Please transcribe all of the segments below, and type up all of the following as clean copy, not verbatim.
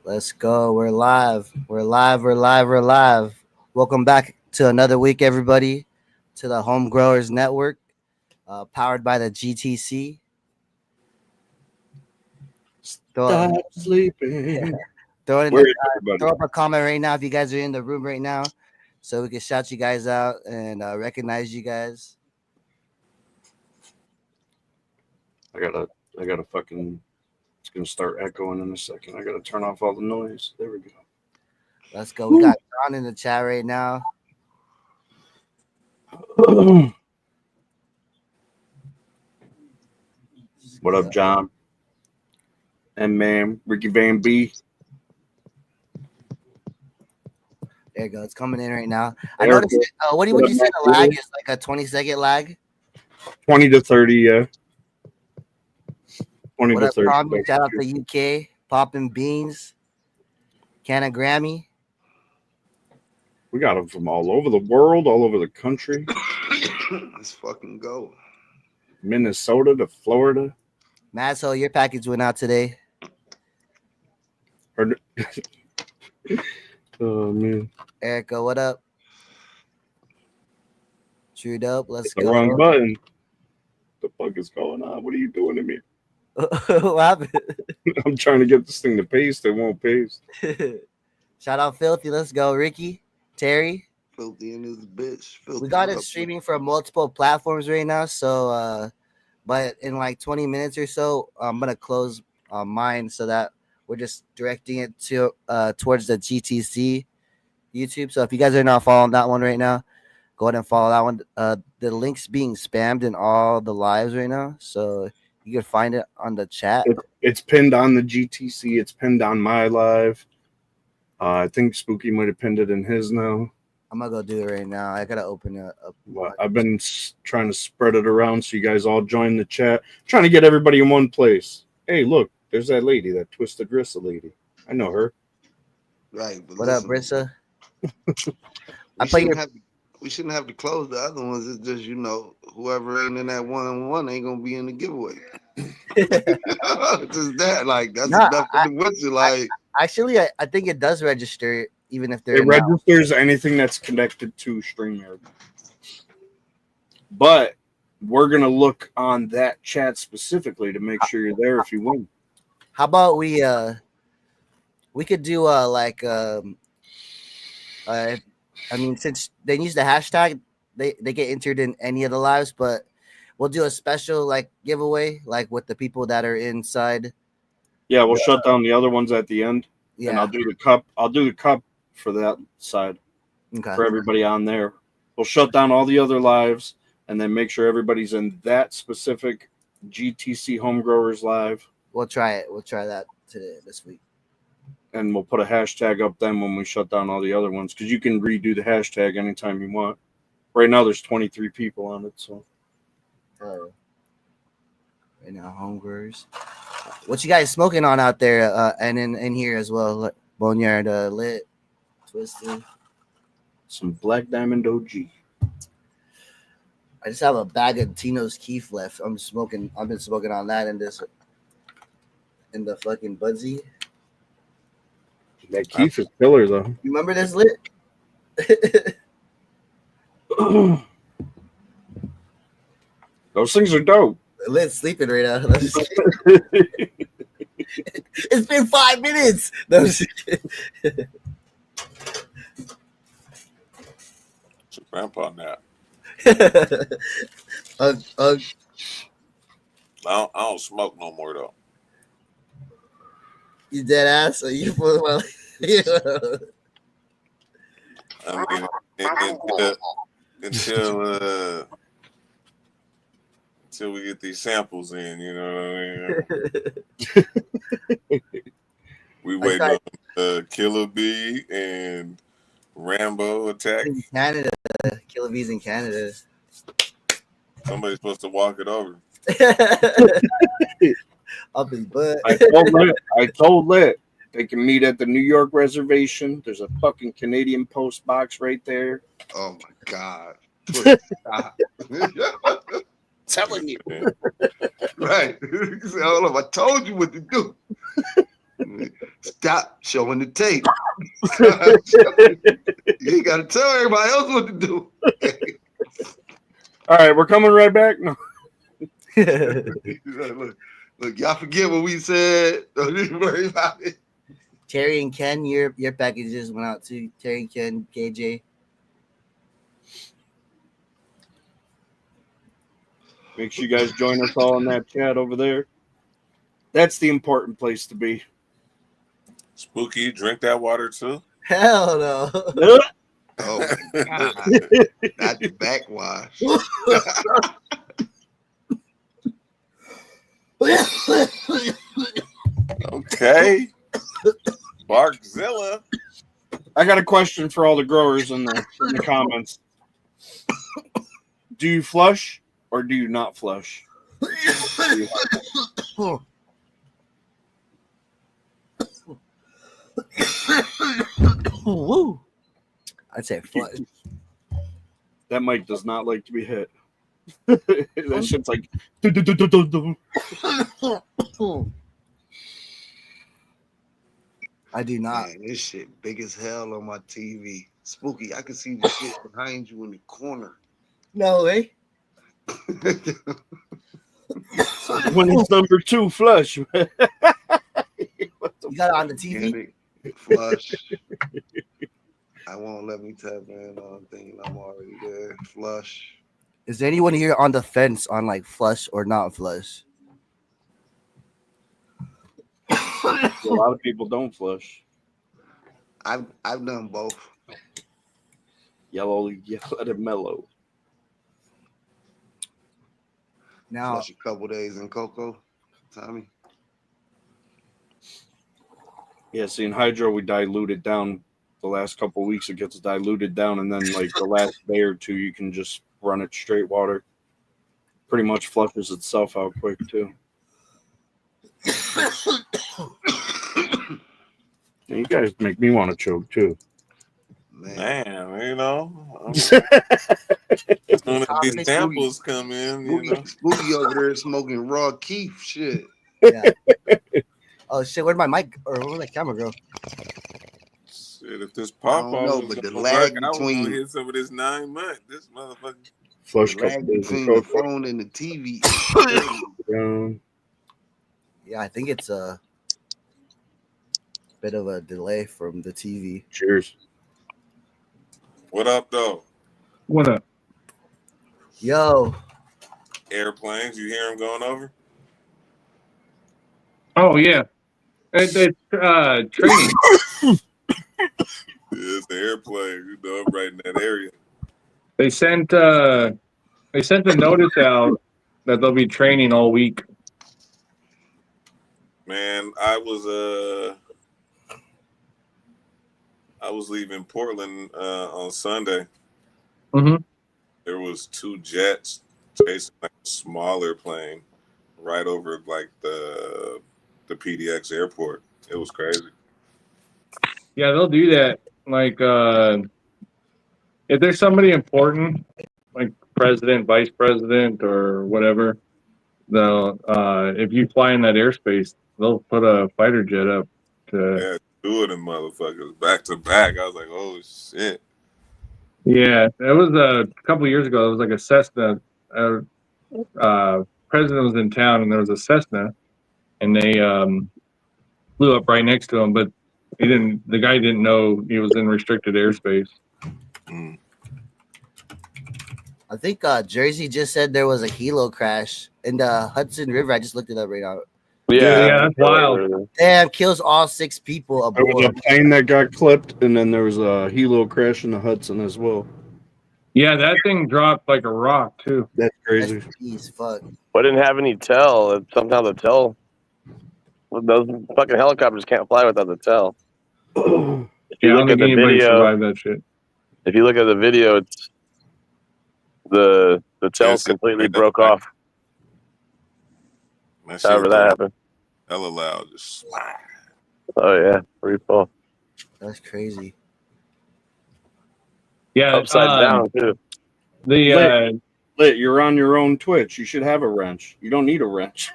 Let's go. We're live. We're live. We're live. We're live. Welcome back to another week, everybody, to the Home Growers Network, powered by the GTC. Throw, Stop sleeping. throw it in Where the is everybody? throw up a comment right now if you guys are in the room right now, so we can shout you guys out and recognize you guys. I gotta fucking. It's gonna start echoing in a second. I gotta turn off all the noise. There we go. Let's go. We got John in the chat right now. What up, John? And man, Ricky Van B. There you go. It's coming in right now. I Erica. noticed. What would you say the lag is? Like a 20-second lag? 20 to 30, yeah. 20 What to up, 30. Tommy? Shout out to UK. Popping Beans. Canna Grammy. We got them from all over the world, all over the country. Let's fucking go. Minnesota to Florida. Mazo, your package went out today. Oh, man. Erica, what up? Chewed up. Let's The go. wrong button. The fuck is going on? What are you doing to me? What happened? I'm trying to get this thing to paste. It won't paste. Shout out Filthy. Let's go. Ricky, Terry. Filthy in this bitch. Filthy We got it up. streaming from multiple platforms right now. So, but in like 20 minutes or so, I'm going to close mine so that we're just directing it to towards the GTC YouTube. So if you guys are not following that one right now, go ahead and follow that one. The link's being spammed in all the lives right now. So you can find it on the chat. It's pinned on the GTC. It's pinned on my live. I think Spooky might have pinned it in his now. I'm gonna go do it right now. I gotta open it up. Well, I've been trying to spread it around so you guys all join the chat. Trying to get everybody in one place. Hey, look, there's that lady, that Twisted Rissa lady. I know her. Right. But What up, Brissa? We shouldn't have to close the other ones. It's just, whoever ain't in that 1-on-1 ain't gonna be in the giveaway. Just that, like, that's enough for the winter. Like, Actually, I think it does register even if they're It registers anything that's connected to StreamYard. But we're gonna look on that chat specifically to make sure you're there if you win. How about we could do I mean, since they use the hashtag, they get entered in any of the lives, but we'll do a special like giveaway, like with the people that are inside. Yeah, we'll shut down the other ones at the end. Yeah, and I'll do the cup. I'll do the cup for that side. Okay. For everybody on there. We'll shut down all the other lives and then make sure everybody's in that specific GTC Home Growers live. We'll try it. We'll try that this week. And we'll put a hashtag up then when we shut down all the other ones, because you can redo the hashtag anytime you want. Right now there's 23 people on it, so. Right now, Home Growers. What you guys smoking on out there and in here as well? Boneyard, Lit, Twisted. Some Black Diamond OG. I just have a bag of Tino's Keef left. I've been smoking on that in the fucking Budsy. That Keef is killer though. You remember this, Lit? Those things are dope. Lit's sleeping right now. It's been 5 minutes. No, It's a grandpa nap. I I don't smoke no more though. You dead ass? Or you full well? I mean, until we get these samples in, you know what I mean? We wait on Killer Bee and Rambo attack. In Canada, Killer Bees in Canada. Somebody's supposed to walk it over. Up his butt. I told Lit they can meet at the New York reservation. There's a fucking Canadian Post box right there. oh my God. Telling you. Right. He said, hold on, I told you what to do. Stop showing the tape. You ain't gotta tell everybody else what to do. All right, we're coming right back. No. Look, y'all forget what we said. Don't even worry about it. Terry and Ken, your packages went out to Terry and Ken, KJ. Make sure you guys join us all in that chat over there. That's the important place to be. Spooky, drink that water too. Hell no. Oh my God. Not the backwash. Okay. Barkzilla. I got a question for all the growers in the comments. Do you flush or do you not flush? Woo. I'd say flush. That mic does not like to be hit. That shit's like. I do not. Man, this shit big as hell on my TV. Spooky, I can see the shit behind you in the corner. No way. When it's number 2 flush. You got it on the TV? Flush. I won't let me tap in on thinking I'm already there. Flush. Is there anyone here on the fence on like flush or not flush? A lot of people don't flush. I've done both. Yellow and mellow. Now, Flush a couple days in cocoa, Tommy. Yeah, see, in hydro, we dilute it down. The last couple of weeks, it gets diluted down, and then like the last day or two, you can just run it straight water. Pretty much flushes itself out quick too. You guys make me want to choke too. Man, you know. When these samples come in, you know. Spooky over there smoking raw keef shit. yeah. Oh shit! Where'd my mic or where'd my camera go? Shit, if this pop I don't know, was but the gonna lag work, I was between- gonna hit some of this 9 month. This motherfucker. Flush The lag couple days between in the cocoa. phone and the TV. Yeah, I think it's a bit of a delay from the TV. Cheers. What up, though? What up? Yo, Airplanes, you hear them going over? Oh yeah, training. Yeah, it's the airplane, you know, I'm right in that area. They sent a notice out that they'll be training all week. Man, I was leaving Portland on Sunday. Mm-hmm. There was 2 jets chasing like a smaller plane right over like the PDX airport. It was crazy. Yeah, they'll do that. Like, if there's somebody important, like president, vice president, or whatever, they'll if you fly in that airspace, they'll put a fighter jet up. Yeah, 2 of them motherfuckers back to back. I was like, oh shit. Yeah, it was a couple of years ago. It was like a Cessna. President was in town, and there was a Cessna, and they flew up right next to him, but the guy didn't know he was in restricted airspace. Mm. I think Jersey just said there was a helo crash in the Hudson River. I just looked it up right now. Yeah, that's wild. Damn, kills all 6 people There was aboard. a plane that got clipped, and then there was a helo crash in the Hudson as well. Yeah, that thing dropped like a rock too. That's crazy. Jeez, fuck. But didn't have any tail. Somehow the tail, those fucking helicopters can't fly without the tail. If you Yeah, I don't look at think the anybody video, survived that shit. if you look at the video, it's the tail's completely broke off. That shit However was that happened. hella loud. Just slide. Oh yeah, free fall. That's crazy. Yeah, Upside down too. Lit, you're on your own Twitch. You should have a wrench. You don't need a wrench.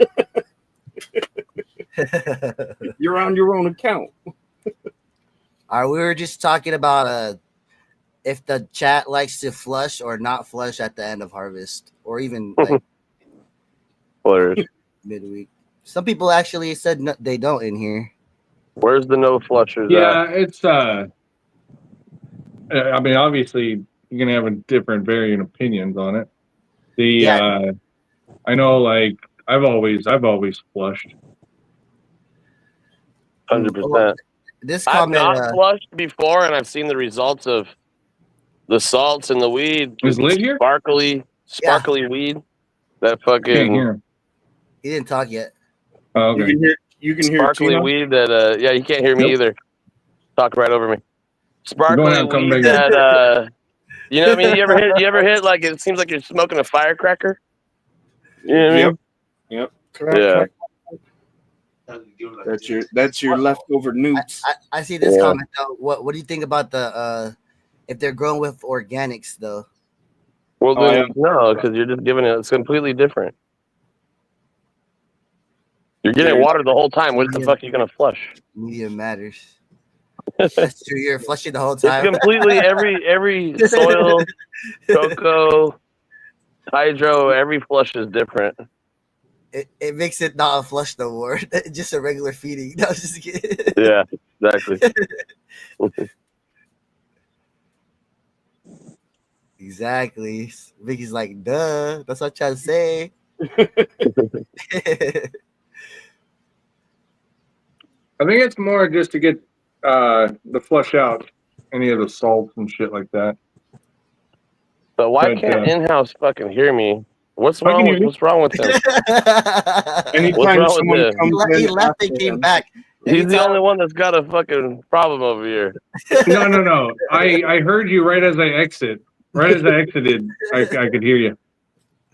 You're on your own account. All right, we were just talking about if the chat likes to flush or not flush at the end of harvest, or even like Players. midweek. Some people actually said no, they don't in here. Where's the no flushers at? Yeah, it's I mean, obviously you're gonna have a different varying opinions on it. I know, like I've always flushed. 100%. This I've comment, not flushed before, and I've seen the results of the salts in the weed. Is Lit here? Sparkly weed. That Can't fucking hear him. he didn't talk yet. Oh, okay. You can hear sparkly Tino? weed that yeah, you can't hear me Nope. either. Talk right over me. Sparkly Going out, come weed back. that you know what I mean? You ever hit like it seems like you're smoking a firecracker? You know what I mean? Yep. Yeah. That's your leftover newts. I see this Yeah. comment though. What do you think about the if they're grown with organics though? Well, Oh, then, no, because you're just giving it. It's completely different. You're getting water the whole time. What the fuck are you gonna flush? Medium matters. That's true. You're flushing the whole It's time. completely every soil, cocoa, hydro. Every flush is different. It makes it not a flush no more. Just a regular feeding. No, just kidding. Yeah, exactly. Exactly. Vicky's like, duh. That's what I'm trying to say. I think it's more just to get the flush out any of the salts and shit like that. But why But, can't in-house fucking hear me? What's I can wrong hear with you. what's wrong with him? What's Anytime wrong with someone him? comes he in left and after came him, back. He's the only one that's got a fucking problem over here. No. I heard you right as I exit. Right as I exited, I could hear you.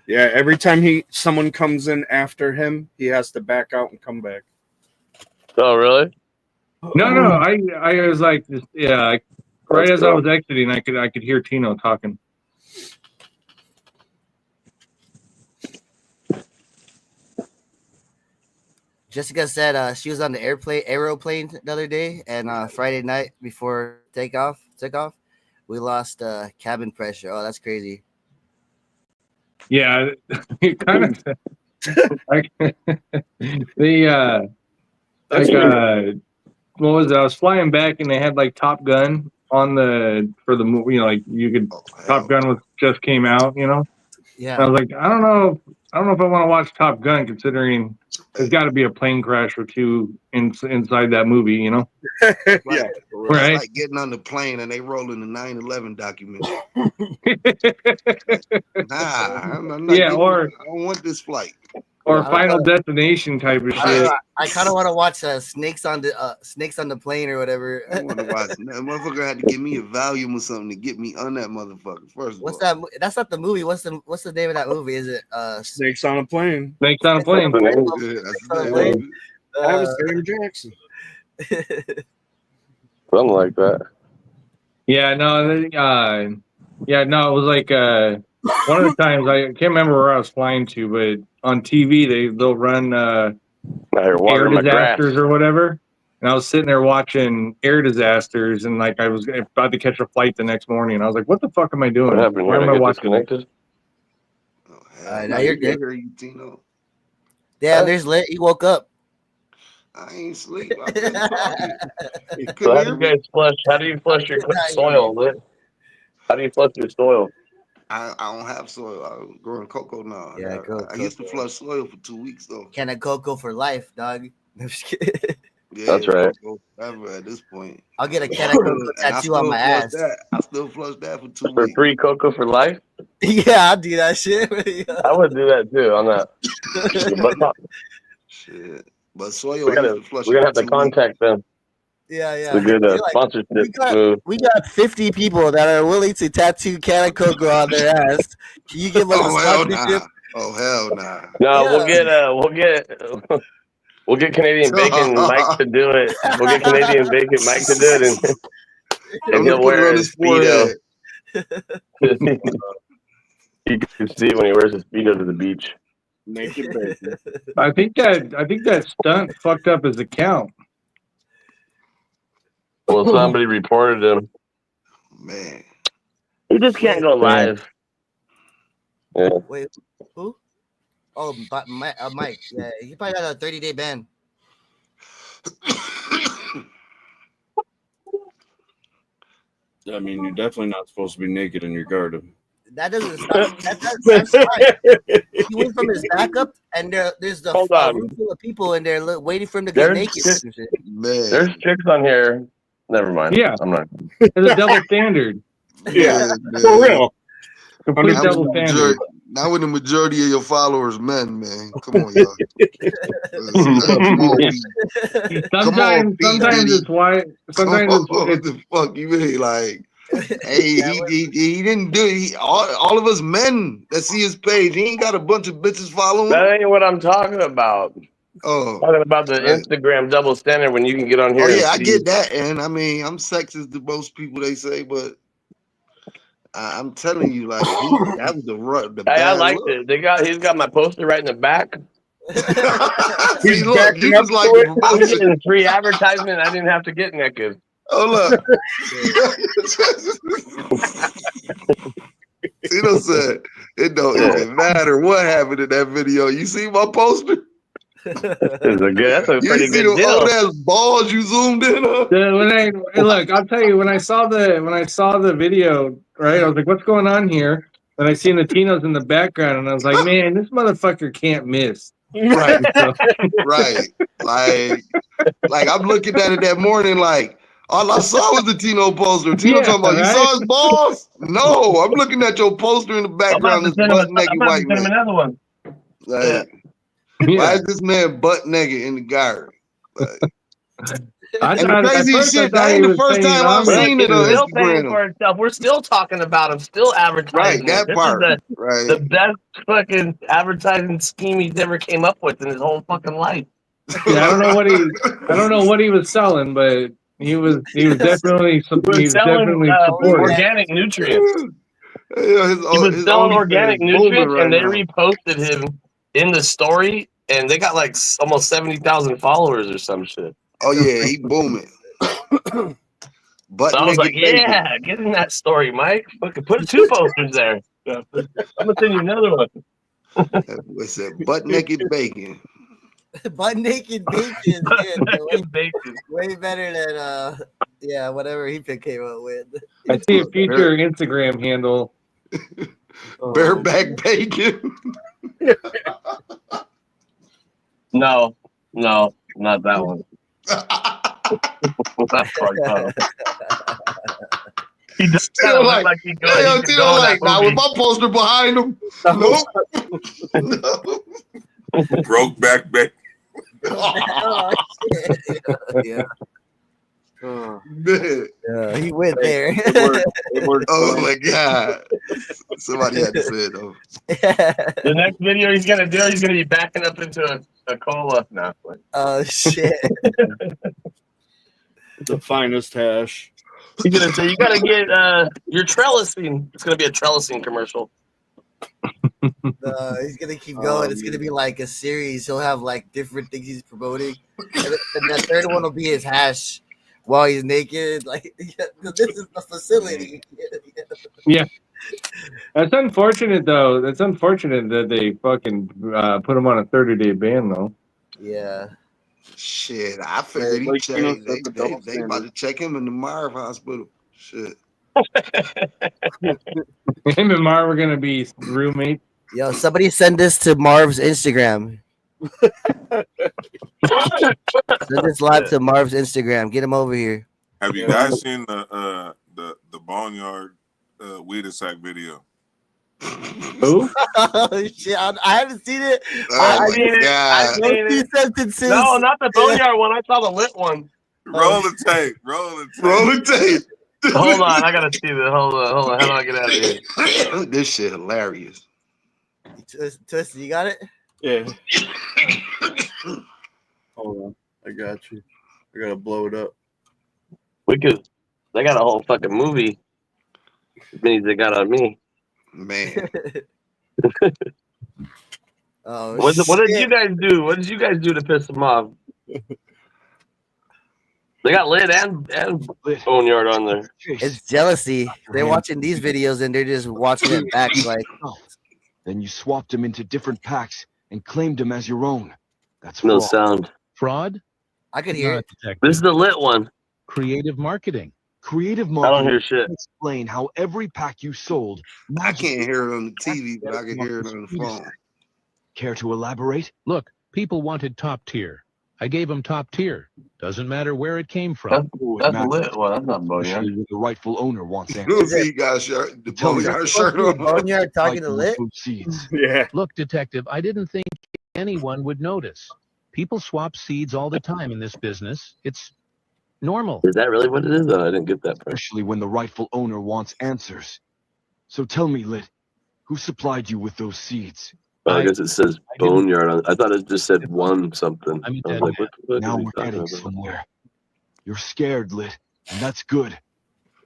yeah, every time someone comes in after him, he has to back out and come back. Oh, really? No, I was like, yeah, right That's as I cool. was exiting, I could hear Tino talking. Jessica said she was on the aeroplane the other day, and Friday night before takeoff, we lost cabin pressure. Oh, that's crazy. Yeah, it kind of like what was it? I was flying back and they had like Top Gun on for the movie. You know, like you could Top Gun just came out. You know, Yeah. and I was like, I don't know if I want to watch Top Gun considering there's got to be a plane crash or two inside that movie. You know, Yeah. It's right? like getting on the plane and they rolling the 9/11 documentary. Nah, I'm not Yeah, I or don't want this flight. or Final Destination type of shit. I kind of want to watch snakes on the plane or whatever. I want to watch that motherfucker. Had to give me a volume or something to get me on that motherfucker. First of What's all, that? That's not the movie. What's the name of that movie? Is it Snakes on a plane. Snakes on a plane. Yeah, that's the name. That was Sam Jackson. Something like that. Yeah, no, it was like one of the times I can't remember where I was flying to, but on TV they'll run I hear water air in my grass. disasters or whatever, and I was sitting there watching air disasters, and like I was about to catch a flight the next morning, and I was like, "What the fuck am I doing? What happened? Why You're am I gonna get watching this?" disconnected? Oh, hell, now you're good. hear you, Tino. Yeah, there's Lit. He woke up. I ain't sleep. I've been talking. So how do you guys flush? How do you flush your soil, Lit? How do you flush your soil? I don't have soil. I'm growing cocoa now. Yeah, I used to flush soil for 2 weeks though. Can of cocoa for life, dog. I'm just kidding. Yeah, That's right. Forever at this point. I'll get a can of cocoa tattoo on my ass. I still flush that for 2 For weeks. free cocoa for life? Yeah, I'll do that shit. I would do that too on that. Shit. But soil, We're gonna have to contact them. Yeah. It's a good sponsorship move. We got 50 people that are willing to tattoo can of cocoa on their ass. Can you give us a sponsorship? Oh hell nah. No, Yeah. we'll get Canadian Bacon Mike to do it. We'll get Canadian Bacon Mike to do it, and he'll wear his Speedo. You can see when he wears his Speedo to the beach. Naked bacon. I think that stunt fucked up his account. Well, somebody reported him. Man. He just can't go live. Yeah. Wait, who? Oh, but Mike. Yeah, he probably got a 30-day ban. I mean, you're definitely not supposed to be naked in your garden. That doesn't stop. That's fine. He went from his backup, and there's the Hold on. room full of people in there waiting for him to get naked. Man. There's chicks on here. Never mind. Yeah. I'm not. It's a double standard. Yeah, man. for real. Complete Now double when the standard. now when the majority of your followers men, man. Come on, y'all. Come on, Pete. Sometimes Diddy. it's why. Sometimes Come on, what it's the fuck you mean? Like, hey, he didn't do it. All of us men that see his page, he ain't got a bunch of bitches following. That ain't what I'm talking about. Oh, Talking about the right. Instagram double standard when you can get on here. Oh and yeah, I see. get that, and I mean I'm sexist to most people they say, but I'm telling you, like that was the Hey, I bad liked look. it. He's got my poster right in the back. See, look, you just like the I'm promotion. getting free advertisement. I didn't have to get naked. Hold up. Tito said it don't even matter what happened in that video. You see my poster? That's a You pretty see good the deal. old ass balls you zoomed in on? Look, I'll tell you, when I saw the video, right, I was like, what's going on here? And I seen the Tinos in the background, and I was like, man, this motherfucker can't miss. Right, So, right. Like I'm looking at it that morning, like all I saw was the Tino poster. Tino Yeah, talking about you right? saw his balls? No, I'm looking at your poster in the I'm background. about This to butt naked white send him man. another one. Like, why Yeah. is this man butt naked in the garden? Like, At and the crazy first I shit, thought that he ain't the was first paying time I've homage seen it It's on to. still paying Instagram. for itself. We're still talking about him, still advertising. Right, that This part. is Right. the best fucking advertising scheme he's ever came up with in his whole fucking life. Yeah, I don't know what he was selling, but he was definitely We're selling supported. organic nutrients. Yeah, He was his selling OnlyFans organic booming nutrients, right and they now. reposted him in the story, and they got like almost 70,000 followers or some shit. Oh yeah, he booming. Butt So I was like, naked bacon. yeah, get in that story, Mike. Fucking put 2 posters there. I'm gonna send you another one. What's that? Butt naked bacon. Butt naked bacon. Yeah, Naked bacon. way better than whatever he came up with. I see a future Instagram handle. Bareback bacon. No, not that one. That's fucked up. He just kind of look like he could go in that now with movie. my poster behind him. Nope. No. Broke back bacon. Oh, shit. Yeah. Man. Yeah, he went there. It worked. Oh my god. Somebody had to say it though. The next video he's gonna do, he's gonna be backing up into a cola. No, Oh shit. The finest hash. he's gonna say you gotta get your trellising. It's gonna be a trellising commercial. He's gonna keep going. It's gonna be like a series. He'll have like different things he's promoting, and the third one will be his hash while he's naked. Like this is the facility. Yeah. That's unfortunate, though. That's unfortunate that they fucking put him on a 30-day ban, though. Yeah. Shit, I figured he checked. They about to check him in the Marv hospital. Shit. Him and Mar were gonna be roommates. Yo, somebody send this to Marv's Instagram. Send this live to Marv's Instagram. Get him over here. Have you guys seen the Boneyard weed sack video? Who? Oh, shit, I haven't seen it. Oh seen it. God. Two sentences. No, not the Boneyard one. I saw the lit one. Roll the tape. Roll the tape. Roll the tape. Hold on, I gotta see this. Hold on. How do I get out of here? This shit hilarious. Twisted, you got it? Yeah. Hold on. I got you. I gotta blow it up. They got a whole fucking movie. Means they got on me. Man. Oh, What did shit. you guys do? What did you guys do to piss them off? They got Lit and Boneyard on there. It's jealousy. They're watching these videos and they're just watching it back. Like, Then you swapped them into different packs and claimed them as your own. That's No fraud. sound. Fraud? I could hear Not it. detective. This is the Lit one. Creative marketing. Creative I don't marketing hear shit. can explain how every pack you sold. I can't hear it on the TV, but I can hear it on the phone. Care to elaborate? Look, people wanted top tier. I gave them top tier. Doesn't matter where it came from. That's Lit one. That's not Boneyard. Especially when the rightful owner wants You answers. see, he got a shirt, the Tell me, boneyard shirt on. Boneyard talking to Fighting Lit. with those seeds. Yeah. Look, detective, I didn't think anyone would notice. People swap seeds all the time in this business. It's normal. Is that really what it is? Though I didn't get that part. Especially when the rightful owner wants answers. So tell me, Lit, who supplied you with those seeds? I guess it says Boneyard on. I thought it just said one something. I mean, I was like, what the fuck Now is he we're talking getting about? somewhere. You're scared, Lit, and that's good.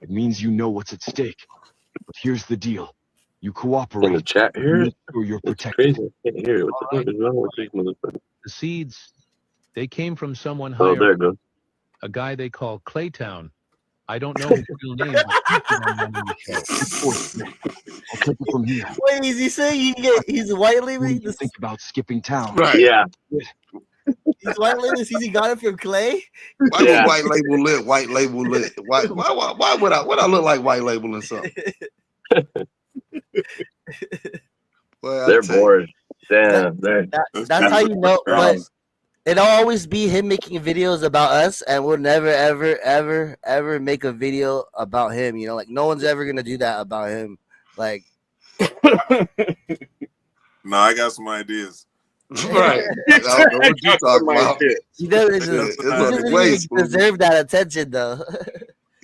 It means you know what's at stake. But here's the deal. You In the cooperate. chat here? Make sure you're It's protected. crazy. I can't hear it. What the fuck is wrong with these motherfuckers? The seeds, they came from someone Oh, higher, there it goes. a guy they call Claytown. I don't know his real name. But he's the one running the show. I'll take it from here. Wait, is he saying he's white When labeling? you think about skipping town. Right. Yeah. He's white labeling. He got it from Clay. Why Yeah. would white label Lit? White label Lit. Why would I look like white labeling something? Well, They're bored. Damn. That's how you know. But it'll always be him making videos about us, and we'll never, ever, ever, ever make a video about him. You know, like no one's ever gonna do that about him. Like, No, I got some ideas. Right. I don't know what you talking about. he doesn't, It's he on doesn't the way, even Spoon. deserve that attention, though.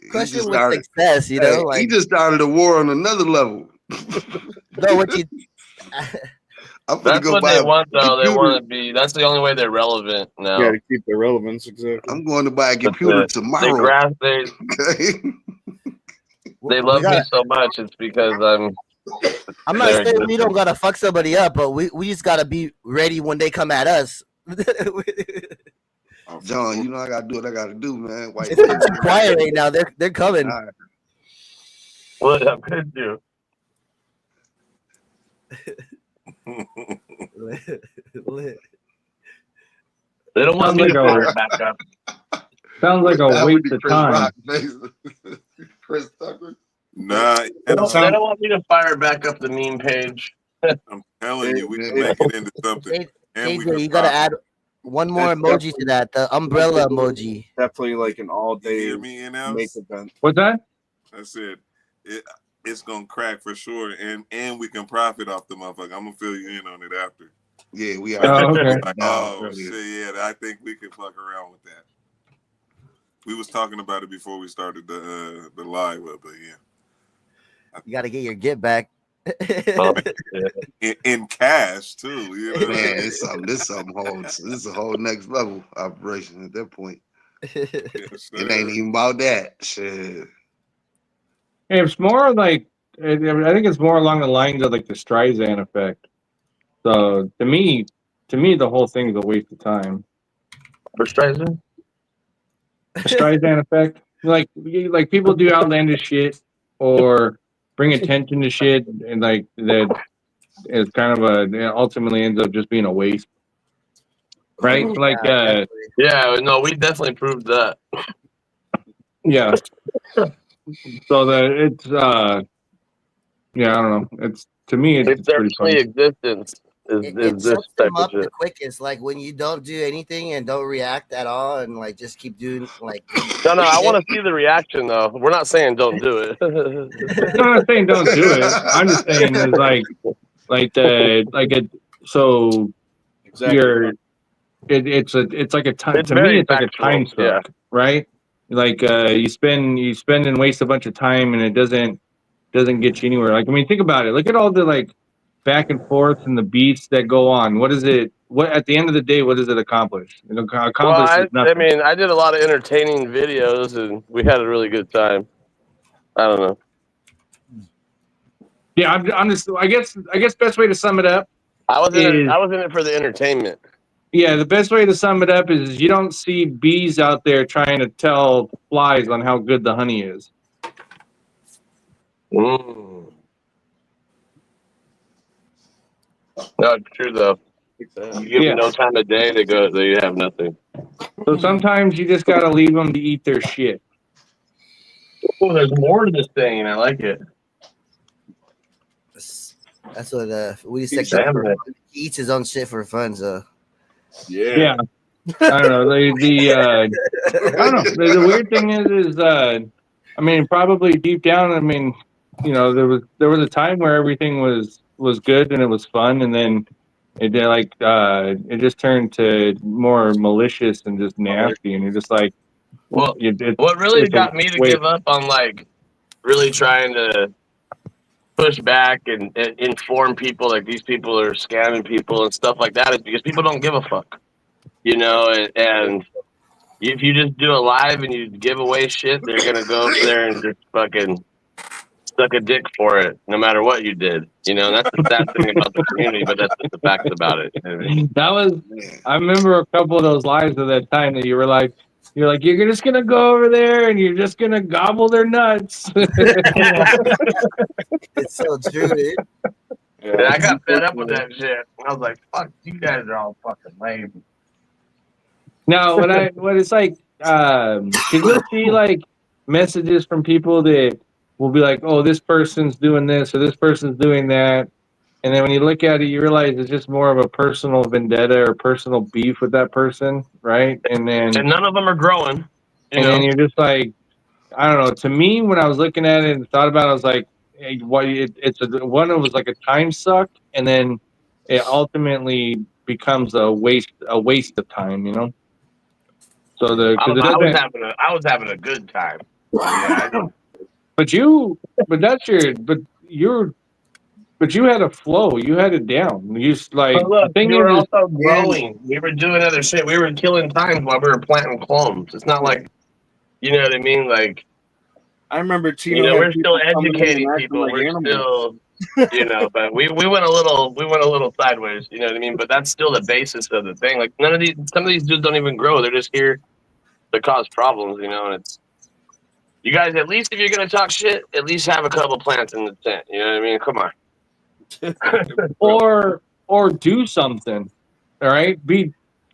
He Question just with started- success, you know, Hey, like he just started a war on another level. no, what you. I'm gonna That's go what buy they a want, though. They computer. want to be. That's the only way they're relevant now. Yeah, to keep the relevance, exactly. I'm going to buy a computer They tomorrow. they Okay? they love me so much. It's because I'm not They're saying we existing. don't gotta fuck somebody up, but we just gotta be ready when they come at us. John, you know I gotta do what I gotta do, man. White It's too quiet right now. They're coming. All right. what I could do. They don't want me to fire it back up. Sounds like a That would waste be of Chris time. Rock, basically. Chris Tucker. Nah, They and don't want me to fire back up the meme page. I'm telling you, we can make it into something. And we KJ, can you gotta profit. add one more emoji to that, the umbrella emoji. Definitely like an all You hear day me in house? make event. What's that? I said it's gonna crack for sure, and we can profit off the motherfucker. I'm gonna fill you in on it after. Yeah, we are. Oh, okay. Like, No, oh shit, yeah, I think we can fuck around with that. We was talking about it before we started the live, but yeah, You gotta get your get back. Oh, in cash too. You know, Man, this is a whole next level operation at that point. Yes, It ain't even about that. Shit. It's more like I think it's more along the lines of like the Streisand effect. So to me, the whole thing is a waste of time. for Streisand? The Streisand effect, like people do outlandish shit or bring attention to shit, and like that is kind of ultimately ends up just being a waste, right? Like Yeah, no, we definitely proved that. yeah. So that it's yeah, I don't know. It's to me If it's their pretty only funny. existence is It this sets type them of up the shit. quickest. Like when you don't do anything and don't react at all, and like just keep doing like. No, I want to see the reaction though. We're not saying don't do it. No, I'm not saying don't do it. I'm just saying is so Exactly. it's like a time It's to me. very It's like a time factual, yeah. suck, right? Like you spend and waste a bunch of time, and it doesn't get you anywhere. Like I mean, think about it. Look at all the like back and forth and the beats that go on. What is it? What at the end of the day, what does it accomplish? It accomplishes I nothing. mean, I did a lot of entertaining videos, and we had a really good time. I don't know. Yeah, I'm just. I guess best way to sum it up I was in it for the entertainment. Yeah, the best way to sum it up is you don't see bees out there trying to tell flies on how good the honey is. No, it's true though. You give them no time of day, they have nothing. So sometimes you just gotta leave them to eat their shit. Oh, there's more to this thing, and I like it. That's what we sector he eats his own shit for fun. So yeah. I don't know. I don't know. The weird thing is I mean, probably deep down, I mean, you know, there was a time where everything was good and it was fun, and then it just turned to more malicious and just nasty, and you're just like, well, what really got me to give up on like really trying to push back and inform people like these people are scamming people and stuff like that is because people don't give a fuck, you know, and if you just do a live and you give away shit, they're gonna go over there and just fucking suck a dick for it, no matter what you did. You know, and that's the sad thing about the community, but that's just the facts about it. You know what I mean? That was, I remember a couple of those lives at that time that you're just gonna go over there and you're just gonna gobble their nuts. It's so true, dude. And I got fed up with that shit. I was like, "Fuck, you guys are all fucking lame." No, when it's like, cause you'll see like messages from people that will be like, "Oh, this person's doing this or this person's doing that," and then when you look at it, you realize it's just more of a personal vendetta or personal beef with that person, right? And none of them are growing. Then you're just like, I don't know. To me, when I was looking at it and thought about it, I was like, hey, one, it was like a time suck, and then it ultimately becomes a waste of time, you know. So I was having a good time. But you had a flow. You had it down. You like look, we were also growing. We were doing other shit. We were killing time while we were planting clones. It's not like, you know what I mean? Like, I remember Tino. You know, we're still educating people. Like we're animals. still, you know, but we went a little sideways. You know what I mean? But that's still the basis of the thing. Like some of these dudes don't even grow. They're just here to cause problems. You know, and it's you guys. At least if you're gonna talk shit, at least have a couple plants in the tent. You know what I mean? Come on. or do something. All right,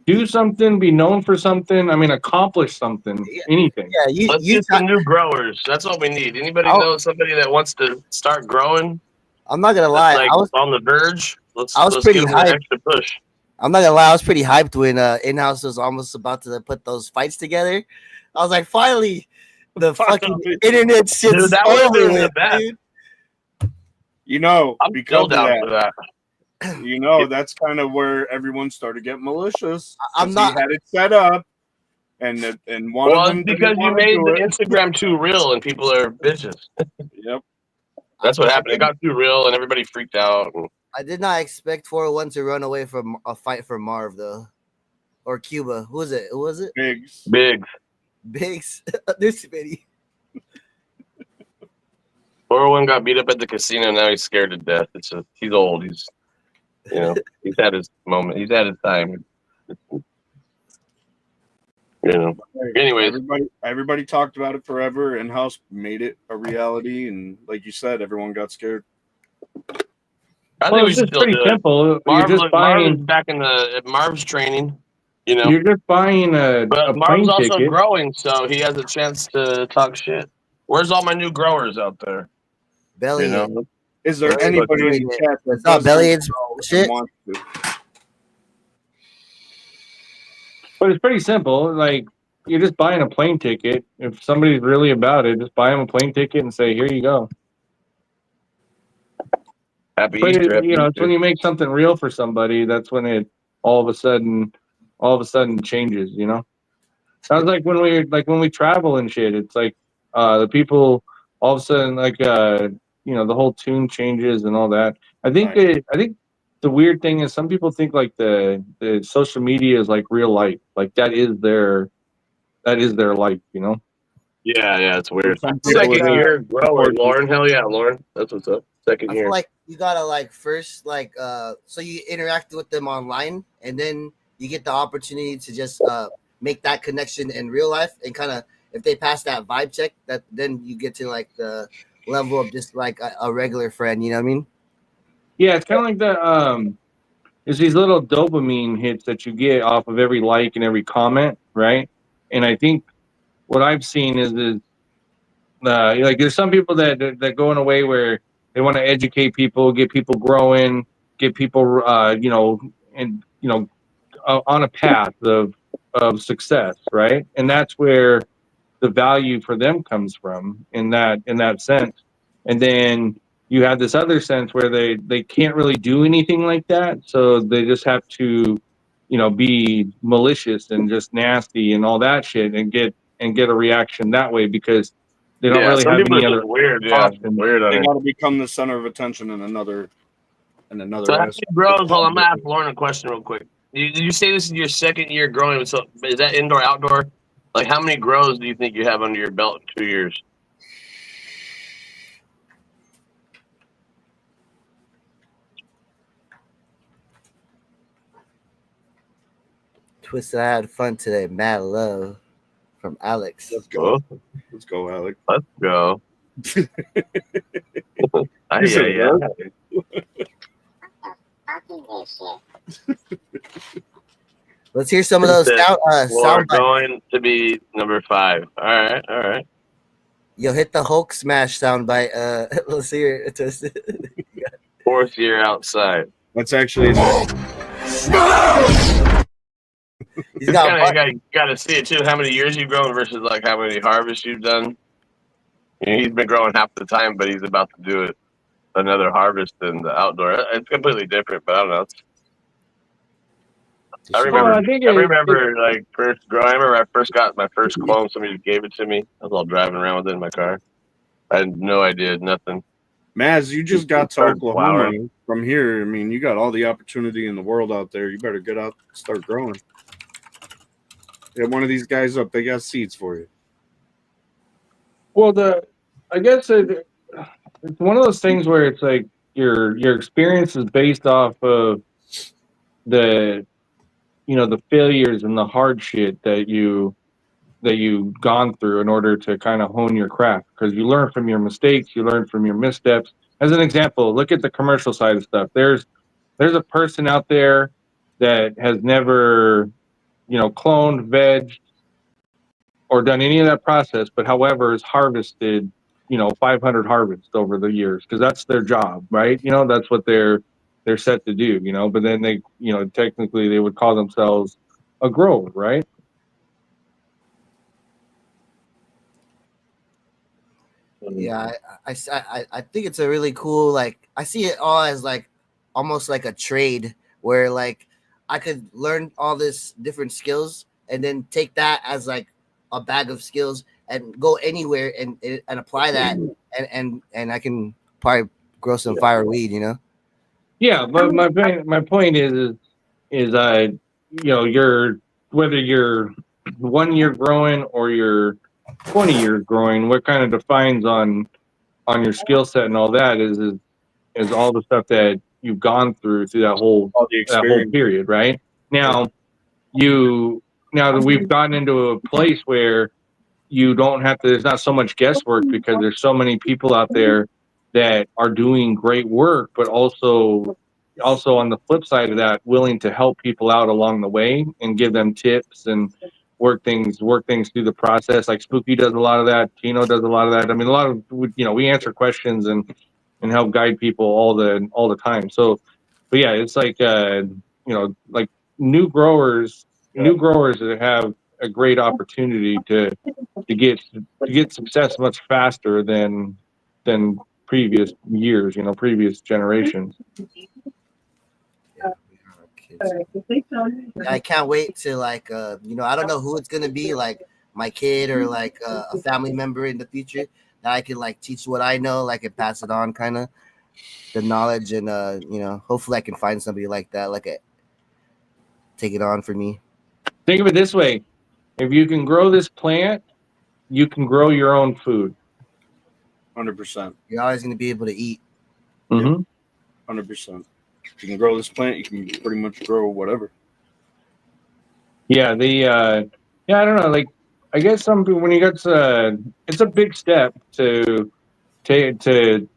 do something, be known for something. I mean, accomplish something, anything. Yeah, let's get some new growers. That's what we need. Anybody know somebody that wants to start growing? I'm not gonna lie, like I was on the verge. Let's pretty give them hyped. an extra push. I'm not gonna lie, I was pretty hyped when In-House was almost about to put those fights together. I was like, finally, the fucking internet shit's over with, dude. You know, I'm still down for that. You know, that's kind of where everyone started getting malicious. I'm not. He had it set up, and one of them because you made the Instagram too real, and people are bitches. Yep, that's what happened. It got too real, and everybody freaked out. I did not expect 401 to run away from a fight for Marv though, or Cuba. Who was it? Who was it? Biggs. There's too many. 401 got beat up at the casino. Now he's scared to death. He's old. He's had his moment. He's had his time. You know. Anyways, everybody talked about it forever, and House made it a reality. And like you said, everyone got scared. I think we should still pretty do simple. Marv is back in Marv's training. You know, you're just buying but a Marv's plane also ticket. growing, so he has a chance to talk shit. Where's all my new growers out there? Belly. You know? Is there anybody in the chat that's not belly shit? But it's pretty simple. Like, you're just buying a plane ticket. If somebody's really about it, just buy them a plane ticket and say, "Here you go." Happy Easter. It's when you make something real for somebody. That's when it all of a sudden changes. You know, sounds like when we travel and shit. It's like the people all of a sudden the whole tune changes and all that. I think the weird thing is some people think like the social media is like real life. Like that is their life. You know. Yeah, it's weird. It's like you're a grower, Lauren. Hell yeah, Lauren. That's what's up. second I year. feel like you gotta like first like so you interact with them online, and then you get the opportunity to just make that connection in real life, and kind of if they pass that vibe check, that then you get to like the level of just like a regular friend. You know what I mean? Yeah, it's kind of like there's these little dopamine hits that you get off of every like and every comment, right? And I think what I've seen is like there's some people that go in a way where they want to educate people, get people growing, get people and on a path of success, right? And that's where the value for them comes from in that sense. And then you have this other sense where they can't really do anything like that, so they just have to be malicious and just nasty and all that shit and get a reaction that way because they don't Yeah, really some have people are any just other weird. Yeah, options. weird on They it. got to become the center of attention in another So how many aspect. grows? Hold on, I'm gonna ask Lauren a question real quick. You say this is your second year growing? So is that indoor outdoor? Like how many grows do you think you have under your belt in 2 years? Twisted, I had fun today. Mad love from Alex. Let's go. Oh, Let's go, Alec. let's go. You said Yeah. Let's hear some of those We're sound bites. going to be number 5. All right. Yo, hit the Hulk smash sound bite. Let's hear it. Twisted. 4th year outside. That's actually He's got You got to see it too. How many years you've grown versus like how many harvests you've done. He's been growing half the time, but he's about to do it another harvest in the outdoor. It's completely different, but I don't know. I remember like first growing. I remember I first got my first clone. Somebody gave it to me. I was all driving around with it in my car. I had no idea, nothing. Maz, you just got to Started Oklahoma flowering. from here. I mean, you got all the opportunity in the world out there. You better get out and start growing. Hit one of these guys up. They got seeds for you. Well, I guess it's one of those things where it's like your experience is based off of the the failures and the hard shit that you've gone through in order to kind of hone your craft, because you learn from your mistakes, you learn from your missteps. As an example, look at the commercial side of stuff. There's a person out there that has never cloned, vegged, or done any of that process, but however has harvested 500 harvests over the years, because that's their job, right? That's what they're set to do. But then they technically they would call themselves a grower, right? Yeah, I think it's a really cool, like, I see it all as like almost like a trade where like I could learn all this different skills and then take that as like a bag of skills and go anywhere and apply that, and I can probably grow some fire weed, Yeah, but my point is you're, whether you're 1 year growing or you're 20 years growing, what kind of defines on your skill set and all that is all the stuff that you've gone through All the that whole experience. period, right? Now now that we've gotten into a place where you don't have to, there's not so much guesswork, because there's so many people out there that are doing great work, but also on the flip side of that, willing to help people out along the way and give them tips and work things through the process. Like Spooky does a lot of that. Tino does a lot of that. I mean, a lot of we answer questions and help guide people all the time. So, but yeah, it's like like new growers that have a great opportunity to get success much faster than previous years, previous generations. I can't wait to like I don't know who it's gonna be, like my kid or like a family member in the future, that I can like teach what I know, like, and pass it on, kind of the knowledge, and hopefully I can find somebody like that, like take it on for me. Think of it this way: if you can grow this plant, you can grow your own food. 100%. You're always gonna be able to eat. Mm-hmm. 100%. If you can grow this plant, you can pretty much grow whatever. Yeah, yeah, I don't know. Like, I guess some people when you get it's a big step to to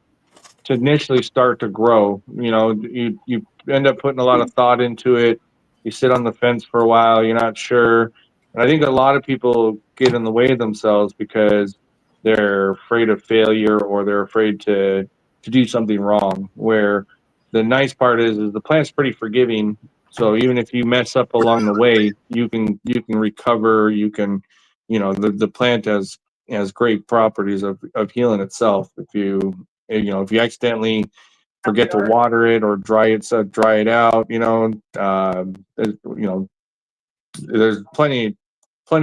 initially start to grow. You know, you end up putting a lot of thought into it. You sit on the fence for a while. You're not sure, and I think a lot of people get in the way of themselves because they're afraid of failure or they're afraid to do something wrong. Where the nice part is the plant's pretty forgiving. So even if you mess up along the way, you can recover. You can, the plant has great properties of healing itself. If you accidentally forget to water it or dry it out, there's plenty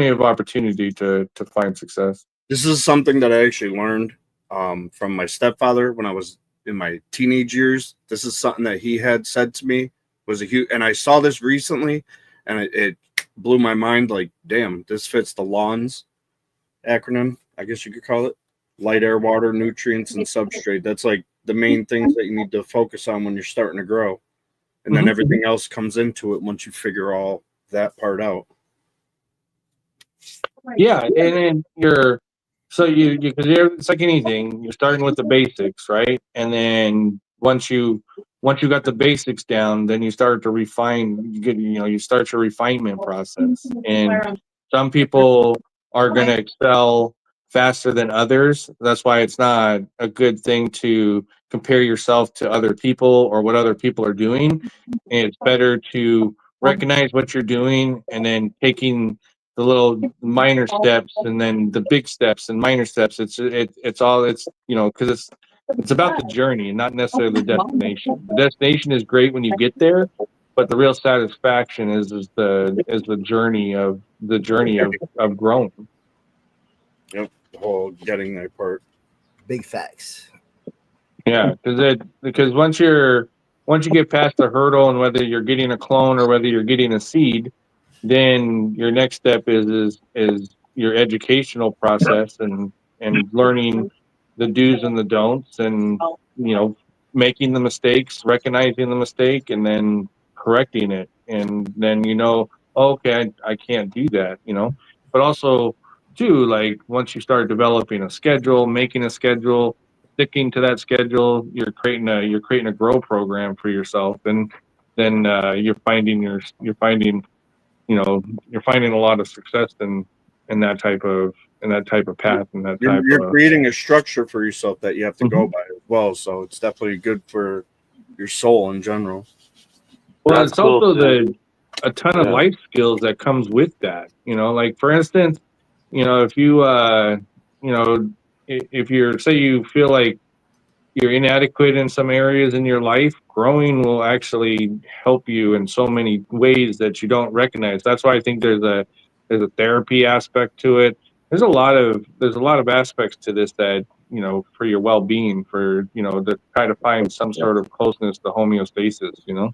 of opportunity to find success. This is something that I actually learned from my stepfather when I was in my teenage years. This is something that he had said to me was a huge, and I saw this recently, and it blew my mind. Like, damn, this fits the LAWNS acronym, I guess you could call it. Light, air, water, nutrients, and substrate. That's like the main things that you need to focus on when you're starting to grow. And then everything else comes into it once you figure all that part out. Yeah, and then because it's like anything, you're starting with the basics, right? And then once you got the basics down, then you start to refine. You start your refinement process, and some people are going to excel faster than others. That's why it's not a good thing to compare yourself to other people or what other people are doing. And it's better to recognize what you're doing and then taking the little minor steps and then the big steps and minor steps. Because it's about the journey and not necessarily the destination. The destination is great when you get there, but the real satisfaction is the journey of growing. Yep, the whole getting that part. Big facts. Yeah, because once you get past the hurdle and whether you're getting a clone or whether you're getting a seed, then your next step is your educational process and learning the do's and the don'ts and making the mistakes, recognizing the mistake, and then correcting it. And then okay, I can't do that. But also too, like once you start developing a schedule, making a schedule, sticking to that schedule, you're creating a grow program for yourself, and then you're finding a lot of success in that type of path and that type You're of. creating a structure for yourself that you have to go by as well. So it's definitely good for your soul in general. Well, That's it's cool also too. a ton of Yeah. life skills that comes with that. Like for instance, if if you're say you feel like you're inadequate in some areas in your life, growing will actually help you in so many ways that you don't recognize. That's why I think there's a therapy aspect to it. There's a lot of aspects to this that for your well-being, to try to find some sort of closeness to homeostasis.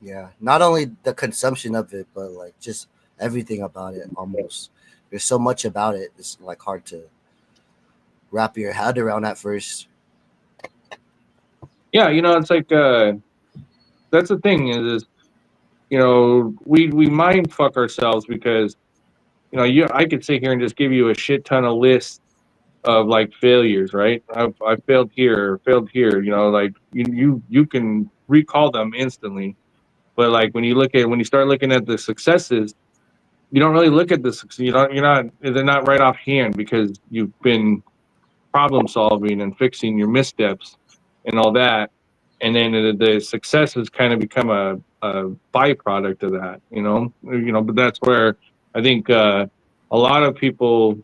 Yeah, not only the consumption of it, but like just everything about it. Almost, there's so much about it. It's like hard to wrap your head around at first. Yeah, it's like that's the thing is we mind fuck ourselves because I could sit here and just give you a shit ton of lists of like failures, right? I've failed here, like you can recall them instantly. But like when you start looking at the successes, you don't really look at the success. They're not right offhand because you've been problem solving and fixing your missteps and all that. And then the successes kind of become a byproduct of that, but that's where I think a lot of people,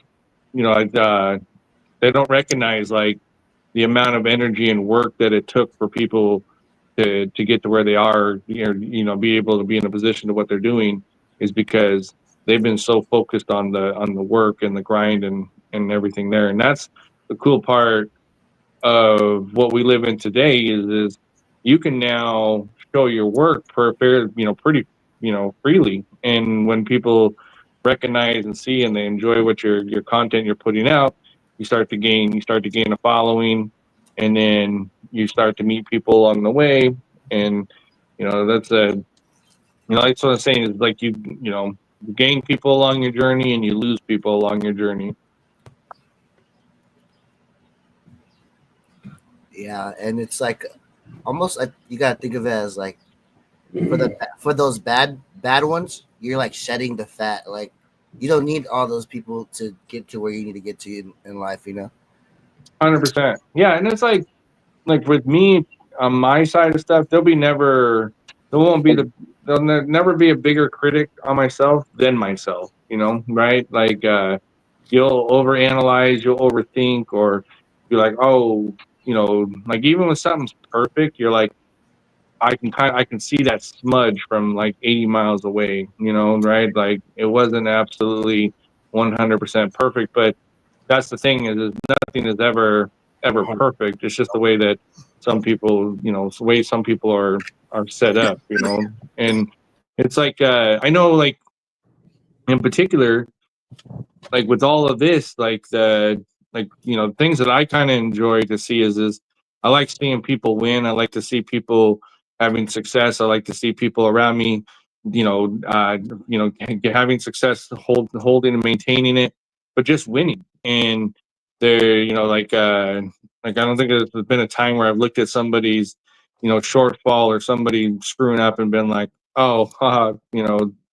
they don't recognize like the amount of energy and work that it took for people to get to where they are, be able to be in a position to what they're doing is because they've been so focused on the work and the grind and everything there. And that's the cool part of what we live in today is you can now show your work for fair, pretty, freely. And when people recognize and see and they enjoy what your content you're putting out, you start to gain a following, and then you start to meet people along the way, and that's that's what I'm saying is like you gain people along your journey and you lose people along your journey. Yeah, and it's like almost like you gotta think of it as like for those bad ones, you're like shedding the fat. Like you don't need all those people to get to where you need to get to in life. 100%. Yeah, and it's like with me on my side of stuff, there won't be never be a bigger critic on myself than myself, right? Like you'll overanalyze, you'll overthink, or you're like, oh, like even when something's perfect, you're like, I can see that smudge from like 80 miles away, right? Like it wasn't absolutely 100% perfect, but that's the thing is nothing is ever perfect. It's just the way that some people, it's the way some people are set up, and it's like I know, like in particular, like with all of this, like things that I kind of enjoy to see is I like seeing people win. I like to see people having success. I like to see people around me, having success, holding and maintaining it, but just winning. And they're, like I don't think there's been a time where I've looked at somebody's, shortfall or somebody screwing up and been like, oh, haha,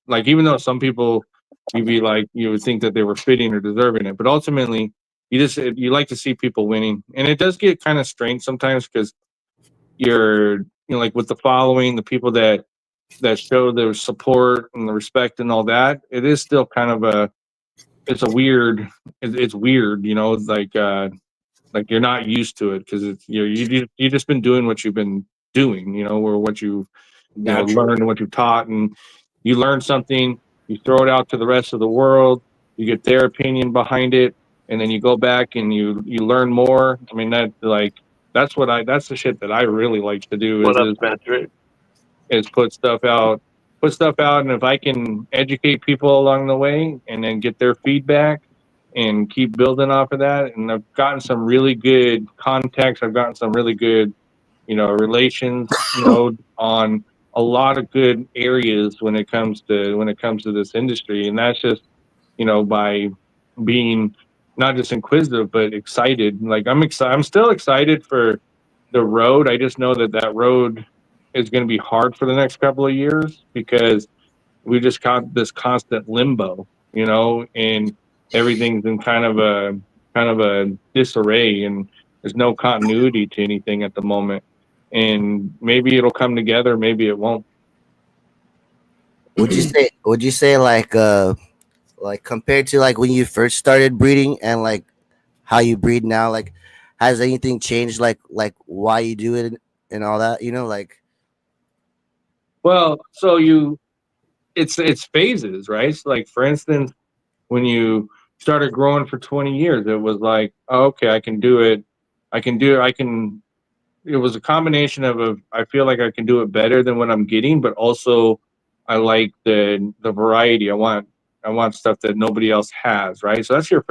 like even though some people you would think that they were fitting or deserving it, but ultimately you like to see people winning, and it does get kind of strange sometimes because like with the following, the people that show their support and the respect and all that, it is still kind of it's a weird, it's weird, like you're not used to it because it's you just been doing what you've been doing, or what you've learned, what you've taught, and you learn something, you throw it out to the rest of the world, you get their opinion behind it, and then you go back and you learn more. I mean that's the shit that I really like to do What up, Patrick? is put stuff out, and if I can educate people along the way and then get their feedback and keep building off of that, and I've gotten some really good contacts, I've gotten some really good relations, on a lot of good areas when it comes to this industry, and that's just by being not just inquisitive but excited. Like I'm still excited for the road. I just know that road is going to be hard for the next couple of years because we just got this constant limbo, and everything's in kind of a disarray, and there's no continuity to anything at the moment. And maybe it'll come together, maybe it won't. Would you say like compared to like when you first started breeding and like how you breed now, like has anything changed, like why you do it and all that, like Well, so it's phases, right? So like for instance, when you started growing for 20 years, it was like, oh, okay, I can do it. I can it was a combination of I feel like I can do it better than what I'm getting, but also I like the variety. I want stuff that nobody else has, right? So that's your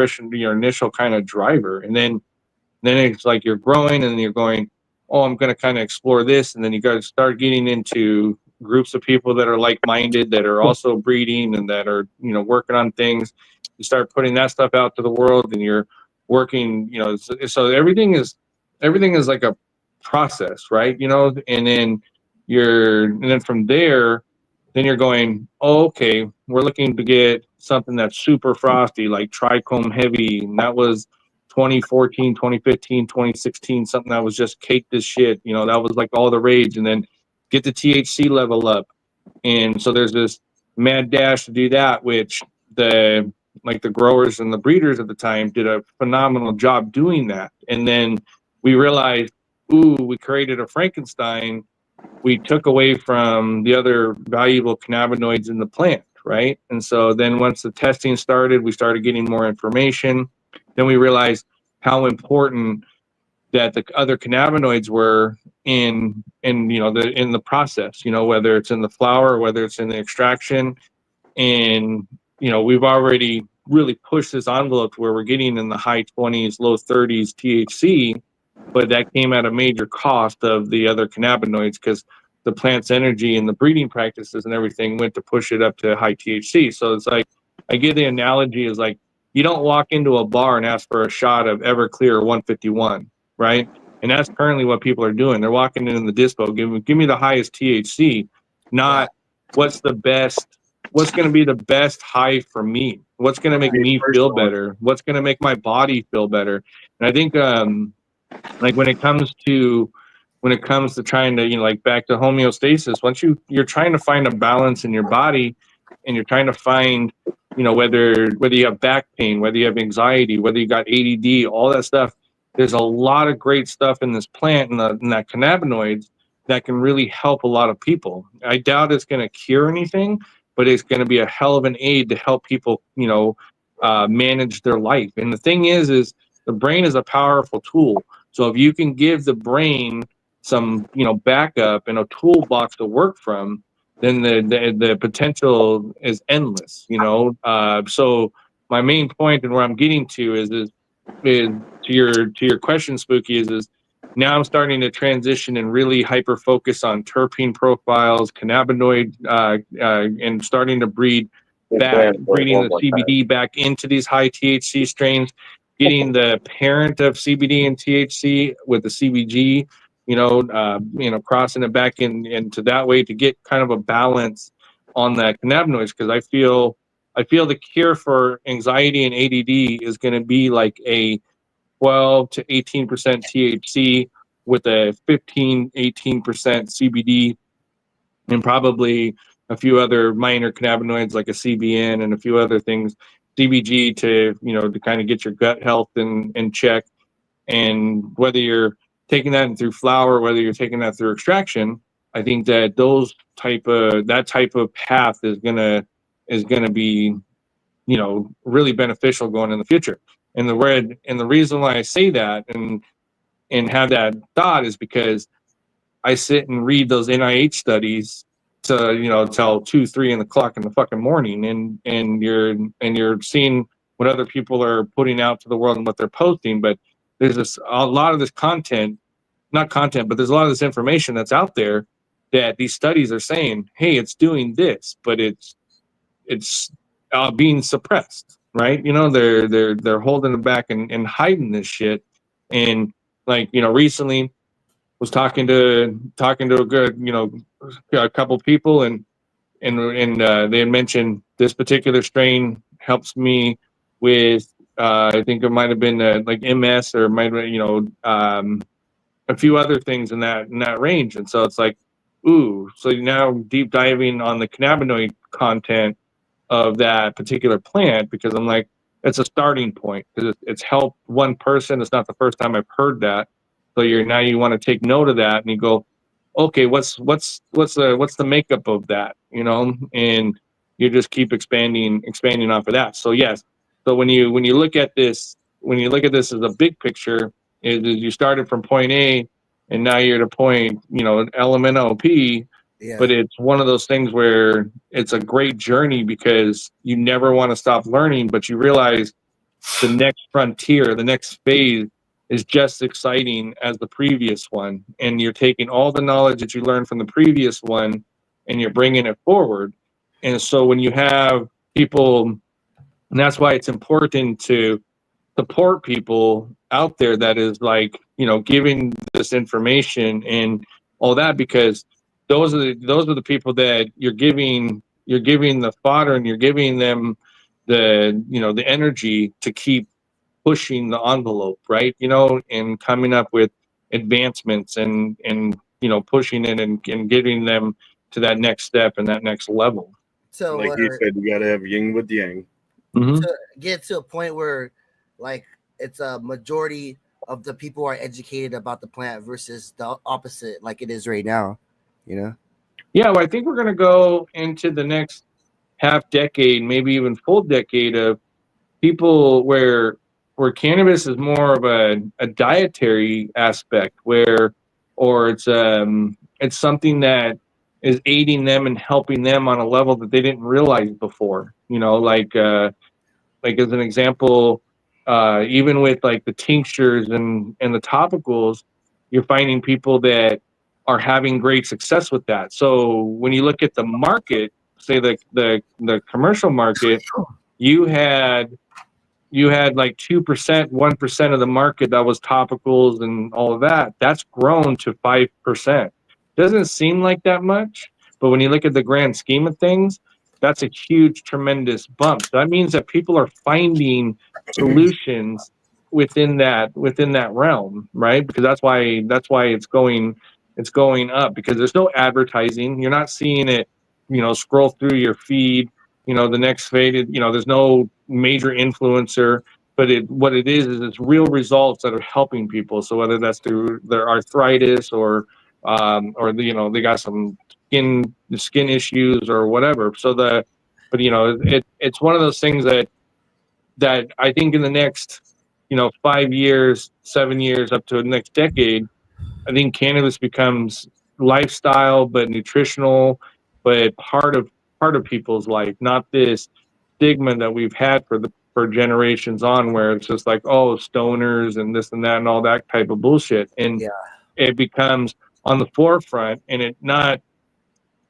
initial kind of driver, and then it's like you're growing and you're going, oh, I'm going to kind of explore this, and then you got to start getting into groups of people that are like-minded, that are also breeding and that are working on things. You start putting that stuff out to the world, and you're working, so everything is like a process, right? And then from there, then you're going, oh, okay, we're looking to get something that's super frosty, like trichome heavy, and that was 2014, 2015, 2016, something that was just caked as shit. That was like all the rage. And then get the THC level up. And so there's this mad dash to do that, which the growers and the breeders at the time did a phenomenal job doing that. And then we realized, ooh, we created a Frankenstein. We took away from the other valuable cannabinoids in the plant, right? And so then once the testing started, we started getting more information. Then we realized how important that the other cannabinoids were in the process, whether it's in the flower or whether it's in the extraction. And we've already really pushed this envelope where we're getting in the high 20s, low 30s THC, but that came at a major cost of the other cannabinoids because the plant's energy and the breeding practices and everything went to push it up to high THC. So it's like, I give the analogy is like, you don't walk into a bar and ask for a shot of Everclear 151, right? And that's currently what people are doing. They're walking in the dispo, give me the highest THC, not what's the best, what's going to be the best high for me, what's going to make me feel better, what's going to make my body feel better. And I think like when it comes to trying to, like back to homeostasis, once you're trying to find a balance in your body, and you're trying to find, whether you have back pain, whether you have anxiety, whether you got ADD, all that stuff, there's a lot of great stuff in this plant and that cannabinoids that can really help a lot of people. I doubt it's going to cure anything, but it's going to be a hell of an aid to help people, manage their life. And the thing is the brain is a powerful tool. So if you can give the brain some, backup and a toolbox to work from, then the potential is endless. So my main point and where I'm getting to is to your question, Spooky, is now I'm starting to transition and really hyper focus on terpene profiles, cannabinoid, and starting to breeding the CBD back into these high THC strains, getting the parent of CBD and THC with the CBG, crossing it back into that way to get kind of a balance on that cannabinoids, because I feel the cure for anxiety and ADD is going to be like a 12 to 18% THC with a 15-18% CBD, and probably a few other minor cannabinoids like a CBN and a few other things, CBG to kind of get your gut health in check. And whether you're taking that through flower, whether you're taking that through extraction, I think that that type of path is gonna be really beneficial going in the future. And the reason why I say that and have that thought is because I sit and read those NIH studies to till 2-3 o'clock in the fucking morning, and you're seeing what other people are putting out to the world and what they're posting. But there's a lot of this content, not content, but there's a lot of this information that's out there that these studies are saying, hey, it's doing this, but it's being suppressed, right? They're holding it back and hiding this shit. And like, recently was talking to a good, a couple people, and they had mentioned this particular strain helps me with I think it might have been like MS, or might a few other things in that range. And so it's like, ooh, so now deep diving on the cannabinoid content of that particular plant, because I'm like, it's a starting point, because it's helped one person. It's not the first time I've heard that. So you want to take note of that, and you go, okay, what's the makeup of that, and you just keep expanding off of that. So yes, so when you look at this as a big picture, is you started from point A, and now you're at a point, LMNOP. Yeah. But it's one of those things where it's a great journey, because you never want to stop learning, but you realize the next frontier, the next phase is just exciting as the previous one. And you're taking all the knowledge that you learned from the previous one and you're bringing it forward. And so when you have people, and that's why it's important to support people out there that is like, giving this information and all that, because those are the people that you're giving the fodder, and you're giving them the energy to keep pushing the envelope, right? And coming up with advancements and pushing it and getting them to that next step and that next level. So like you said, you got to have yin with yang. Mm-hmm. to get to a point where, like, it's a majority of the people are educated about the plant versus the opposite, like it is right now. Yeah, well, I think we're going to go into the next half decade, maybe even full decade, of people where cannabis is more of a dietary aspect, or it's something that is aiding them and helping them on a level that they didn't realize before. Like as an example, even with like the tinctures and the topicals, you're finding people that are having great success with that. So when you look at the market, say the commercial market, you had like 2%, 1% of the market that was topicals and all of that. That's grown to 5%. Doesn't seem like that much, but when you look at the grand scheme of things, that's a huge, tremendous bump. So that means that people are finding solutions within that realm, right? Because that's why it's going up, because there's no advertising. You're not seeing it, scroll through your feed, the next faded, there's no major influencer, but what it is it's real results that are helping people. So whether that's through their arthritis or they got some skin issues or whatever. But it's one of those things that I think in the next 5 years, 7 years, up to the next decade, I think cannabis becomes lifestyle, but nutritional, but part of people's life, not this stigma that we've had for generations on, where it's just like, oh, stoners and this and that and all that type of bullshit, and Yeah. it becomes on the forefront, and it not.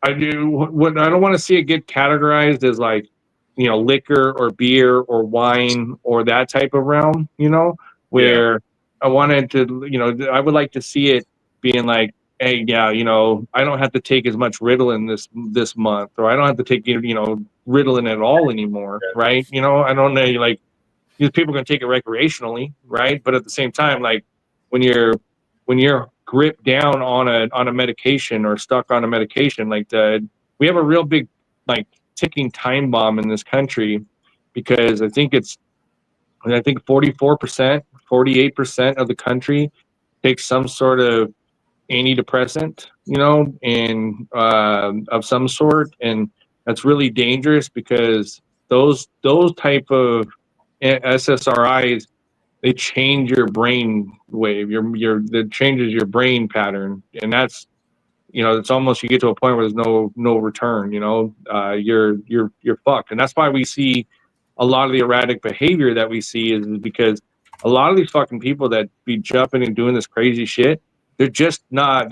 I don't want to see it get categorized as like, liquor or beer or wine or that type of realm, where I wanted to, I would like to see it being like, hey, yeah, I don't have to take as much Ritalin this month, or I don't have to take, Ritalin at all anymore, right? I don't know, like, these people are going to take it recreationally, right? But at the same time, like, when you're gripped down on a medication or stuck on a medication, like we have a real big like ticking time bomb in this country, because I think 44%, 48% of the country takes some sort of antidepressant, and of some sort, and that's really dangerous, because those type of SSRIs, they change your brain wave, that changes your brain pattern, and that's, it's almost, you get to a point where there's no return. You're fucked, and that's why we see a lot of the erratic behavior that we see is because a lot of these fucking people that be jumping and doing this crazy shit, they're just off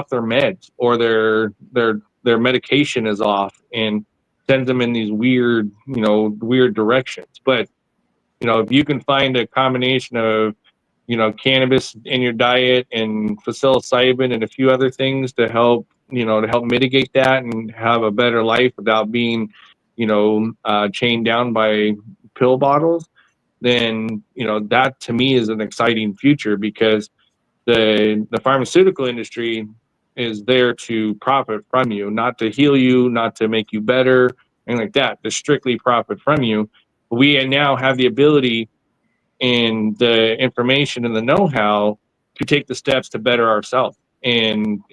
their meds, or their medication is off and sends them in these weird directions. But if you can find a combination of, cannabis in your diet and psilocybin and a few other things to help mitigate that and have a better life without being, chained down by pill bottles, then, that to me is an exciting future, because the pharmaceutical industry is there to profit from you, not to heal you, not to make you better, and like that, to strictly profit from you. We now have the ability and the information and the know-how to take the steps to better ourselves and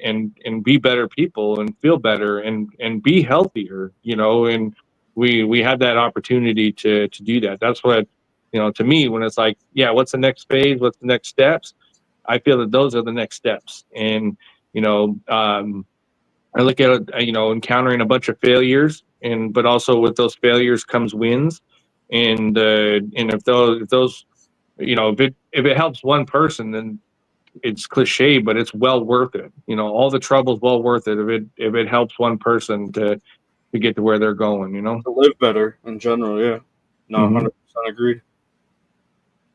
be better people and feel better and be healthier, and we have that opportunity to do that. That's what, to me, when it's like, yeah, what's the next phase, what's the next steps, I feel that those are the next steps. And I look at it, encountering a bunch of failures, but also with those failures comes wins. And if those if it helps one person, then it's cliche, but it's well worth it. All the trouble's well worth it if it helps one person to get to where they're going. To live better in general, yeah. No, Mhm. 100% agreed.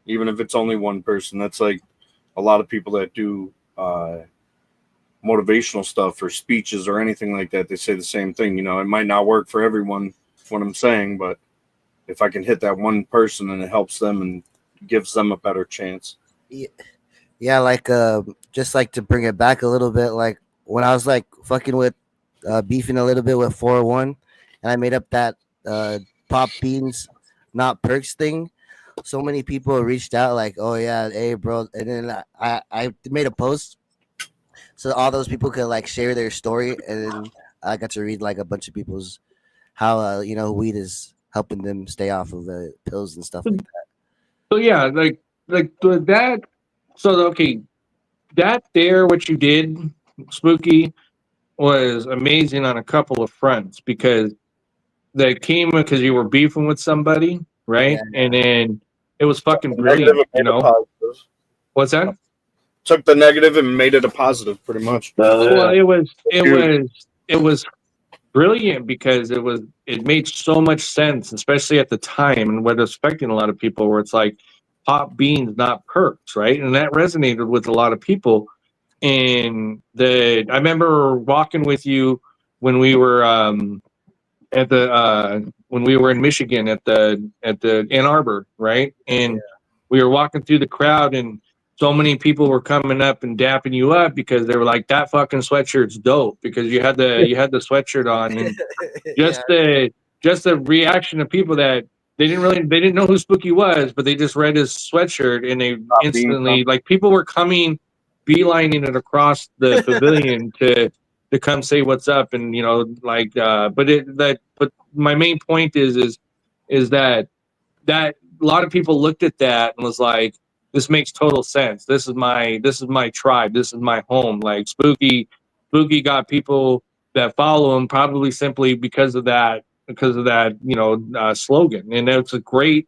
Even if it's only one person, that's like a lot of people that do motivational stuff or speeches or anything like that. They say the same thing. It might not work for everyone, what I'm saying, but if I can hit that one person and it helps them and gives them a better chance. Yeah, like just like to bring it back a little bit, like when I was like fucking with beefing a little bit with 401, and I made up that pop beans not perks thing. So many people reached out like, oh yeah, hey bro, and then I made a post so all those people could like share their story, and then I got to read like a bunch of people's how weed is helping them stay off of the pills and stuff like that. So yeah, like that. So okay, that there, what you did, Spooky, was amazing on a couple of fronts, because that came because you were beefing with somebody, Yeah, right? And then was fucking Negative brilliant. and made it positive. What's that? Took the negative and made it a positive, pretty much. Well, Yeah. it was brilliant because it made so much sense, especially at the time, and what was affecting a lot of people, where it's like pop beans, not perks, right? And that resonated with a lot of people. And I remember walking with you when we were at the when we were in Michigan at the Ann Arbor, right? And we were walking through the crowd, and so many people were coming up and dapping you up because they were like, "That fucking sweatshirt's dope," because you had the sweatshirt on, and just the just the reaction of people that they didn't know who Spooky was, but they just read his sweatshirt and they instantly, like, people were coming beelining it across the pavilion to come say what's up, and like but my main point is that a lot of people looked at that and was like, this makes total sense. This is my tribe. This is my home. Like Spooky got people that follow him probably simply because of that slogan. And it's a great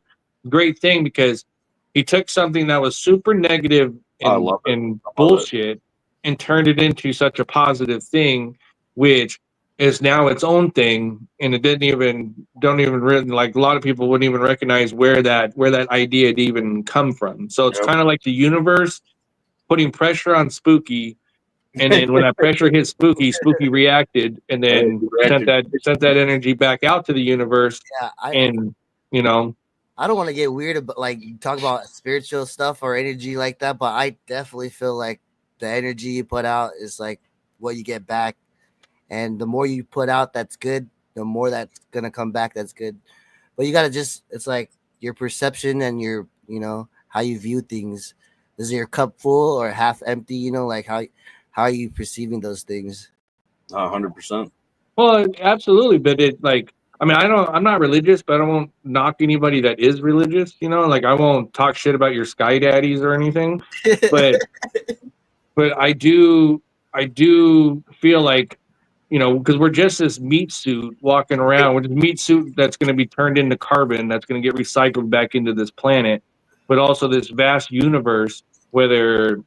thing because he took something that was super negative I love it. and bullshit and turned it into such a positive thing, which is now its own thing, and it don't even really, like, a lot of people wouldn't even recognize where that idea had even come from. So it's kind of like the universe putting pressure on Spooky, and then when that pressure hit Spooky reacted, and then sent that energy back out to the universe. Yeah, and I don't want to get weird about, like, talk about spiritual stuff or energy like that, but I definitely feel like the energy you put out is like what you get back. And the more you put out that's good, the more that's gonna come back that's good. But you gotta it's like your perception and your, how you view things. Is your cup full or half empty? Like how are you perceiving those things? 100%. Well, absolutely, but I mean, I'm not religious, but I won't knock anybody that is religious. Like, I won't talk shit about your sky daddies or anything, but I do feel like, because we're just this meat suit walking around, with a meat suit that's going to be turned into carbon, that's going to get recycled back into this planet, but also this vast universe, whether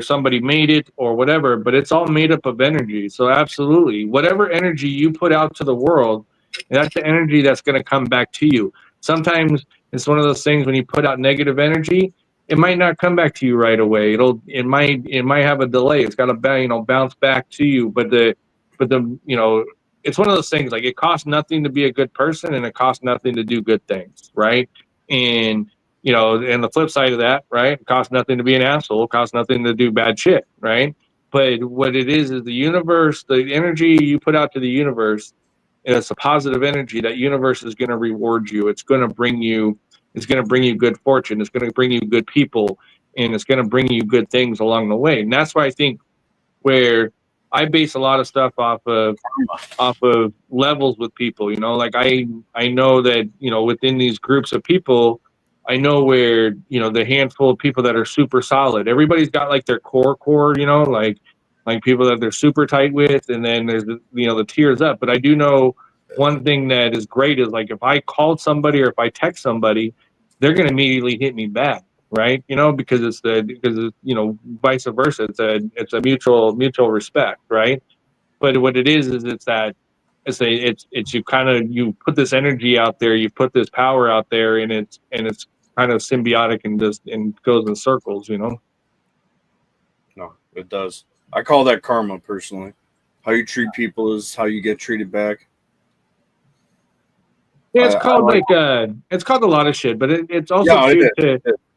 somebody made it or whatever, but it's all made up of energy. So absolutely, whatever energy you put out to the world, that's the energy that's going to come back to you. Sometimes it's one of those things, when you put out negative energy, it might not come back to you right away. It might have a delay. It's got to bounce back to you. But it's one of those things, like, it costs nothing to be a good person, and it costs nothing to do good things, right? And and the flip side of that, right? It costs nothing to be an asshole. It costs nothing to do bad shit, right? But what it is the universe, the energy you put out to the universe, and it's a positive energy. That universe is going to reward you. It's going to bring you good fortune. It's going to bring you good people, and it's going to bring you good things along the way. And that's why I think, where I base a lot of stuff off of levels with people. Like, I know that, within these groups of people, I know where, the handful of people that are super solid. Everybody's got, like, their core, like people that they're super tight with, and then there's the tiers up. But I do know one thing that is great is, like, if I called somebody or if I text somebody, they're going to immediately hit me back, right? Because it's vice versa. It's a mutual respect, right? But what it is it's you put this energy out there, you put this power out there, and it's kind of symbiotic, and just and goes in circles. No, it does. I call that karma, personally. How you treat people is how you get treated back. Yeah, it's called a lot of shit, but it's also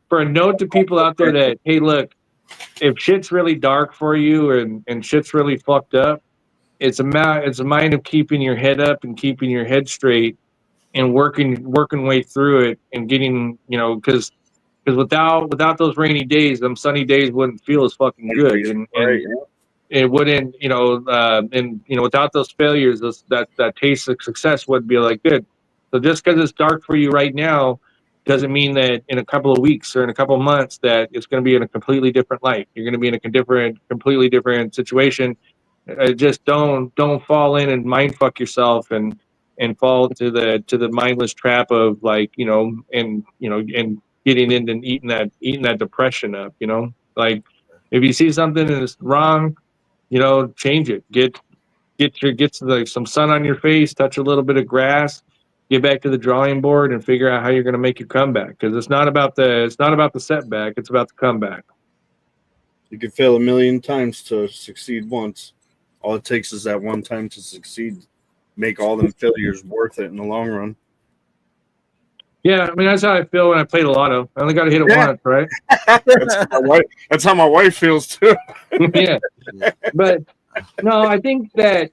for a note to people out there that, hey, look, if shit's really dark for you, and shit's really fucked up, it's a mind of keeping your head up and keeping your head straight, and working way through it, and getting, because without those rainy days, them sunny days wouldn't feel as fucking good, and it wouldn't, and without those failures, that taste of success wouldn't be like good. So just because it's dark for you right now doesn't mean that in a couple of weeks or in a couple of months that it's going to be in a completely different light. You're going to be in a completely different situation. Just don't fall in and mind fuck yourself, and fall to the mindless trap of, like, and getting into eating that depression up. Like if you see something and it's wrong, change it. Some sun on your face, touch a little bit of grass, get back to the drawing board and figure out how you're going to make your comeback, because it's not about the setback, it's about the comeback. You can fail a million times to succeed once. All it takes is that one time to succeed. Make all them failures worth it in the long run. Yeah, I mean, that's how I feel when I play the lotto. I only got to hit it once, right? That's how my wife feels too. Yeah, but no, I think that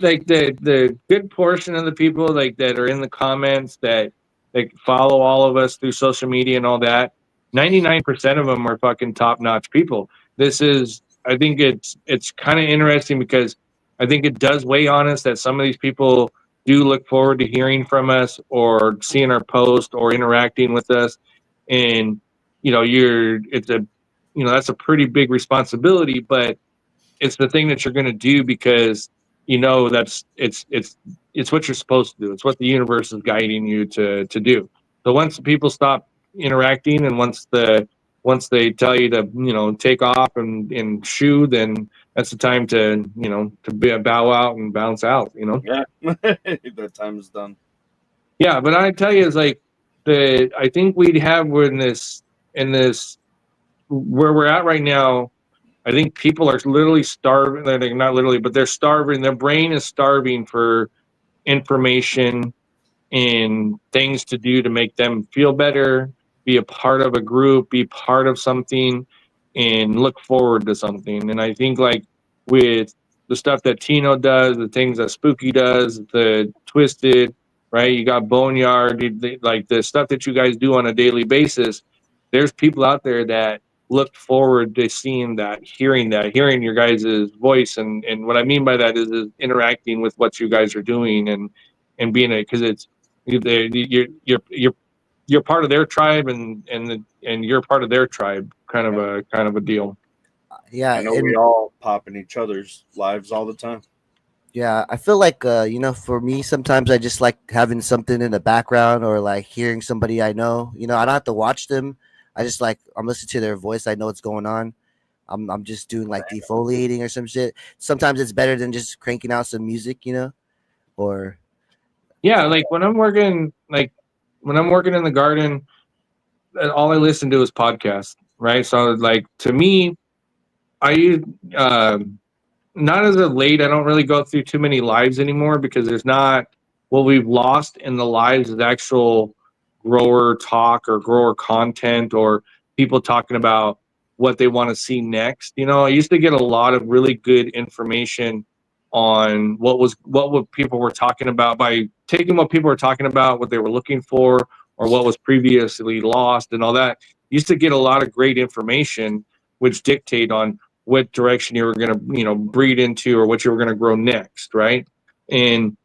like the good portion of the people like that are in the comments that like follow all of us through social media and all that, 99% of them are fucking top notch people. I think it's kind of interesting because I think it does weigh on us that some of these people do look forward to hearing from us or seeing our post or interacting with us. And that's a pretty big responsibility, but it's the thing that you're going to do because that's it's what you're supposed to do. It's what the universe is guiding you to do. So once the people stop interacting and once they tell you to take off and shoo, then that's the time to bow out and bounce out. Yeah, that time is done. Yeah, but I tell you, it's like I think we'd have in this where we're at right now. I think people are literally starving. Like, not literally, but they're starving. Their brain is starving for information and things to do to make them feel better, be a part of a group, be part of something, and look forward to something. And I think like with the stuff that Tino does, the things that Spooky does, the Twisted, right? You got Boneyard, like the stuff that you guys do on a daily basis. There's people out there that look forward to seeing that, hearing your guys' voice. And what I mean by that is interacting with what you guys are doing and being because it's you're part of their tribe and you're part of their tribe, kind of a deal. Yeah, I know we all pop in each other's lives all the time. yeah, I feel like for me sometimes I just like having something in the background or like hearing somebody I know. I don't have to watch them. I just like I'm listening to their voice. I know what's going on. I'm just doing like defoliating or some shit. Sometimes it's better than just cranking out some music, or Yeah, like when I'm working in the garden, all I listen to is podcasts, right? So like to me, I use not as of late, I don't really go through too many lives anymore because there's not what we've lost in the lives is actual grower talk or grower content or people talking about what they want to see next. I used to get a lot of really good information on what people were talking about by taking what people were talking about, what they were looking for, or what was previously lost and all that. Used to get a lot of great information which dictate on what direction you were going to breed into or what you were going to grow next, right? And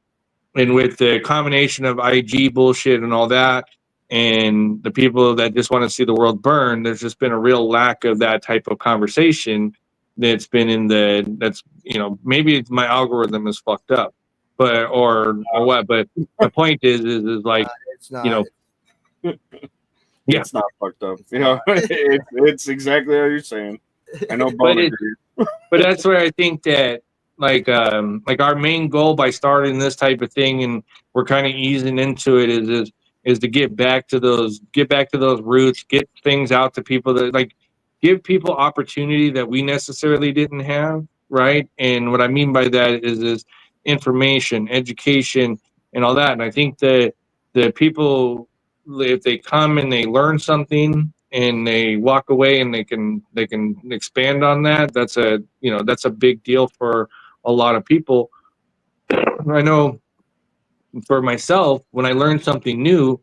with the combination of IG bullshit and all that and the people that just want to see the world burn, there's just been a real lack of that type of conversation that's been maybe my algorithm is fucked up, but or what, but my point is like it's not. yeah, It's not fucked up. It's exactly how you're saying. I know but Bone but that's where I think that like our main goal by starting this type of thing and we're kind of easing into it is to get back to those roots, get things out to people that like give people opportunity that we necessarily didn't have, right? And what I mean by that is information, education, and all that. And I think that the people, if they come and they learn something and they walk away and they can expand on that, that's a big deal for a lot of people. I know for myself, when I learn something new,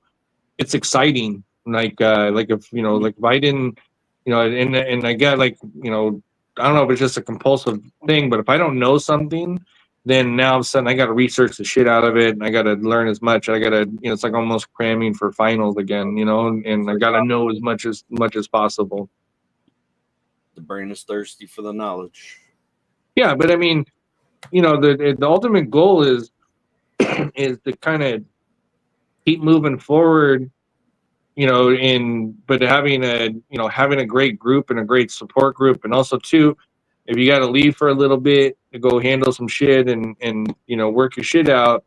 it's exciting. Like if I didn't, and I get like, I don't know if it's just a compulsive thing, but if I don't know something, then now all of a sudden I got to research the shit out of it and I got to learn as much. I got to, it's like almost cramming for finals again, and I got to know as much as possible. The brain is thirsty for the knowledge. Yeah, but I mean, the ultimate goal is to kind of keep moving forward but having a great group and a great support group, and also too, if you got to leave for a little bit to go handle some shit and work your shit out,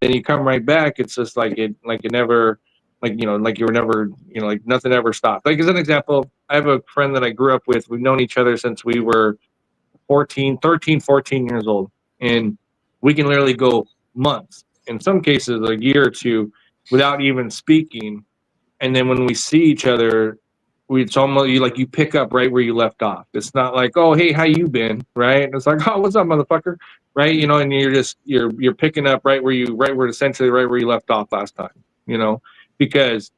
then you come right back. It's just like it never, like you were never, like nothing ever stopped. Like as an example, I have a friend that I grew up with. We've known each other since we were 14 years old, and we can literally go months, in some cases a year or two, without even speaking. And then when we see each other, it's almost you pick up right where you left off. It's not like, oh hey, how you been, right? It's like, oh, what's up, motherfucker, right? And you're picking up essentially right where you left off last time, because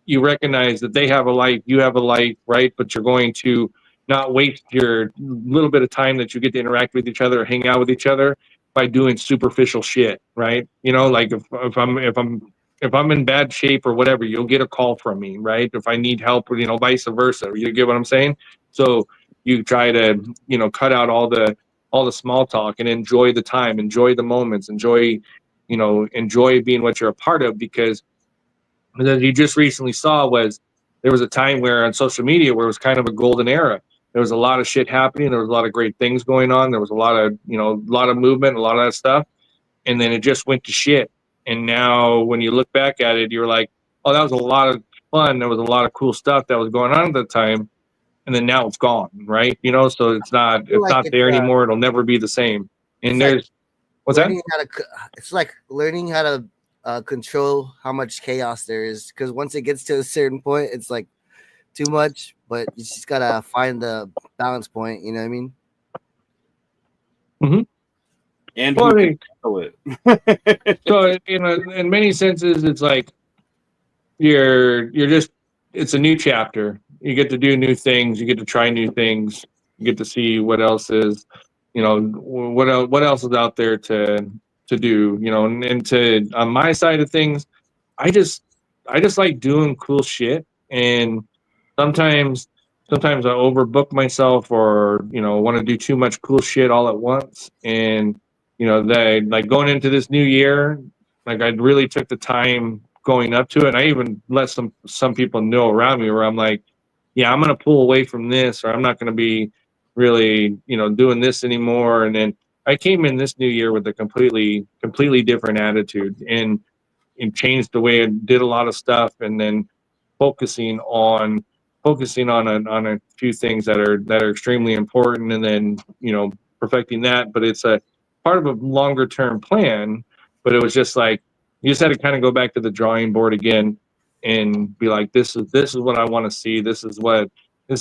you recognize that they have a life, you have a life, right? But you're going to not waste your little bit of time that you get to interact with each other or hang out with each other by doing superficial shit, right? Like if I'm in bad shape or whatever, you'll get a call from me, right? If I need help, or vice versa. You get what I'm saying? So you try to cut out all the small talk and enjoy the time, enjoy the moments, enjoy being what you're a part of, because that you just recently saw was there was a time where on social media where it was kind of a golden era. There was a lot of shit happening. There was a lot of great things going on. There was a lot of movement, a lot of that stuff. And then it just went to shit. And now when you look back at it, you're like, oh, that was a lot of fun. There was a lot of cool stuff that was going on at the time. And then now it's gone, right? So it's not there anymore. It'll never be the same. And there's what's that? It's like learning how to control how much chaos there is, because once it gets to a certain point, it's like too much, but you just gotta find the balance point. You know what I mean? Mm-hmm. And who can handle it. So in many senses, it's like you're just, it's a new chapter. You get to do new things. You get to try new things. You get to see what else is, what else is out there to do, and to on my side of things, I just like doing cool shit. And sometimes I overbook myself, or want to do too much cool shit all at once. And that, like, going into this new year, like, I really took the time going up to it. And I even let some people know around me, where I'm like, yeah, I'm gonna pull away from this, or I'm not gonna be really doing this anymore. And then I came in this new year with a completely different attitude, and changed the way I did a lot of stuff. And then focusing on a few things that are extremely important, and then perfecting that. But it's a part of a longer term plan. But it was just like, you just had to kind of go back to the drawing board again and be like, this is what I want to see. This is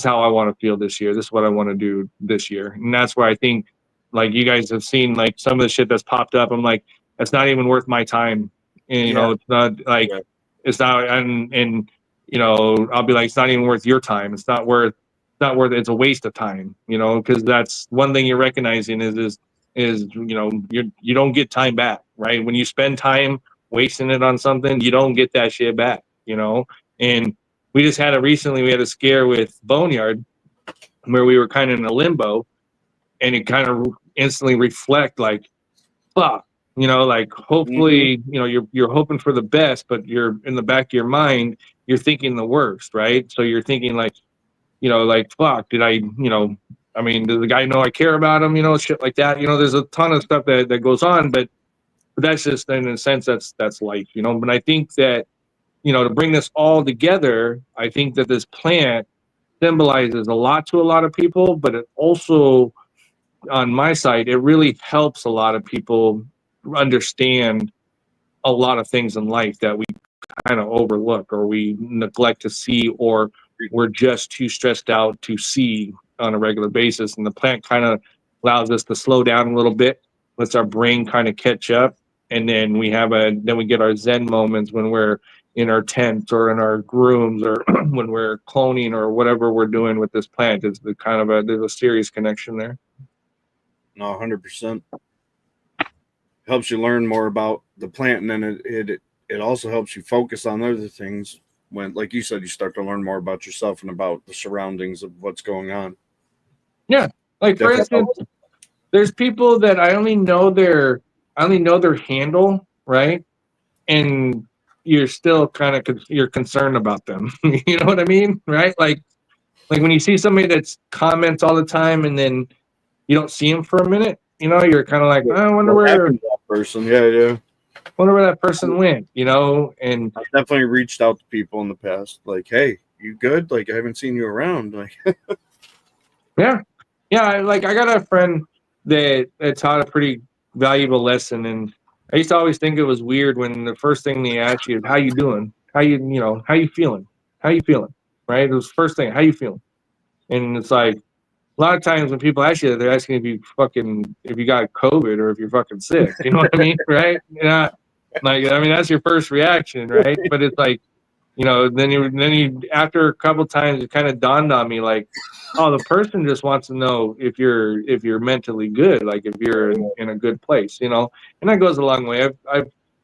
how I want to feel this year. This is what I want to do this year. And that's where I think, like, you guys have seen, like, some of the shit that's popped up. I'm like, that's not even worth my time. And, it's not like, it's not, and I'll be like, it's not even worth your time. It's not worth, it's a waste of time, because that's one thing you're recognizing is you don't get time back, right? When you spend time wasting it on something, you don't get that shit back, And we just had we had a scare with Boneyard, where we were kind of in a limbo, and it kind of instantly reflect, like, fuck, like, hopefully, you're hoping for the best, but you're in the back of your mind, you're thinking the worst, right? So you're thinking, like, like, fuck, did I, I mean, does the guy know I care about him, shit like that. There's a ton of stuff that goes on, but that's just, in a sense, that's life, But I think that, to bring this all together, I think that this plant symbolizes a lot to a lot of people, but it also, on my side, it really helps a lot of people understand a lot of things in life that we kind of overlook, or we neglect to see, or we're just too stressed out to see on a regular basis. And the plant kind of allows us to slow down a little bit, lets our brain kind of catch up. And then we get our Zen moments when we're in our tent or in our rooms, or when we're cloning or whatever we're doing with this plant. It's the kind of there's a serious connection there. No, 100%. Helps you learn more about the plant, and then it also helps you focus on other things when, like you said, you start to learn more about yourself and about the surroundings of what's going on. Yeah, like, for instance, there's people that I only know their handle, right? And you're still kind of you're concerned about them. You know what I mean, right? Like when you see somebody that's comments all the time and then you don't see him for a minute, you're kind of like, oh, I wonder What where happened to that person? Yeah. that person went, and I've definitely reached out to people in the past, like, hey, you good? Like, I haven't seen you around. Like, yeah, yeah. I got a friend that taught a pretty valuable lesson, and I used to always think it was weird when the first thing they ask you is, "How you doing? How you feeling? How you feeling?" Right? It was the first thing. How you feeling? And it's like a lot of times when people ask you that, they're asking if you got COVID or if you're fucking sick. You know what I mean? Right? Yeah. Like, I mean, that's your first reaction, right? But it's like, then you after a couple times it kind of dawned on me like, oh, the person just wants to know if you're mentally good, like if you're in a good place, and that goes a long way.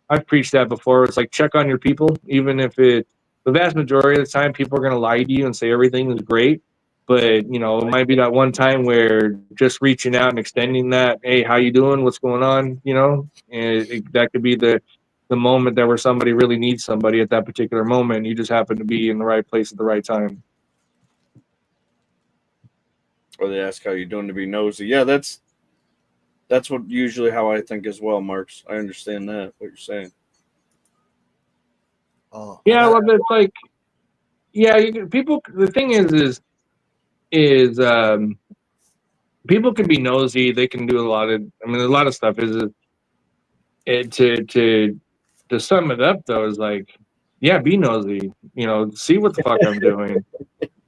I've preached that before. It's like, check on your people, even if the vast majority of the time people are going to lie to you and say everything is great, but it might be that one time where just reaching out and extending that, hey, how you doing, what's going on, and that could be the moment that where somebody really needs somebody at that particular moment. You just happen to be in the right place at the right time. or they ask how you doing to be nosy. Yeah, that's what usually how I think as well, Marks. I understand that what you're saying. Oh, I Yeah, got well, it's like, yeah, people. The thing is, people can be nosy. They can do a lot of. I mean, a lot of stuff is it to sum it up though is like, yeah, be nosy. See what the fuck I'm doing.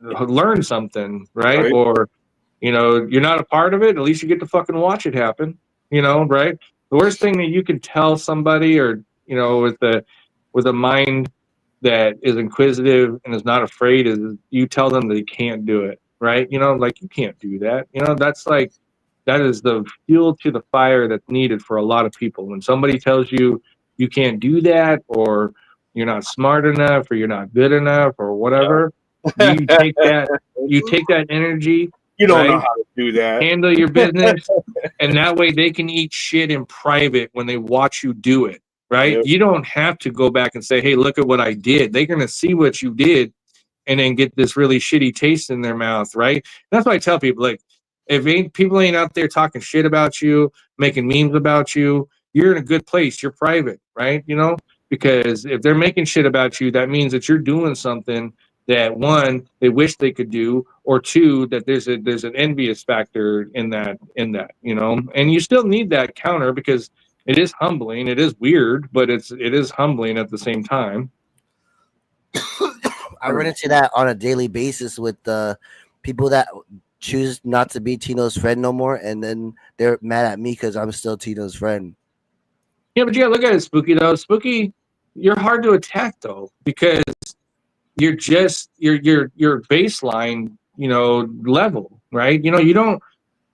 Learn something, right? Right? Or you're not a part of it. At least you get to fucking watch it happen. Right? The worst thing that you can tell somebody, or with a mind that is inquisitive and is not afraid, is you tell them they can't do it. Right? Like, you can't do that. That's like, that is the fuel to the fire that's needed for a lot of people. When somebody tells you you can't do that, or you're not smart enough, or you're not good enough, or whatever, you take that energy, You don't know right? how to do that. Handle your business, and that way they can eat shit in private when they watch you do it, right? Yep. You don't have to go back and say, hey, look at what I did. They're going to see what you did and then get this really shitty taste in their mouth, right? That's why I tell people, like, if people ain't out there talking shit about you, making memes about you, you're in a good place. You're private, right? Because if they're making shit about you, that means that you're doing something that, one, they wish they could do, or two, that there's an envious factor in that. And you still need that counter, because it is humbling. It is weird, but it is humbling at the same time. I run into that on a daily basis with people that choose not to be Tino's friend no more, and then they're mad at me because I'm still Tino's friend. Yeah, but you gotta look at it, Spooky, though. Spooky, you're hard to attack though, because you're just your baseline, level, right? You don't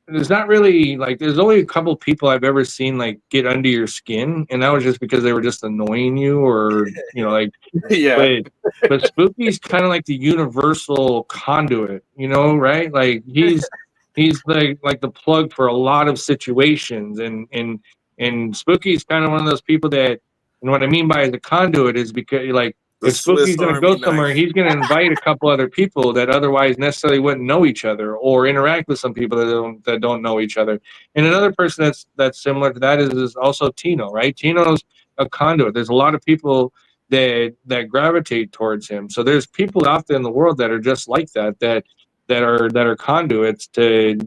there's not really, like, there's only a couple people I've ever seen like get under your skin, and that was just because they were just annoying you, or like, Yeah. but Spooky's kind of like the universal conduit, right? Like, he's like the plug for a lot of situations, and Spooky's kind of one of those people that, and what I mean by the conduit is because, like, The if Spooky's Swiss going to Army go somewhere, knife. he's going to invite a couple other people that otherwise necessarily wouldn't know each other, or interact with some people that don't know each other. And another person that's similar to that is also Tino, right? Tino's a conduit. There's a lot of people that gravitate towards him. So there's people out there in the world that are just like that are conduits to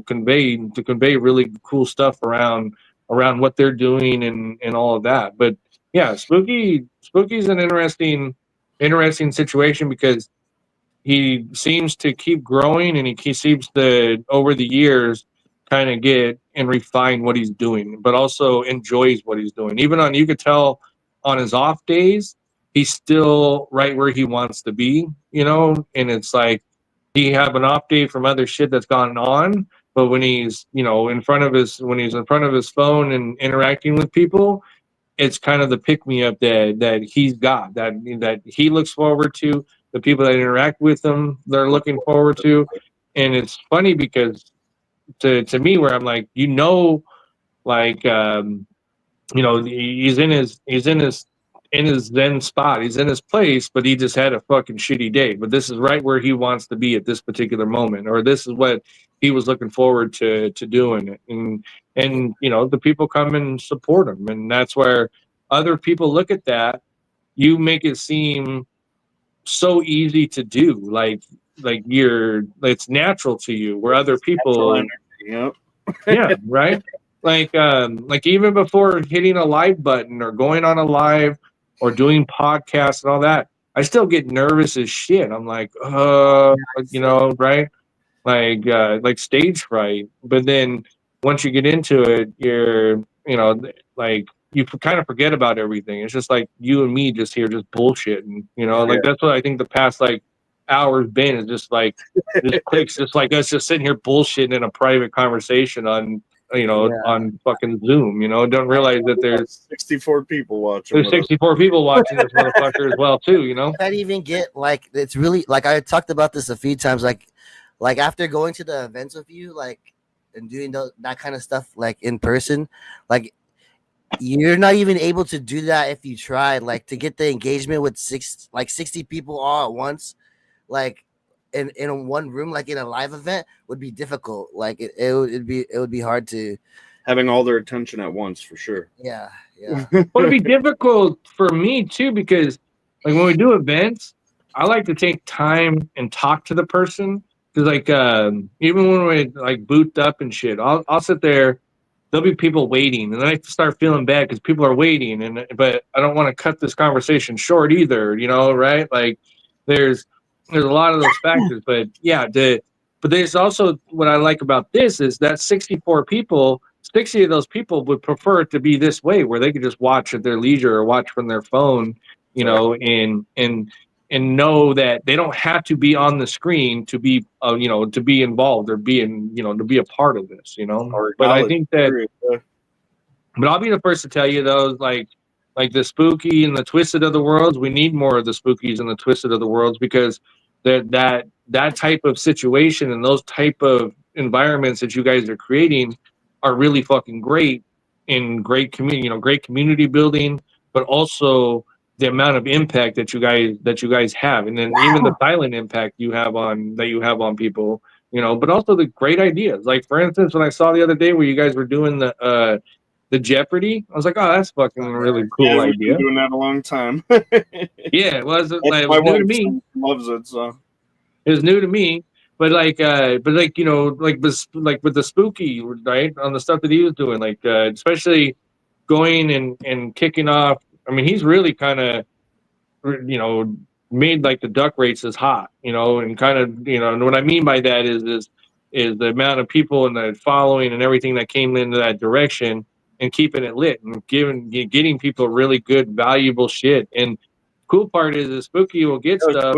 convey really cool stuff around what they're doing, and all of that. But yeah, Spooky's an interesting situation, because he seems to keep growing, and he seems to, over the years, kind of get and refine what he's doing, but also enjoys what he's doing. Even you could tell on his off days, he's still right where he wants to be, and it's like, he have an off day from other shit that's gone on, but when he's in front of his phone and interacting with people, it's kind of the pick me up that he's got, that he looks forward to, the people that interact with him they're looking forward to. And it's funny because, to me, where I'm like, like, he's in his in his Zen spot. He's in his place, but he just had a fucking shitty day. But this is right where he wants to be at this particular moment, or this is what he was looking forward to doing it. And you know, the people come and support him, and that's where other people look at that. You make it seem so easy to do, like it's natural to you, where other people, Yep. yeah, right. Like even before hitting a live button or going on a live or doing podcasts and all that, I still get nervous as shit. I'm like, you know, right? Like stage fright. But then once you get into it, you're, you know, like you kind of forget about everything. It's just like you and me just here just bullshitting, you know. Like that's what I think the past like hours been, is just like this clicks, just like us just sitting here bullshitting in a private conversation on, you know, on fucking Zoom. You know, don't realize that there's 64 people watching. there's 64 people watching this motherfucker as well too. You know, I can't even get like, it's really like, I talked about this a few times. Like after going to the events with you, like, and doing that kind of stuff like in person, like you're not even able to do that if you tried. Like to get the engagement with 60 people all at once, like in one room, like in a live event, would be difficult. Like it would be hard to having all their attention at once for sure. Yeah. Well, it'd be difficult for me too, because like when we do events, I like to take time and talk to the person. Because like even when we like boot up and shit, I'll sit there. There'll be people waiting, and then I start feeling bad because people are waiting, but I don't want to cut this conversation short either. You know, right? Like there's a lot of those factors, but yeah, but there's also what I like about this is that 64 people. 60 of those people would prefer it to be this way, where they could just watch at their leisure or watch from their phone, you know, and know that they don't have to be on the screen to be, you know, to be involved or being, you know, to be a part of this, you know. But I think that, but I'll be the first to tell you those, like the spooky and the twisted of the worlds. We need more of the spookies and the twisted of the worlds, because that type of situation and those type of environments that you guys are creating are really fucking great, in great community, you know, great community building, but also the amount of impact that you guys have, and then even the silent impact you have on people, you know, but also the great ideas. Like for instance, when I saw the other day where you guys were doing the Jeopardy, I was like, oh, that's fucking really cool idea. We've been doing that a long time. Yeah, it was new to me. Loves it, so it was new to me. But like, you know, like with the spooky, right, on the stuff that he was doing, like especially going and kicking off. I mean, he's really kind of, you know, made like the duck races hot, you know, and kind of, you know, and what I mean by that is the amount of people and the following and everything that came into that direction, and keeping it lit and getting people really good, valuable shit. And cool part is Spooky will get stuff.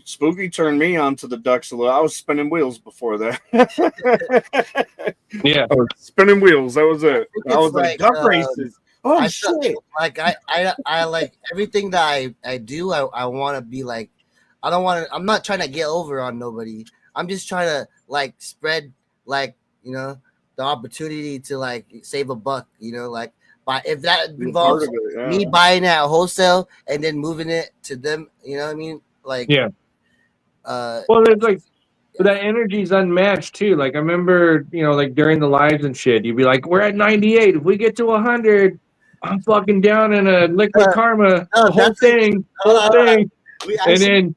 Spooky turned me on to the ducks a little. I was spinning wheels before that. Yeah, I was spinning wheels. That was it. I was like duck races. Oh shit! Like I like everything that I do. I want to be like, I don't want to. I'm not trying to get over on nobody. I'm just trying to like spread, like, you know, the opportunity to like save a buck. You know, like, but if that involves me buying it at wholesale and then moving it to them, you know what I mean? Like, yeah. Well, there's like. But that energy is unmatched too. Like I remember, you know, like during the lives and shit, you'd be like, "We're at 98. If we get to 100, I'm fucking down in a liquid karma, whole thing. And then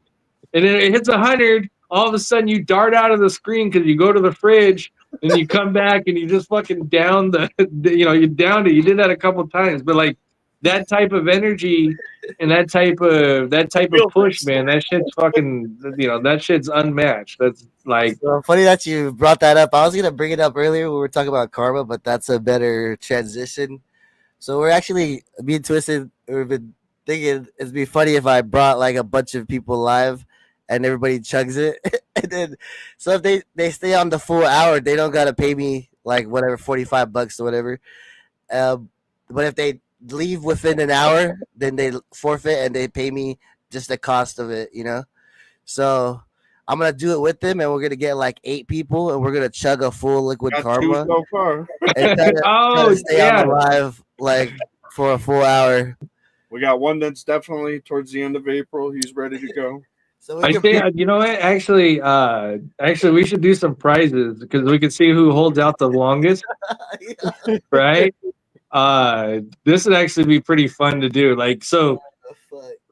it hits 100. All of a sudden, you dart out of the screen because you go to the fridge, and you come back and you just fucking down you know, you downed it. You did that a couple of times, but like that type of energy and that type of push, man, that shit's fucking, you know, that shit's unmatched. That's like, so funny that you brought that up. I was gonna bring it up earlier when we were talking about karma, but that's a better transition. So we're actually, me and Twisted, we've been thinking it'd be funny if I brought like a bunch of people live and everybody chugs it. And then so if they stay on the full hour, they don't gotta pay me like whatever, $45 or whatever. But if they leave within an hour, then they forfeit and they pay me just the cost of it, you know. So I'm gonna do it with them, and we're gonna get like 8 people, and we're gonna chug a full liquid karma so far. and try to stay on the live like for a full hour. We got one that's definitely towards the end of April. He's ready to go. So we I can say, you know what? Actually, we should do some prizes because we can see who holds out the longest, yeah, right? This would actually be pretty fun to do. Like, fuck.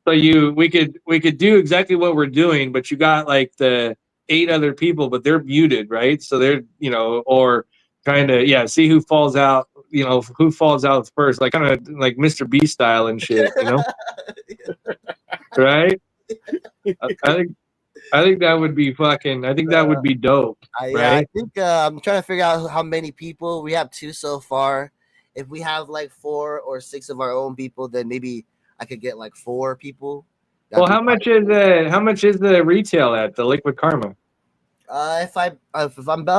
we could do exactly what we're doing, but you got like the 8 other people, but they're muted, right? So they're, or kind of, yeah, see who falls out, who falls out first, like kind of like Mr. B style and shit, right? I think that would be fucking. I think that would be dope, Yeah, I right? think I'm trying to figure out how many people we have. 2 so far. If we have like 4 or 6 of our own people, then maybe I could get like 4 people. Well, That'd be fine. how much is the retail at the Liquid Karma? If I'm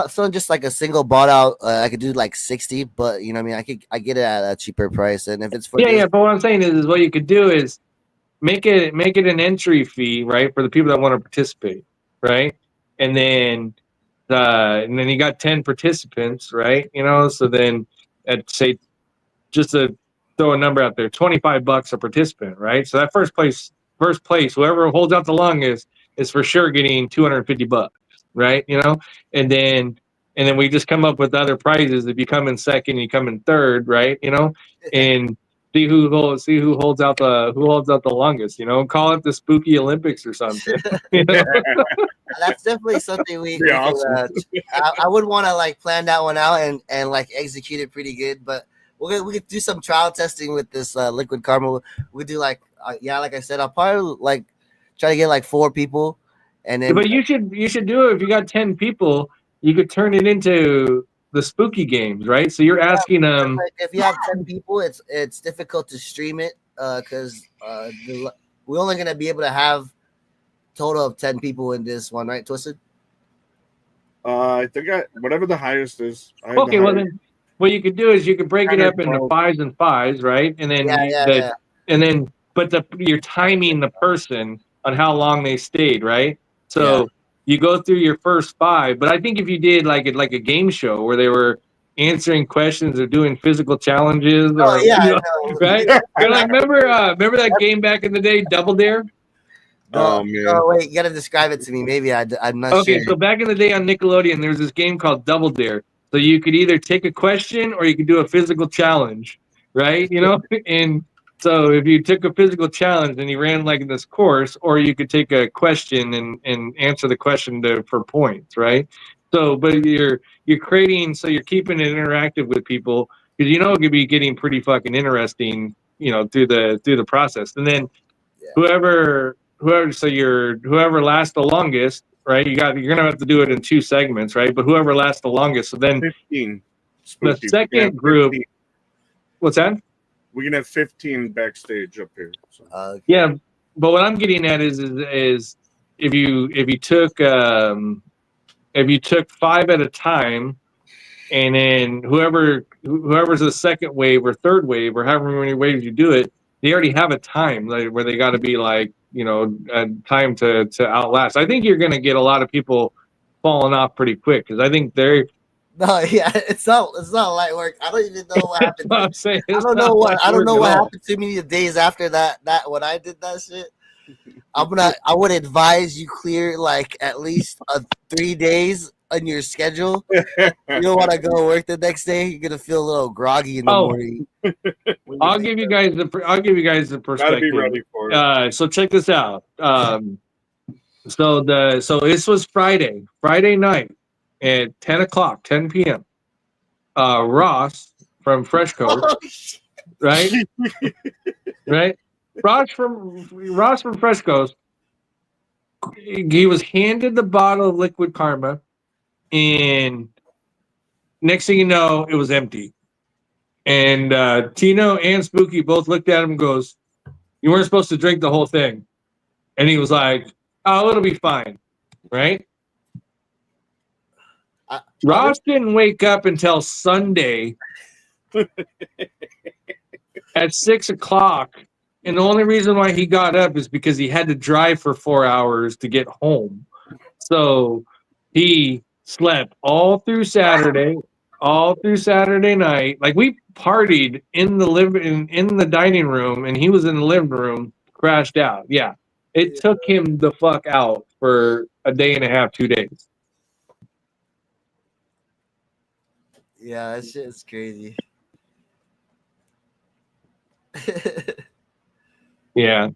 selling just like a single bought out, I could do like 60. But you know what I mean, I get it at a cheaper price. And if it's for Yeah, this, yeah. But what I'm saying is what you could do is make it an entry fee, right, for the people that want to participate, right? And then you got 10 participants, right? So then at say just to throw a number out there, $25 a participant, right? So that first place, whoever holds out the longest is for sure getting $250, right? And then we just come up with other prizes. If you come in second, you come in third, right? And see who holds out the longest. Call it the Spooky Olympics or something. that's definitely something we Be could, awesome. I would want to like plan that one out and like execute it pretty good. But we could do some trial testing with this Liquid Karma. We do like like I said, I'll probably like try to get like 4 people, and then But you should do it if you got 10 people. You could turn it into the spooky games, right? So you're asking them. like, if you have 10 people, it's difficult to stream it because we're only gonna be able to have total of 10 people in this one, right, Twisted? I think whatever the highest is. I have Okay, the well highest. then, what you could do is you could break it 10 or up into 12. fives and fives, right? And then Yeah. you're timing the person on how long they stayed, right? Yeah. So you go through your first 5, but I think if you did like a game show where they were answering questions or doing physical challenges Oh or yeah, I know. right? Like remember that game back in the day, Double Dare? Oh man. No, wait, you gotta describe it to me. Maybe I'm not Okay, sure. so back in the day on Nickelodeon, there was this game called Double Dare. So you could either take a question or you could do a physical challenge, right? And so if you took a physical challenge and you ran like this course, or you could take a question and answer the question for points, right? So, but you're creating, so you're keeping it interactive with people because it could be getting pretty fucking interesting, through the process, and then whoever whoever lasts the longest, right? You're gonna have to do it in 2 segments, right? But whoever lasts the longest. So then 15. the Spooky. second group, what's that? We can have 15 backstage up here. So. Yeah, but what I'm getting at is if you took 5 at a time, and then whoever's the second wave or third wave or however many waves you do it, they already have a time where they got to be like a time to outlast. I think you're going to get a lot of people falling off pretty quick because I think they're. No, yeah, it's not light work. I don't even know what happened. I'm saying I don't know what happened to me the days after that when I did that shit. I would advise you clear like at least 3 days on your schedule. You don't want to go work the next day. You're gonna feel a little groggy in the morning. I'll give you guys the perspective. Gotta be ready for it. So check this out. So this was Friday night at 10 p.m. Ross from Fresh Coast, right? Right? Ross from Fresh Coast. He was handed the bottle of Liquid Karma, and next thing you know, it was empty. And Tino and Spooky both looked at him and goes, "You weren't supposed to drink the whole thing." And he was like, "Oh, it'll be fine." Right? Ross didn't wake up until Sunday at 6:00. And the only reason why he got up is because he had to drive for 4 hours to get home. So he slept all through Saturday, all through Saturday night. Like we partied in the in the dining room, and he was in the living room, crashed out. Yeah, it took him the fuck out for a day and a half, 2 days. Yeah, that shit is crazy. Yeah.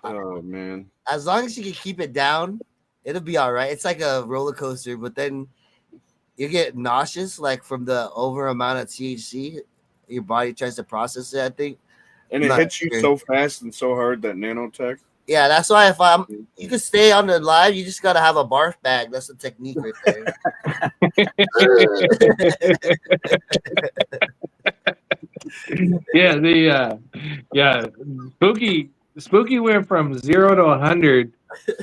Oh man. As long as you can keep it down, it'll be all right. It's like a roller coaster, but then you get nauseous, like from the over amount of THC. Your body tries to process it, I think. And I'm it not hits you sure. so fast and so hard, that nanotech. Yeah, that's why if you can stay on the live, you just gotta have a barf bag. That's the technique right there. Yeah, yeah, spooky went from 0 to 100,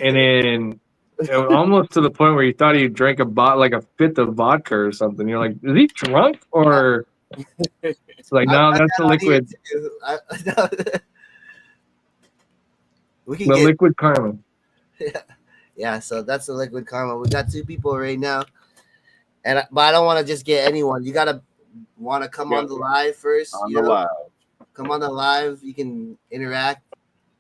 and then almost to the point where you thought he drank like a fifth of vodka or something. You're like, is he drunk, or it's like, no, that's the On here liquid, too. We can the get liquid karma. yeah. So that's the liquid karma. We got 2 people right now, but I don't want to just get anyone. You gotta want to come on the live first. On the live. Come on the live. You can interact.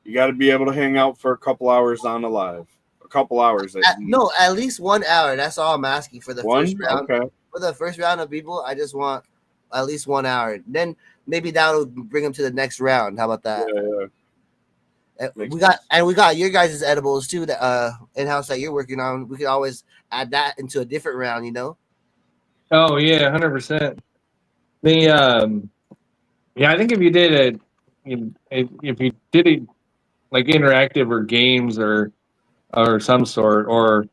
You got to be able to hang out for a couple hours on the live. A couple hours. No, at least 1 hour. That's all I'm asking for the first round. Okay. For the first round of people, I just want at least 1 hour. Then maybe that'll bring them to the next round. How about that? Yeah. We got your guys' edibles too that in house that you're working on. We could always add that into a different round, you know. Oh yeah, 100%. The yeah, I think if you did if you did it like interactive or games or some sort, or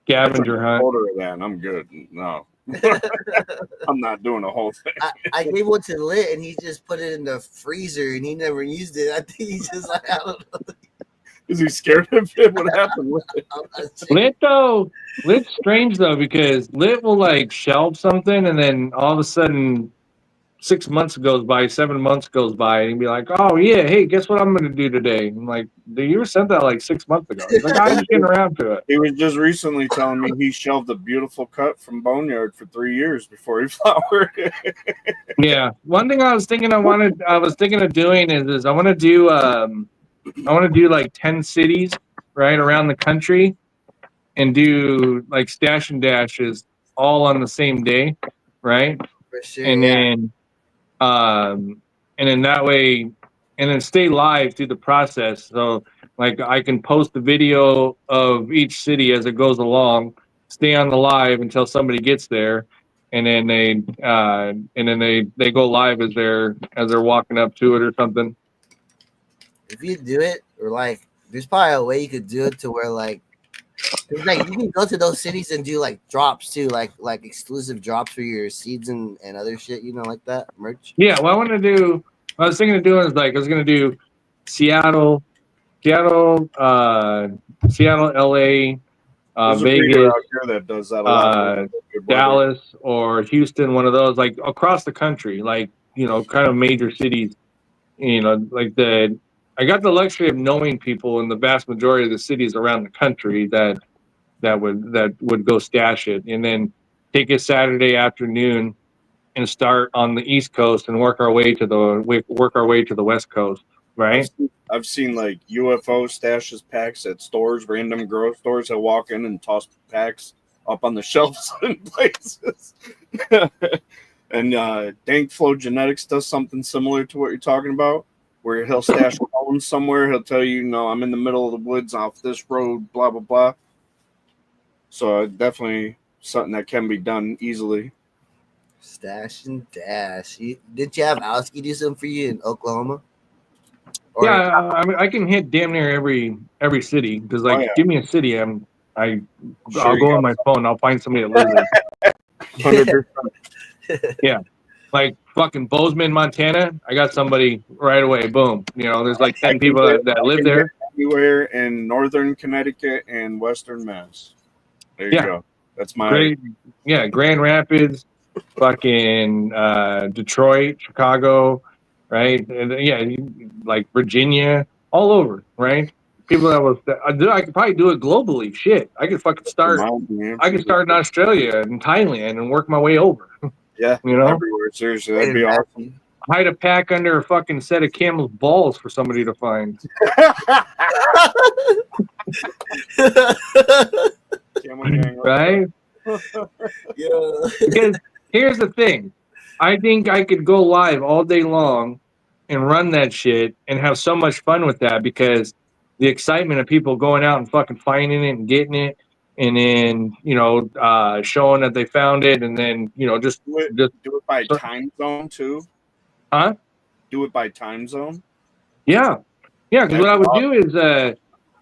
scavenger hunt. Order of that, and I'm good. No, I'm not doing the whole thing. I gave one to Lit, and he just put it in the freezer, and he never used it. I think he's just like, I don't know. Is he scared of it? What happened with it? Lit's strange though, because Lit will like shelve something, and then all of a sudden 6 months goes by, 7 months goes by, and he'd be like, "Oh yeah, hey, guess what I'm gonna do today?" I'm like, "You were sent that like 6 months ago." He's like, "I'm just getting around to it." He was just recently telling me he shelved a beautiful cut from Boneyard for 3 years before he flowered. Yeah, one thing I was thinking of doing is I want to do like 10 cities right around the country, and do like stash and dashes all on the same day, right? For sure, And yeah. then and then that way, and then stay live through the process. So like I can post the video of each city as it goes along, stay on the live until somebody gets there, and then they go live as they're walking up to it or something. If you do it, or like, there's probably a way you could do it to where like you can go to those cities and do like drops too, like exclusive drops for your seeds and other shit, you know, like that merch. Yeah, what I was thinking of doing is like I was gonna do Seattle, LA, There's a Vegas, breeder out here that does that a lot. Dallas or Houston, one of those, like across the country, like, you know, kind of major cities, you know, like I got the luxury of knowing people in the vast majority of the cities around the country that would go stash it, and then take a Saturday afternoon and start on the East Coast and work our way to the West Coast, right? I've seen like UFO stashes packs at stores, random grocery stores. They'll walk in and toss packs up on the shelves in places. And Dank Flow Genetics does something similar to what you're talking about, where he'll stash cones somewhere. He'll tell you, no, I'm in the middle of the woods off this road, blah, blah, blah. So definitely something that can be done easily. Stash and dash. Didn't you have Alski do something for you in Oklahoma? Yeah, I mean, I can hit damn near every city, because like, give me a city, I'll go on my phone, I'll find somebody that lives there. 100%. Yeah, like fucking Bozeman, Montana, I got somebody right away. Boom. You know, there's like 10 people that live there. Anywhere in northern Connecticut and western Mass. There you go. That's my great. Yeah, Grand Rapids, fucking Detroit, Chicago, right? And, yeah, like Virginia, all over, right? People I could probably do it globally. Shit, I could fucking start. I could start in Australia and Thailand and work my way over. Yeah, You know, everywhere. Seriously, that'd be awesome. hide a pack under a fucking set of camel's balls for somebody to find. Camel gang. Right? Yeah. Because here's the thing. I think I could go live all day long and run that shit and have so much fun with that because the excitement of people going out and fucking finding it and getting it and then, showing that they found it and then, just Do it by time zone too. Huh? Do it by time zone. Yeah. Yeah, because what I would do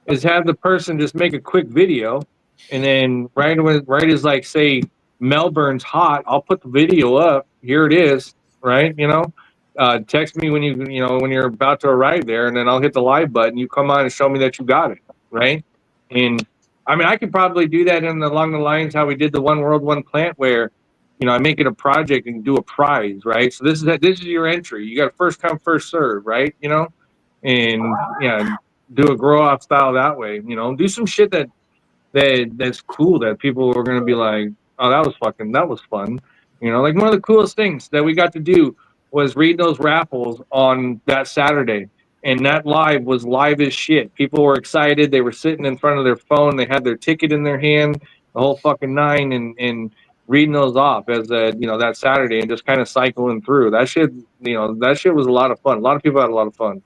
is have the person just make a quick video and then right as like say Melbourne's hot, I'll put the video up. Here it is, right? Text me when when you're about to arrive there, and then I'll hit the live button. You come on and show me that you got it, right? And I mean, I could probably do that along the lines how we did the One World One Plant, where I make it a project and do a prize, right? So this is your entry. You got first come first serve, right? And yeah, do a grow off style that way. Do some shit that's cool that people are gonna be like, oh, that was fun. Like one of the coolest things that we got to do was read those raffles on that Saturday. And that live was live as shit. People were excited. They were sitting in front of their phone. They had their ticket in their hand, the whole fucking nine, and reading those off as that Saturday and just kind of cycling through. That shit, that shit was a lot of fun. A lot of people had a lot of fun.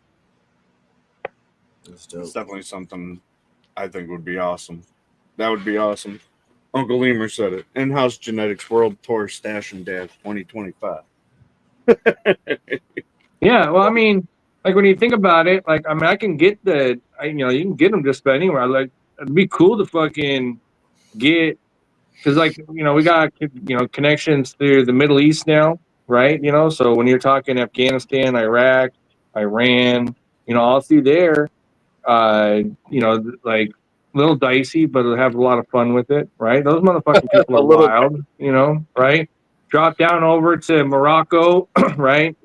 It's definitely something I think would be awesome. That would be awesome. Uncle Emer said it. In-house genetics world tour stash and dash 2025. Yeah, well, I mean, like when you think about it, like I mean, I can get you can get them just about anywhere. Like it'd be cool to fucking get because like we got connections through the Middle East now, right? So when you're talking Afghanistan, Iraq, Iran, all through there, like a little dicey, but they'll have a lot of fun with it, right? Those motherfucking people are wild, right? Drop down over to Morocco, right?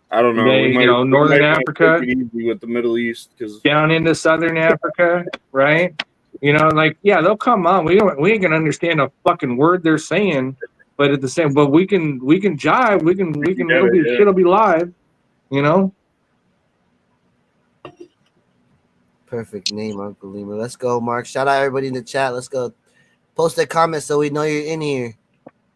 I don't know. They, Northern Africa, take it easy with the Middle East because down into Southern Africa, right? Like yeah, they'll come on. We ain't gonna understand a fucking word they're saying, but at the same, but we can jive. We can. Shit'll be live, Perfect name, Uncle Lima. Let's go, Mark. Shout out everybody in the chat. Let's go. Post a comment so we know you're in here.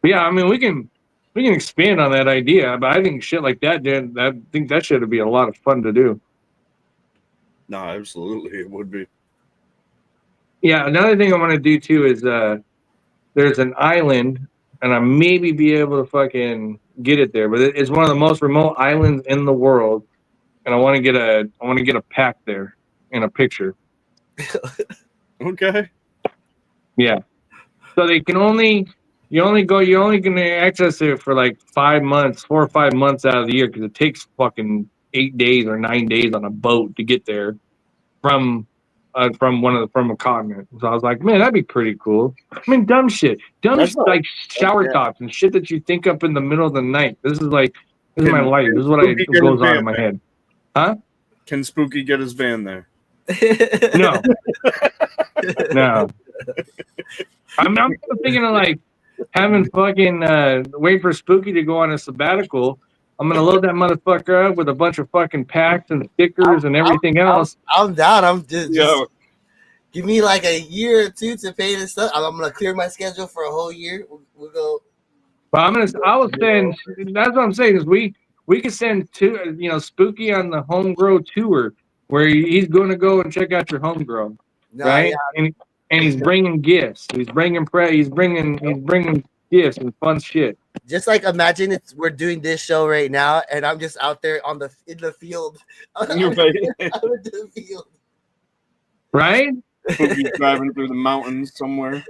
Yeah, I mean we can expand on that idea, but I think shit like that, dude. I think that shit would be a lot of fun to do. No, absolutely, it would be. Yeah, another thing I want to do too is there's an island, and I maybe be able to fucking get it there, but it's one of the most remote islands in the world, and I want to get a pack there and a picture. Okay. Yeah. So they can you're only going to access it for like 4 or 5 months out of the year because it takes fucking 8 days or 9 days on a boat to get there from a continent. So I was like, man, that'd be pretty cool. I mean, dumb like shower tops and shit that you think up in the middle of the night. This is my life. This is what goes on in my head. Huh? Can Spooky get his van there? No. No. I'm thinking of like having fucking wait for Spooky to go on a sabbatical. I'm gonna load that motherfucker up with a bunch of fucking packs and stickers and everything else. I'm down. I'm just give me like a year or two to pay this stuff. I'm gonna clear my schedule for a whole year. We'll go. But I will send. That's what I'm saying is we could send Spooky on the home grow tour where he's going to go and check out your home grow, right? Yeah. And he's bringing gifts. He's bringing gifts and fun shit. Just like imagine we're doing this show right now, and I'm just out there in the field. Your face. The field. Right? Spooky's driving through the mountains somewhere.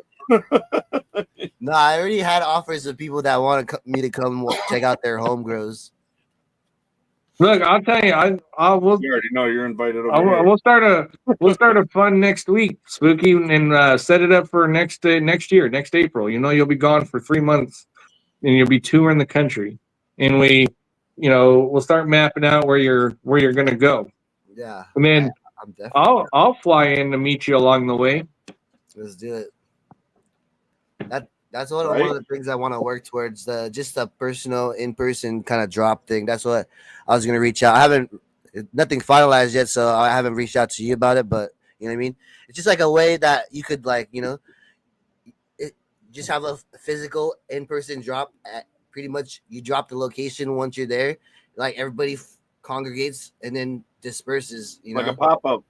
No, I already had offers of people that want me to come check out their home grows. Look, I'll tell you, I will. You already know you're invited over. We'll start a fun next week, Spooky, and set it up for next year, next April. You'll be gone for 3 months, and you'll be touring the country, and we'll start mapping out where you're gonna go. Yeah, and then I'll fly in to meet you along the way. Let's do it. That's one Right? of the things I want to work towards. Just a personal, in person kind of drop thing. That's what I was gonna reach out. I haven't nothing finalized yet, so I haven't reached out to you about it. But you know what I mean. It's just like a way that you could like it, just have a physical in person drop. At pretty much you drop the location once you're there. Like everybody congregates and then disperses. You Like a know, pop up,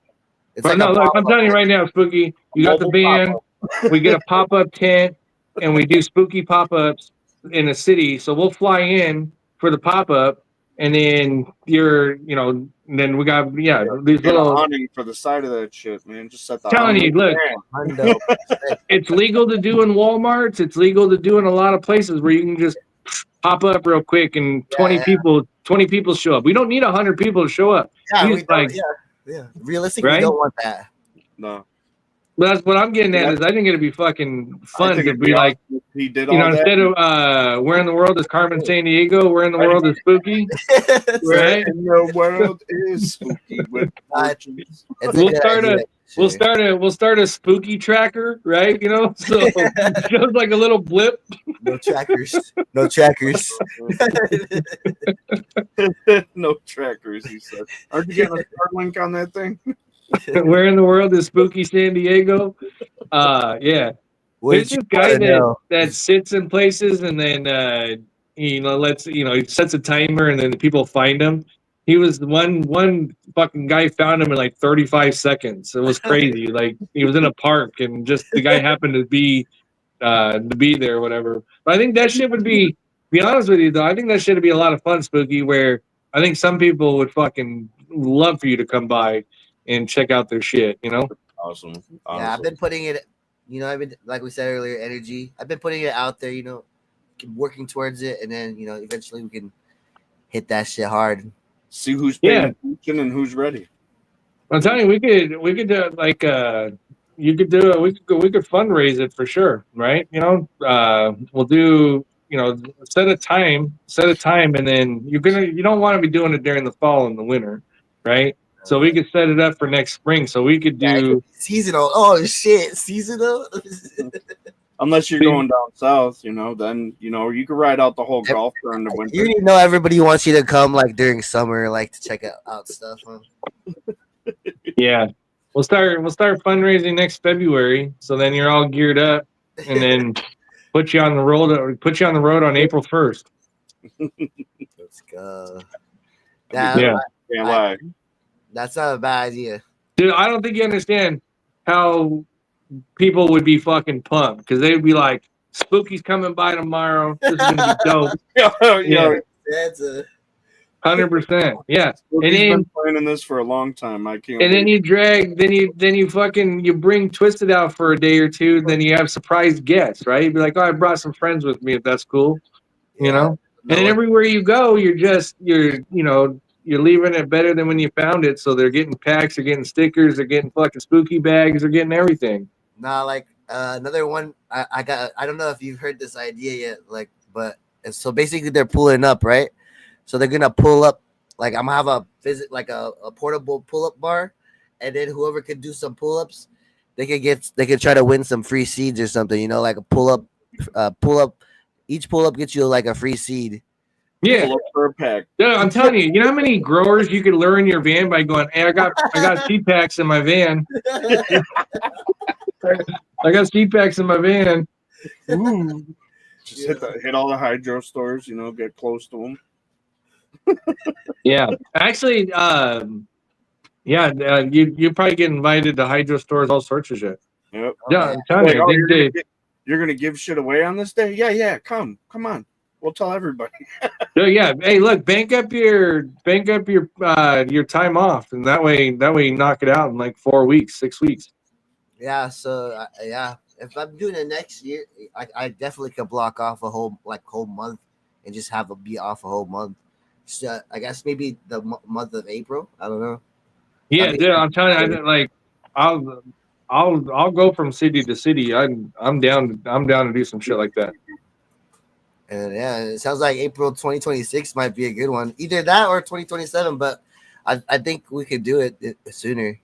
it's But like a no, look, pop I'm up. telling you right now, Spooky, you got the mobile pop van. up. We get a pop up tent, and we do spooky pop ups in a city. So we'll fly in for the pop up, and then then we got these Get a little. awning for the side of that shit, man. Just set the Telling awning. you, look, Hundo. it's legal to do in Walmarts. It's legal to do in a lot of places where you can just pop up real quick and Yeah, 20 people show up. We don't need 100 people to show up. yeah, We we just don't. like Yeah. Realistically, we right. don't want that. No, But that's what I'm getting at yeah, is I think it'd be fucking I fun think to it'd be be like, awesome if he did all that. instead of where in the world is Carmen San Diego, where in the Right? world is Spooky, Where right? in the world is spooky with Uh, fortunes? it's a We'll good start idea. a we'll start a spooky tracker, right? So it shows like a little blip. No trackers. No trackers. No trackers, he said. Aren't you getting a Starlink on that thing? Where in the world is Spooky San Diego? Yeah. What There's did you this want guy to know? that sits in places and then he sets a timer and then the people find him. He was the one fucking guy found him in like 35 seconds. It was crazy. Like he was in a park and just the guy happened to be there or whatever. But I think that shit would be honest with you though, I think that shit would be a lot of fun, Spooky, where I think some people would fucking love for you to come by and check out their shit. Awesome. Yeah, I've Honestly. been putting it. I've been like we said earlier, energy. I've been putting it out there. Working towards it, and then eventually we can hit that shit hard. See who's Yeah. paying attention and who's ready. I'm telling you, we could do like you could do it. We could fundraise it for sure, right? We'll do set a time, and then you don't want to be doing it during the fall and the winter, right? So we could set it up for next spring. So we could Yeah, it could do be seasonal. Oh shit, seasonal. Unless you're going down south, then you can ride out the whole golf during the winter. You already know everybody wants you to come like during summer, like to check out stuff. Huh? yeah. We'll start fundraising next February. So then you're all geared up, and then put you on the road. Put you on the road on April 1st. Let's go. Yeah. Can't lie. That's not a bad idea. Dude, I don't think you understand how people would be fucking pumped because they'd be like, Spooky's coming by tomorrow. This is gonna be dope. Yeah. That's a 100%. Yeah. Spooky's And then been planning this for a long time. I can't. and then wait. you drag then you bring Twisted out for a day or two, then you have surprise guests, right? You'd be like, oh, I brought some friends with me if that's cool. And then everywhere you go, you're leaving it better than when you found it. So they're getting packs, they're getting stickers, they're getting fucking spooky bags, they're getting everything. Nah, like another one. I got. I don't know if you've heard this idea yet. Like, but so basically they're pulling up, right? So they're gonna pull up. Like I'm gonna have a portable pull up bar, and then whoever could do some pull ups, they could try to win some free seeds or something. Like a pull up. Each pull up gets you like a free seed. Yeah. Pull up for a pack. Yeah, I'm telling you, you know how many growers you could lure in your van by going, hey, I got seed packs in my van. I got seed packs in my van. Ooh. Just hit all the hydro stores, get close to them. Yeah. Actually, you probably get invited to hydro stores, all sorts of shit. Yep. Yeah, I'm telling you, you're gonna give shit away on this day? Yeah. Come on. We'll tell everybody. yeah. Hey, look, bank up your time off, and that way you knock it out in like 4 weeks, 6 weeks. Yeah. So if I'm doing it next year, I definitely could block off a whole month and just have it be off a whole month. So I guess maybe the month of April. I don't know. Yeah, dude, I'm telling you, like I'll go from city to city. I'm down to do some shit like that. And yeah, it sounds like April 2026 might be a good one. Either that or 2027, but I think we could do it sooner.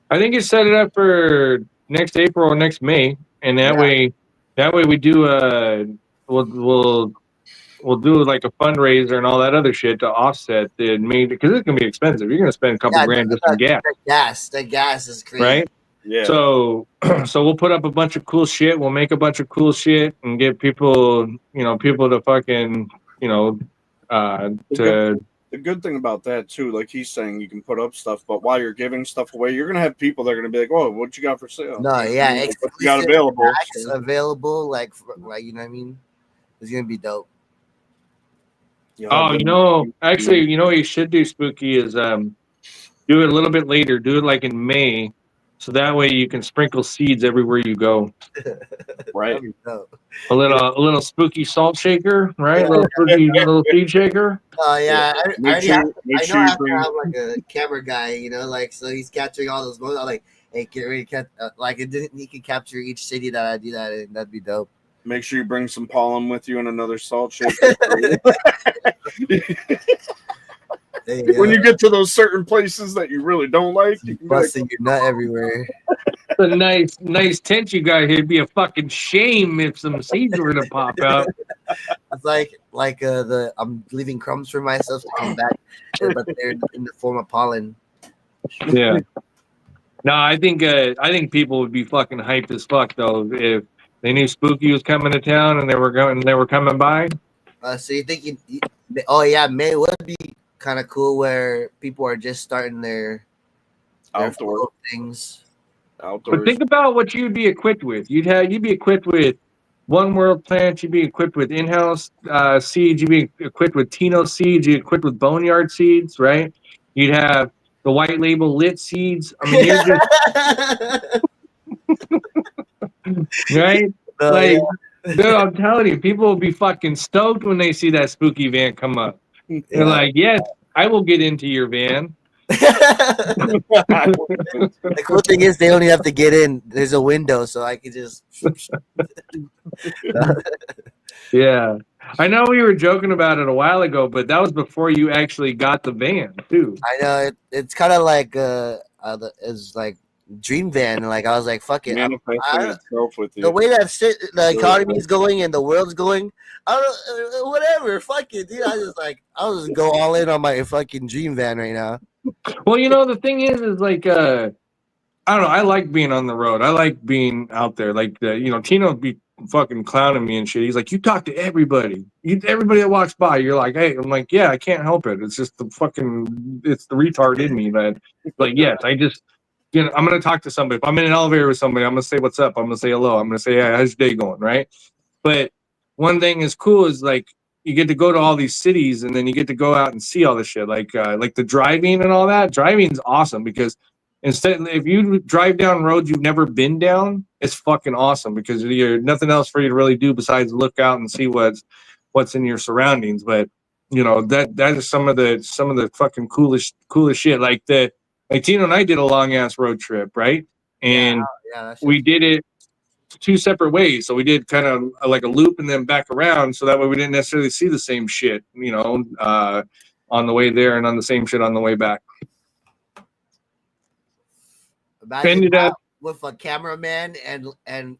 I think you set it up for next April or next May, and that That way we do we'll do like a fundraiser and all that other shit to offset the main, because it's gonna be expensive. You're gonna spend a couple grand just in gas. The gas is crazy. Right? Yeah. So we'll put up a bunch of cool shit. We'll make a bunch of cool shit and get people, people to fucking, to. The good thing about that too, like he's saying, you can put up stuff, but while you're giving stuff away, you're gonna have people that are gonna be like, "Oh, what you got for sale?" No, yeah, what you got available? Available, like you know what I mean? It's gonna be dope. Actually, what you should do, Spooky, is do it a little bit later. Do it like in May, so that way you can sprinkle seeds everywhere you go. Right. A little spooky salt shaker, right? A little spooky little seed shaker. Oh yeah, I Make sure you have to have like a camera guy, like so he's capturing all those moments. I'm like, hey, get ready, he can capture each city that I do that in. That'd be dope. Make sure you bring some pollen with you and another salt shaker. When you get to those certain places that you really don't like, you can busting your nut everywhere. A nice tent you got here. It'd be a fucking shame if some seeds were to pop out. It's like I'm leaving crumbs for myself to come back, but they're in the form of pollen. Yeah. No, I think people would be fucking hyped as fuck though if they knew Spooky was coming to town and they were coming by. So you think oh yeah, May would be kind of cool where people are just starting their outdoor things. Outdoors. But think about what you'd be equipped with. You'd be equipped with One World plants. You'd be equipped with in-house seeds. You'd be equipped with Tino seeds. You'd be equipped with Boneyard seeds, right? You'd have the white label lit seeds. I mean, you're just right. Dude, I'm telling you, people will be fucking stoked when they see that spooky van come up. They're like, yes, I will get into your van. The cool thing is they don't even have to get in. There's a window, so I can just. Yeah, I know we were joking about it a while ago, but that was before you actually got the van, too. I know it's kind of like it's like dream van. Like I was like, fuck it. The way that the economy is going and the world's going, I don't whatever. Fuck it, dude. I'll just go all in on my fucking dream van right now. Well, the thing is like I don't know. I like being on the road. I like being out there. Like Tino be fucking clowning me and shit. He's like, you talk to everybody. Everybody that walks by, you're like, hey. I'm like, yeah, I can't help it. It's just it's the retard in me that like, yes, I just I'm gonna talk to somebody. If I'm in an elevator with somebody, I'm gonna say what's up. I'm gonna say hello. I'm gonna say, hey, how's your day going, right? But one thing is cool is like you get to go to all these cities and then you get to go out and see all the shit, like the driving and all that. Driving's awesome because if you drive down roads you've never been down, it's fucking awesome because you're nothing else for you to really do besides look out and see what's in your surroundings. But that is some of the fucking coolest shit. Like Tino and I did a long ass road trip, right? And we did it 2 separate ways. So we did kind of like a loop and then back around, so that way we didn't necessarily see the same shit, on the way there and on the same shit on the way back. Imagine that with a cameraman and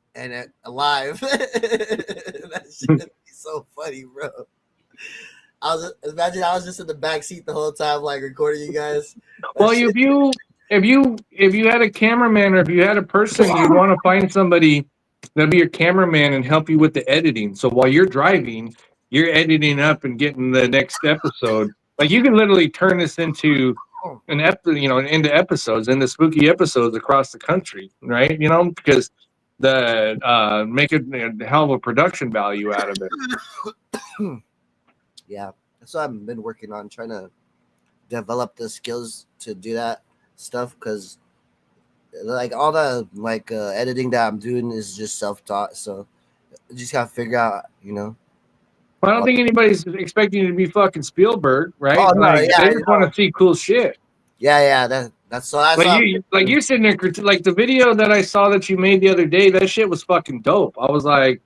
alive. That shit would be so funny, bro. I was just in the back seat the whole time, like recording you guys. Well, if you had a cameraman or if you had a person, you'd want to find somebody that'd be your cameraman and help you with the editing. So while you're driving, you're editing up and getting the next episode. Like you can literally turn this into into episodes, into spooky episodes across the country, right? Because make a hell of a production value out of it. Yeah, that's what I've been working on, trying to develop the skills to do that stuff. Because like all the editing that I'm doing is just self-taught, so I just gotta figure out, Well, I don't think anybody's expecting you to be fucking Spielberg, right? Oh, no, they just want to see cool shit. Yeah, that's you're sitting there like the video that I saw that you made the other day. That shit was fucking dope. I was like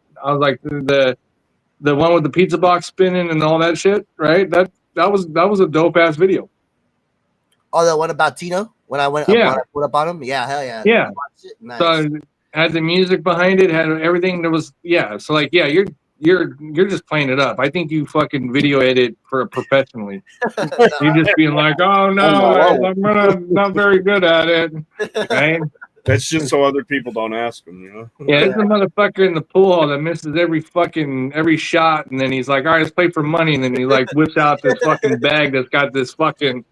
the one with the pizza box spinning and all that shit, right? That was a dope ass video. Oh, the one about Tino when I went, when I put up on him. Yeah, hell yeah. Yeah. Nice. So, had the music behind it, had everything that was So like you're just playing it up. I think you fucking video edit for professionally. You're just being like, oh no, I'm not very good at it. Right? That's just so other people don't ask him, you know. Yeah, there's a motherfucker in the pool hall that misses every shot, and then he's like, all right, let's play for money, and then he like whips out this fucking bag that's got this fucking,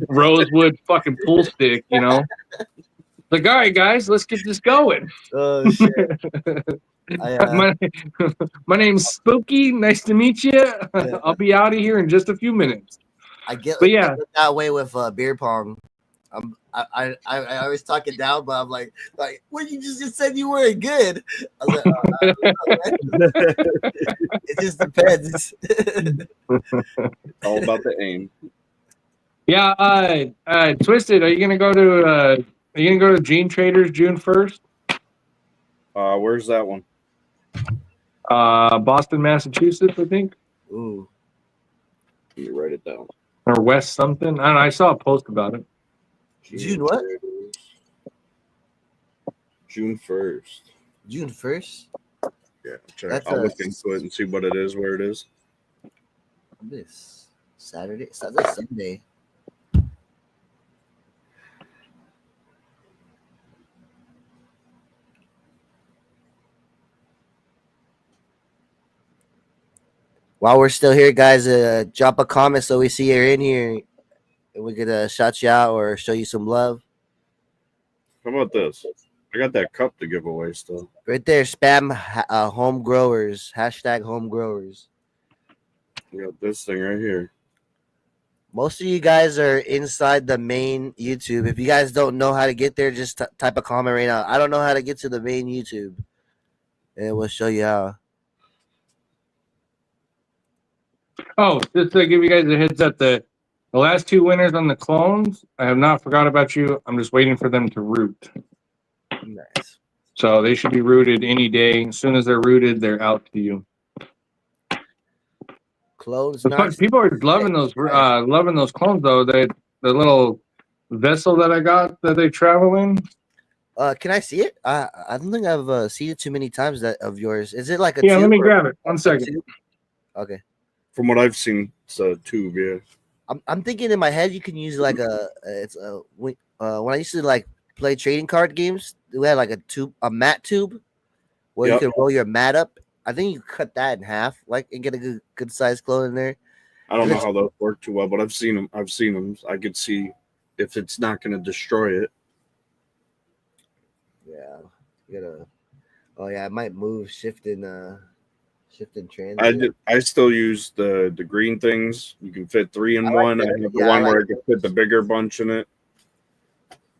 rosewood fucking pool stick, Like, all right, guys, let's get this going. Oh shit! my, my name's Spooky. Nice to meet you. Yeah. I'll be out of here in just a few minutes. I get yeah, that way with beer pong. I always talk it down, but I'm like, well, you just said you weren't good. I was like, it just depends. All about the aim. Yeah, Twisted, are you gonna go to Gene Traders June 1st? Where's that one? Boston, Massachusetts, I think. Ooh. You write it down. Or West something. I don't know. I saw a post about it. June what? June 1st. June 1st? Yeah, I'll look into it and see what it is, where it is. This Saturday? Sunday. While we're still here, guys, drop a comment so we see you're in here and we could shout you out or show you some love. How about this? I got that cup to give away still. Right there, spam home growers, hashtag home growers. We got this thing right here. Most of you guys are inside the main YouTube. If you guys don't know how to get there, just type a comment right now. I don't know how to get to the main YouTube. And we'll show you how. Oh, just to give you guys a heads up, the last two winners on the clones, I have not forgot about you. I'm just waiting for them to root. Nice. So they should be rooted any day. As soon as they're rooted, they're out to you. Clones. People are loving those clones though. The little vessel that I got that they travel in. Can I see it? I don't think I've seen it too many times of yours. Is it like a tube? Let me or grab it. 1 second. Okay. From what I've seen, it's a tube. Yeah. I'm thinking in my head you can use like when I used to like play trading card games, we had like a mat tube where you can roll your mat up. I think you cut that in half, like, and get a good sized clone in there. I don't know how those work too well, but I've seen them. I could see if it's not going to destroy it. Yeah, you gotta. Oh yeah, it might move, shifting trans. I still use the green things. You can fit 3 in one. I have the one where I can fit the bigger bunch in it.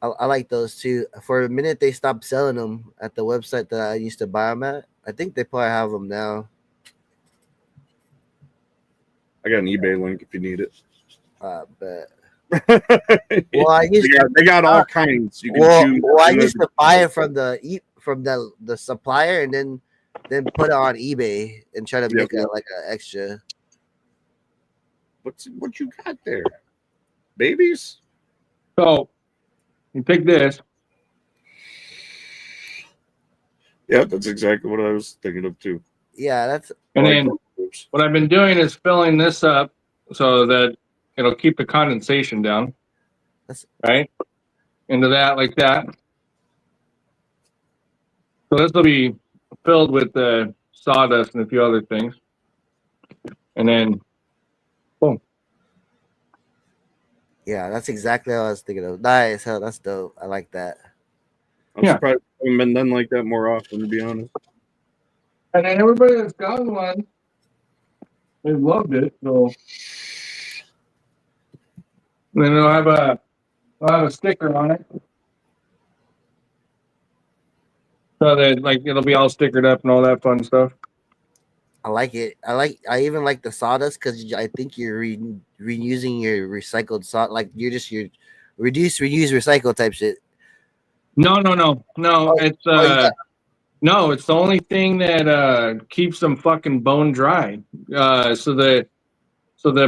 I like those too. For a minute, they stopped selling them at the website that I used to buy them at. I think they probably have them now. I got an eBay link if you need it. But well, they got all kinds. You can choose. Well, I used to buy it from the supplier and then put it on eBay and try to make like an extra. What you got there? Babies? So you pick this. Yeah, that's exactly what I was thinking of too. Yeah, that's. And then what I've been doing is filling this up so that it'll keep the condensation down. Right? Into that, like that. So this will be filled with sawdust and a few other things. And then, boom. Yeah, that's exactly what I was thinking of. Nice. Hell, that's dope. I like that. I'm surprised it hasn't been done like that more often, to be honest. And then everybody that's gotten one, they loved it. So then it'll have a sticker on it. So that like it'll be all stickered up and all that fun stuff. I like it. I even like the sawdust because I think you're reusing your recycled sawdust. Like you're reduce, reuse, recycle type shit. No. It's no, it's the only thing that keeps them fucking bone dry. So the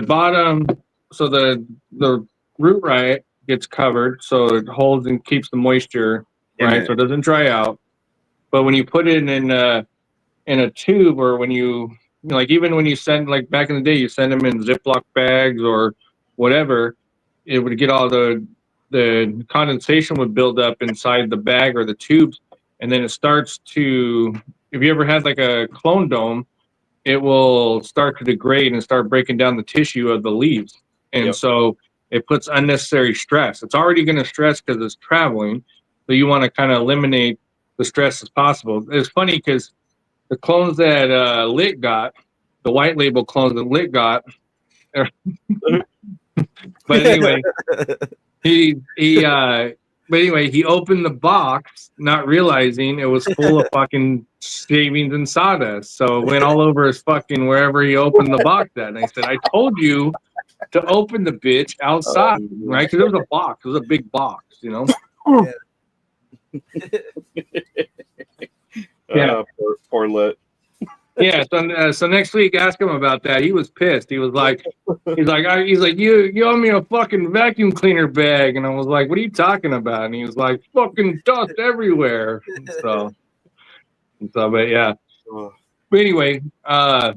bottom, so the root right gets covered, so it holds and keeps the moisture right, so it doesn't dry out. but when you put it in a tube, or when you like, even when you send, like back in the day, you send them in Ziploc bags or whatever, it would get all the condensation would build up inside the bag or the tubes, and then it starts to. If you ever had like a clone dome, it will start to degrade and start breaking down the tissue of the leaves, and so it puts unnecessary stress. It's already going to stress because it's traveling, so you want to kind of eliminate the stress as possible. It's funny because the clones that Lit got, the white label clones that Lit got. But anyway, he but anyway, he opened the box, not realizing it was full of fucking shavings and sawdust. So it went all over his fucking wherever he opened the box at. And I said, I told you to open the bitch outside, right? Because it was a box. It was a big box, you know? Yeah. Poor Lit. Yeah, so next week, ask him about that. He was pissed. He was like, you owe me a fucking vacuum cleaner bag, and I was like, what are you talking about? And he was like, fucking dust everywhere. So but yeah. But anyway, I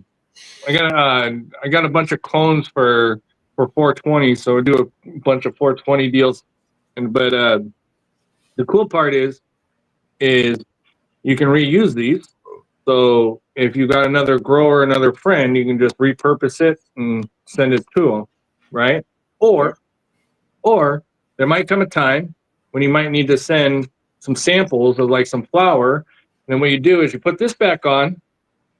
got a bunch of clones for 420, so we do a bunch of 420 deals, but the cool part is you can reuse these. So if you got another grower, another friend, you can just repurpose it and send it to them, right? Or there might come a time when you might need to send some samples of like some flour. And then what you do is you put this back on,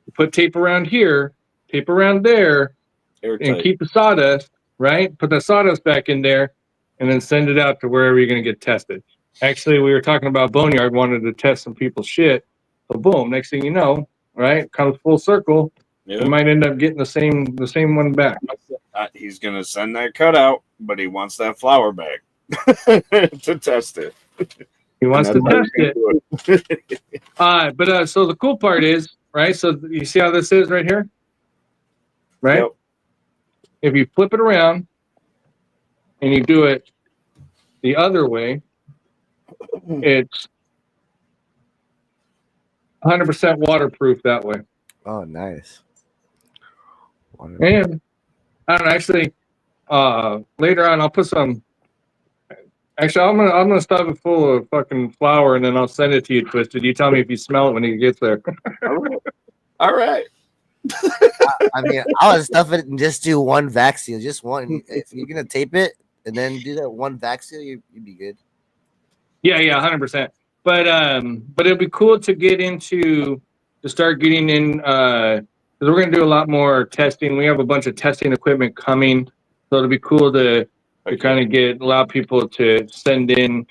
you put tape around here, tape around there, and keep the sawdust, right? Put the sawdust back in there, and then send it out to wherever you're going to get tested. Actually, we were talking about Boneyard wanted to test some people's shit. So boom, next thing you know, right, comes full circle. You might end up getting the same one back. He's gonna send that cutout, but he wants that flour back to test it. He wants to test it. But so the cool part is, right? So you see how this is right here, right? Yep. If you flip it around and you do it the other way, it's 100% waterproof that way. Oh, nice. And I don't know, actually, later on I'll put some. Actually, I'm gonna stuff it full of fucking flour, and then I'll send it to you, Twisted. You tell me if you smell it when it gets there. All right. I mean, I would stuff it and just do one vac seal, just one. If you're gonna tape it and then do that one vac seal, you'd be good. Yeah, 100%. But it'll be cool to get into to start getting in because we're gonna do a lot more testing. We have a bunch of testing equipment coming, so it'll be cool to kind of allow people to send in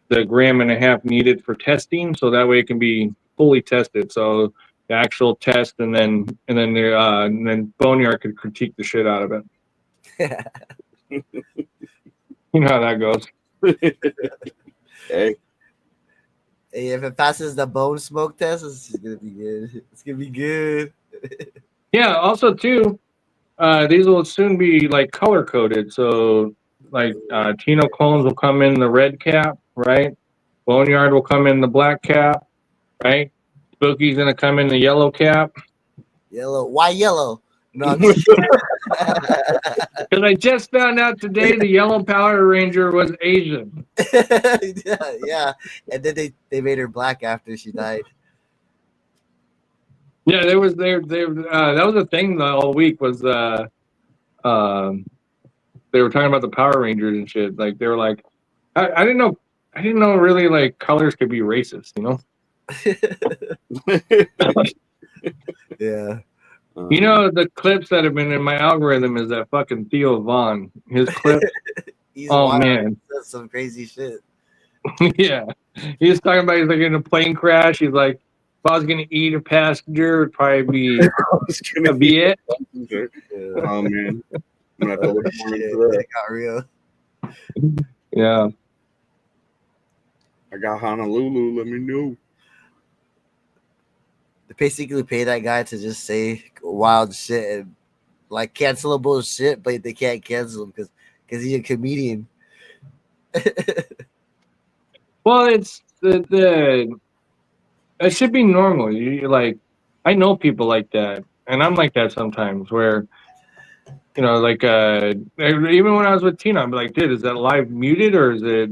the 1.5 grams needed for testing, so that way it can be fully tested. So the actual test, and then Boneyard could critique the shit out of it. You know how that goes. Hey, if it passes the bone smoke test, it's gonna be good. It's gonna be good. Yeah. Also, too, these will soon be like color coded. So, like Tino clones will come in the red cap, right? Boneyard will come in the black cap, right? Spooky's gonna come in the yellow cap. Yellow? Why yellow? No, because I just found out today the yellow Power Ranger was Asian. yeah, and then they made her black after she died. Yeah, that was a thing all week was they were talking about the Power Rangers and shit. Like they were like, I didn't know really like colors could be racist, you know? Yeah. You know, the clips that have been in my algorithm is that fucking Theo Vaughn. His clip. Oh man, that's some crazy shit. Yeah, he was talking about he's like in a plane crash. He's like, if I was gonna eat a passenger, it'd probably be it. Oh man, I'm gonna have to look more into that. It got real. Yeah, I got Honolulu. Let me know. They basically pay that guy to just say wild shit and like cancelable shit, but they can't cancel him because he's a comedian. Well, it's the that should be normal. You like, I know people like that, and I'm like that sometimes. Where like even when I was with Tina, I'm like, dude, is that live muted or is it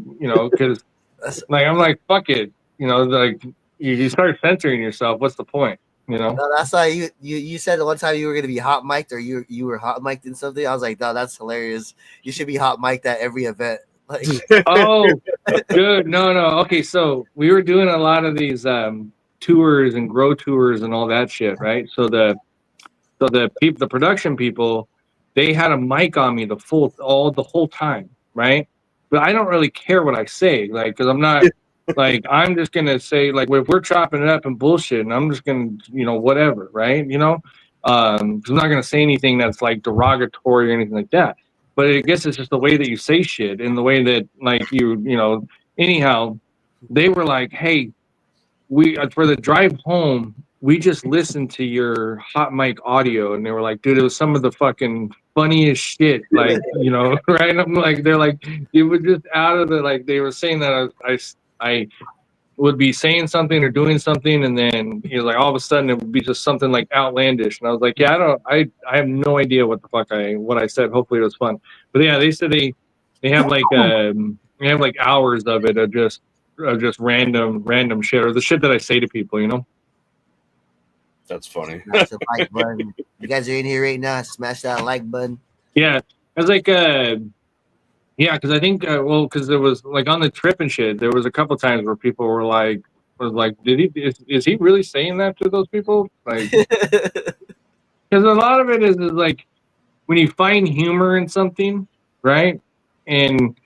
because That's, like I'm like, fuck it, like you start censoring yourself. What's the point? no, that's why you said the one time you were gonna be hot mic'd or you were hot mic'd in something. I was like, no, that's hilarious. You should be hot mic'd at every event. Like, Oh, good. No, no. Okay, so we were doing a lot of these tours and grow tours and all that shit, right? So the production people, they had a mic on me the whole time, right? But I don't really care what I say, like, because I'm not like I'm just gonna say like if we're chopping it up and bullshit, and I'm just gonna whatever, right? 'Cause I'm not gonna say anything that's like derogatory or anything like that. But I guess it's just the way that you say shit and the way that like anyhow, they were like, hey, we for the drive home, we just listened to your hot mic audio, and they were like, dude, it was some of the fucking funniest shit, like right? And I'm like, they're like, it was just out of the like they were saying that I would be saying something or doing something, and then like all of a sudden it would be just something like outlandish, and I was like, yeah, I have no idea what I said. Hopefully it was fun, but yeah, they said they have like hours of it of just random shit or the shit that I say to people. That's funny. smash the like button. You guys are in here right now. Smash that like button. Yeah, I was like, yeah, because I think, well, because there was like on the trip and shit, there was a couple times where people was like, is he really saying that to those people? Like, because a lot of it is like when you find humor in something, right? And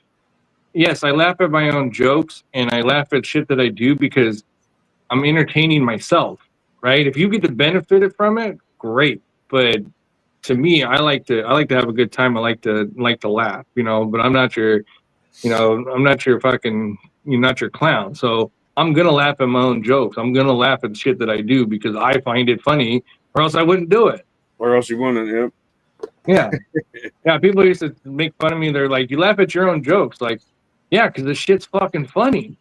yes, I laugh at my own jokes and I laugh at shit that I do because I'm entertaining myself, right? If you get to benefit from it, great. But to me, I like to have a good time. I like to laugh, but I'm not your fucking you're not your clown. So I'm gonna laugh at my own jokes. I'm gonna laugh at shit that I do because I find it funny, or else I wouldn't do it. Or else you wouldn't. Yep. Yeah. Yeah, people used to make fun of me. They're like, you laugh at your own jokes. Like, yeah, because the shit's fucking funny.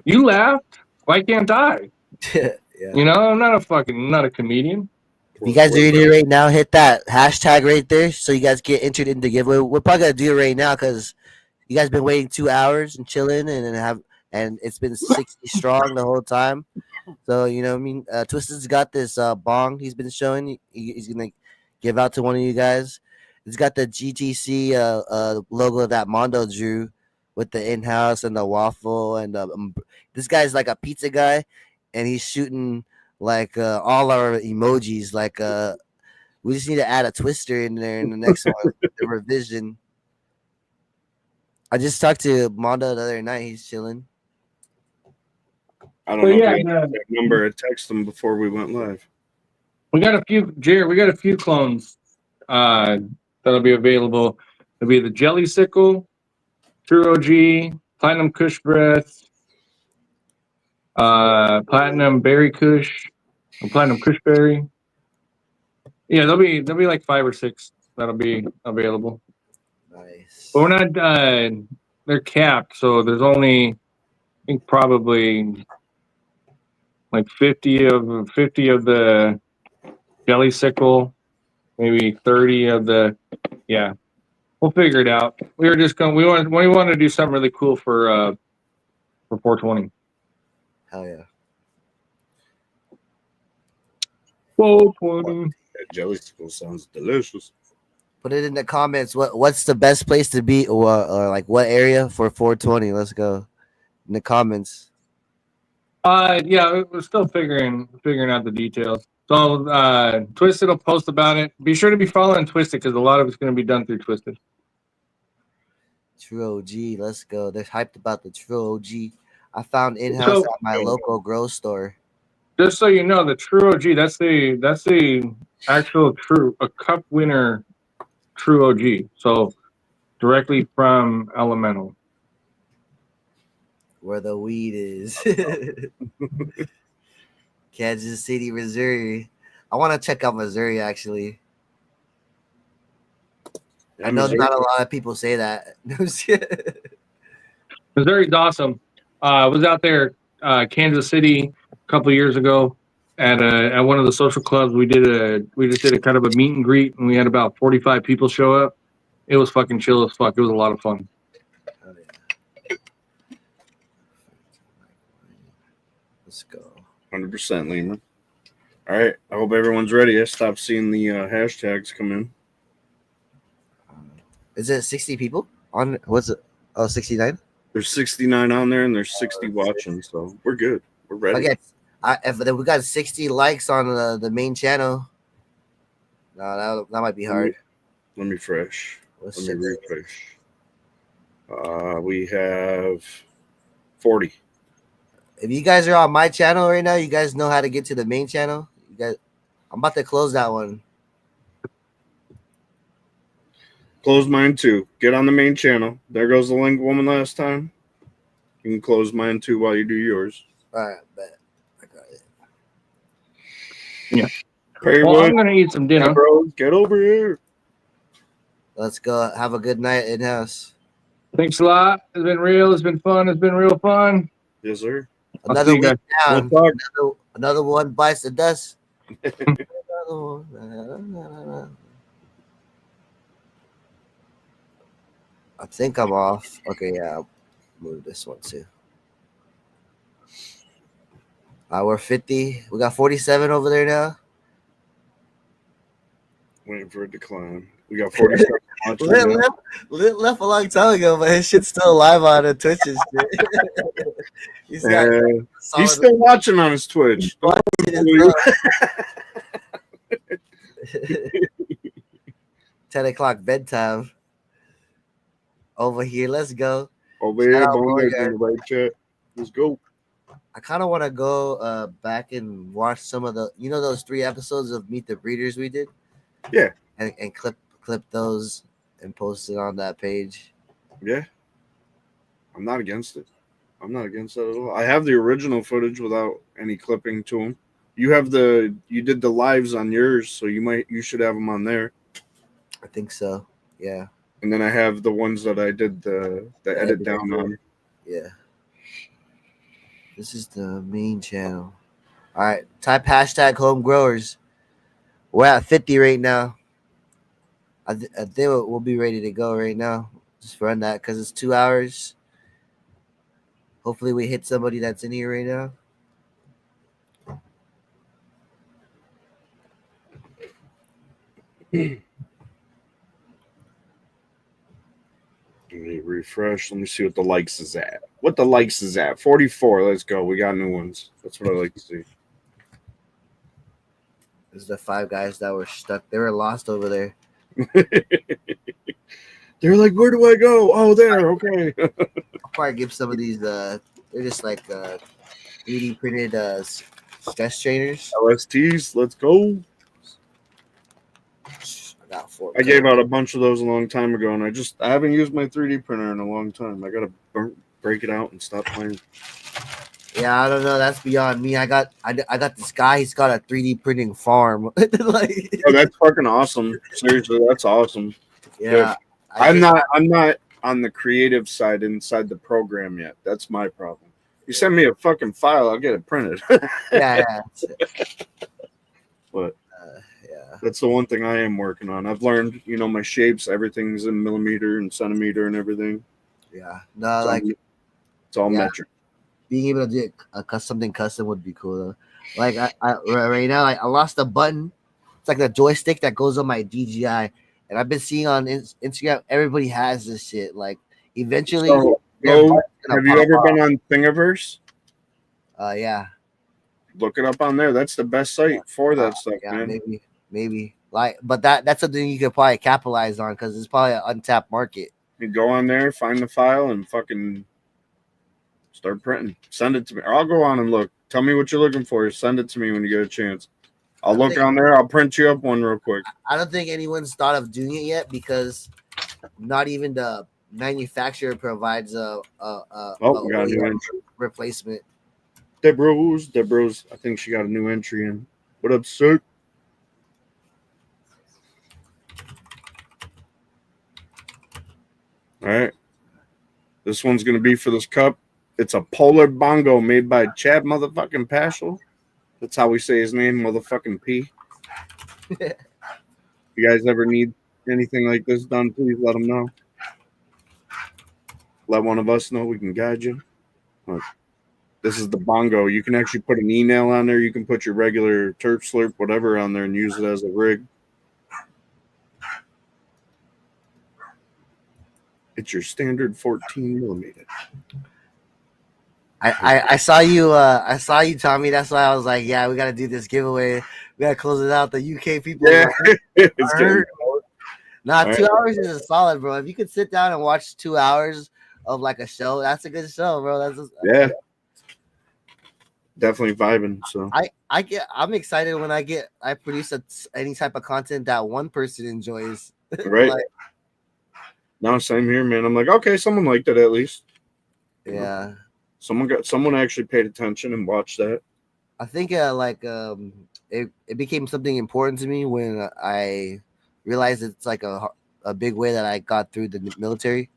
You laughed. Why can't I? Yeah. I'm not a comedian. If you guys are in here right now, hit that hashtag right there so you guys get entered in the giveaway. We're probably gonna do it right now because you guys been waiting 2 hours and chilling and it's been 60 strong the whole time. So what I mean. Twisted's got this bong he's been showing. He's gonna give out to one of you guys. It's got the GTC logo that Mondo drew with the in-house and the waffle and this guy's like a pizza guy, and he's shooting like all our emojis. Like we just need to add a twister in there in the next one, the revision. I just talked to Mondo the other night. He's chilling. I don't know if you had that number. I texted him before we went live. We got a few, Jared. We got a few clones that'll be available. It'll be the Jelly Sickle, True OG, Platinum Kush Breath, Platinum Berry Kush, or Platinum Kush Berry. Yeah, there'll be like 5 or 6 that'll be available. Nice. But we're not. They're capped, so there's only I think probably like 50 of the Jelly Sickle, maybe 30 of the yeah. We'll figure it out. We want to do something really cool for 420. Hell yeah. 420. That jelly sickle sounds delicious. Put it in the comments. What's the best place to be, or like what area for 420? Let's go in the comments. Yeah, we're still figuring out the details. So Twisted will post about it. Be sure to be following Twisted because a lot of it's going to be done through Twisted. True OG, let's go. They're hyped about the True OG. I found in-house at my local grow store. Just so you know, the True OG, that's the actual a cup winner True OG. So directly from Elemental. Where the weed is. Kansas City, Missouri. I want to check out Missouri actually. Yeah, I know not a lot of people say that. Missouri's awesome. I was out there Kansas City a couple years ago at one of the social clubs. We just did a kind of a meet and greet, and we had about 45 people show up. It was fucking chill as fuck. It was a lot of fun. Oh, yeah. Let's go. 100%, Lehman. All right. I hope everyone's ready. I stopped seeing the hashtags come in. Is it 60 people on? What's it? Oh, 69? There's 69 on there and there's 60 watching, so we're good. We're ready. Okay. If we got 60 likes on the main channel, no, that might be hard. Let me refresh. Let's Let check me refresh. We have 40. If you guys are on my channel right now, you guys know how to get to the main channel. You guys, I'm about to close that one. Close mine too. Get on the main channel. There goes the link woman last time. You can close mine too while you do yours. All right, bet. I got it. Yeah. Perrywood, Well, I'm gonna eat some dinner. bro, get over here. Let's go. Have a good night in house. Thanks a lot. It's been real. It's been fun. It's been real fun. Yes, sir. I'll Another see you week guys. down. We'll talk. Another one bites the dust. Another one. I think I'm off. Okay, yeah, I'll move this one too. We're 50. We got 47 over there now. Waiting for it to climb. We got 47 watching now. Left a long time ago, but his shit's still live on the Twitch and shit. He's still watching on his Twitch. 10 o'clock bedtime. Over here, let's go. Over here, Boneyard's in the right chat. Let's go. I kind of want to go back and watch some of those 3 episodes of Meet the Breeders we did. Yeah. And clip those and post it on that page. Yeah. I'm not against it. I'm not against that at all. I have the original footage without any clipping to them. You did the lives on yours, so you should have them on there. I think so. Yeah. And then I have the ones that I did the edit down on. Yeah. This is the main channel. All right. Type hashtag homegrowers. We're at 50 right now. I think we'll be ready to go right now. Just run that because it's 2 hours. Hopefully we hit somebody that's in here right now. Let me refresh. Let me see what the likes is at. 44. Let's go. We got new ones. That's what I like to see. This is the 5 guys that were stuck. They were lost over there. They're like, where do I go? Oh, there. Okay. I'll probably give some of these. They're just like 3D printed sketch trainers. LSTs. Let's go. I got 4. I gave out a bunch of those a long time ago, and I haven't used my 3D printer in a long time. I gotta break it out and stop playing. Yeah, I don't know. That's beyond me. I got this guy. He's got a 3D printing farm. Oh, that's fucking awesome. Seriously, that's awesome. Yeah, I'm not on the creative side inside the program yet. That's my problem. You send me a fucking file, I'll get it printed. yeah. But yeah, that's the one thing I am working on. I've learned, my shapes, everything's in millimeter and centimeter and everything. yeah. No, it's all metric. Being able to do something custom would be cool though. Like I right now, I lost a button. It's like the joystick that goes on my DJI, and I've been seeing on Instagram everybody has this shit. Like eventually, have you ever been on Thingiverse? Yeah. Look it up on there. That's the best site for that stuff, man. Maybe. But that's something you could probably capitalize on because it's probably an untapped market. You go on there, find the file, and fucking start printing. Send it to me. Or I'll go on and look. Tell me what you're looking for. Send it to me when you get a chance. I'll look on there. I'll print you up one real quick. I don't think anyone's thought of doing it yet because not even the manufacturer provides a we got a new entry. Replacement. Debrose. I think she got a new entry in. What up, sir? All right. This one's going to be for this cup. It's a polar bongo made by Chad motherfucking Paschal. That's how we say his name, motherfucking P. If you guys ever need anything like this done, please let them know. Let one of us know. We can guide you. But this is the bongo. You can actually put an e-nail on there. You can put your regular Terp Slurp, whatever, on there and use it as a rig. It's your standard 14 millimeter. I saw you, Tommy. That's why I was like, yeah, we gotta do this giveaway. We gotta close it out. The UK people, Yeah, it's getting nah, All 2 hours is a solid, bro. If you could sit down and watch 2 hours of like a show, that's a good show, bro. That's just, yeah, definitely vibing. So I'm excited when I produce any type of content that one person enjoys. right Like, now, same here, man. I'm like, okay, someone liked it at least. yeah. Someone actually paid attention and watched that. I think it became something important to me when I realized it's like a big way that I got through the military.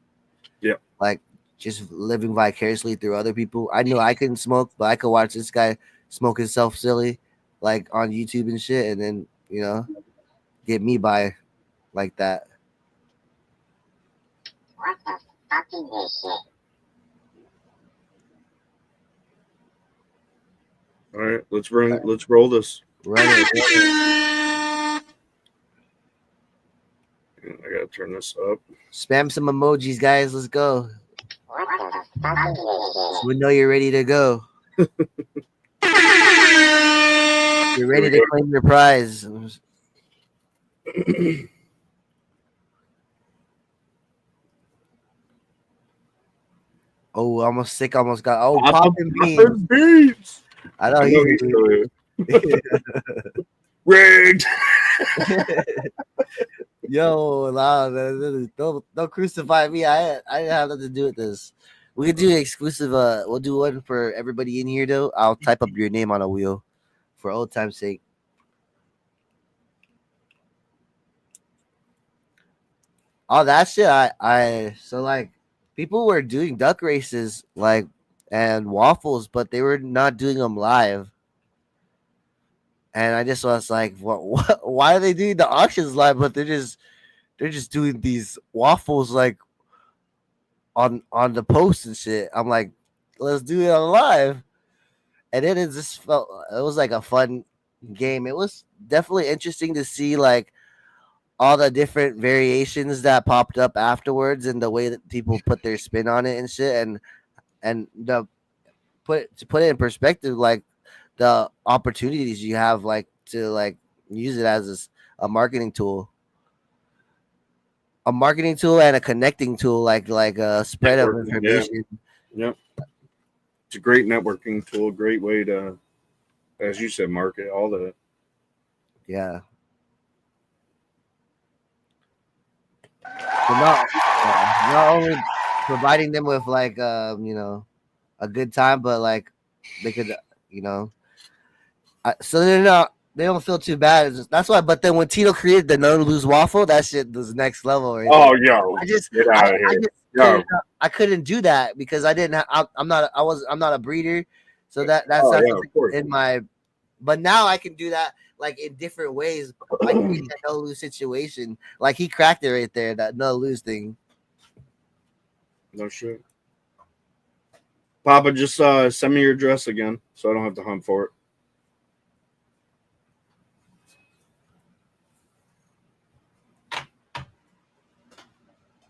Yeah. Like just living vicariously through other people. I knew I couldn't smoke, but I could watch this guy smoke himself silly, like on YouTube and shit, and then get me by like that. What the fuck is this shit? All right, let's roll this. Run I gotta turn this up. Spam some emojis, guys. Let's go. What the fuck is this shit? We know you're ready to go. You're ready to claim your prize. Oh, almost sick. Almost got. Oh, popping beans. I know he's rigged. Yo, nah, don't crucify me. I didn't have nothing to do with this. We could do exclusive. We'll do one for everybody in here though. I'll type up your name on a wheel, for old time's sake. Oh, that shit. So like people were doing duck races like and waffles, but they were not doing them live. And I just was like, what? Why are they doing the auctions live? But they're just doing these waffles like on the post and shit. I'm like, let's do it on live. And then it was like a fun game. It was definitely interesting to see like all the different variations that popped up afterwards and the way that people put their spin on it and shit. And to put it in perspective, like the opportunities you have like to like use it as a marketing tool. A marketing tool and a connecting tool, like a spread of information. Yeah. Yep. It's a great networking tool, great way to, as you said, market all that. Yeah. So not only providing them with like a good time, but like they could so they don't feel too bad. That's why. But then when Tito created the no lose waffle, that shit was next level. Right oh, there. yo, get out of here. I couldn't do that because I didn't. I'm not a breeder, so that's not in my. But now I can do that like in different ways. I create a no lose situation. Like he cracked it right there. That no lose thing. No shit. Papa, just send me your address again, so I don't have to hunt for it.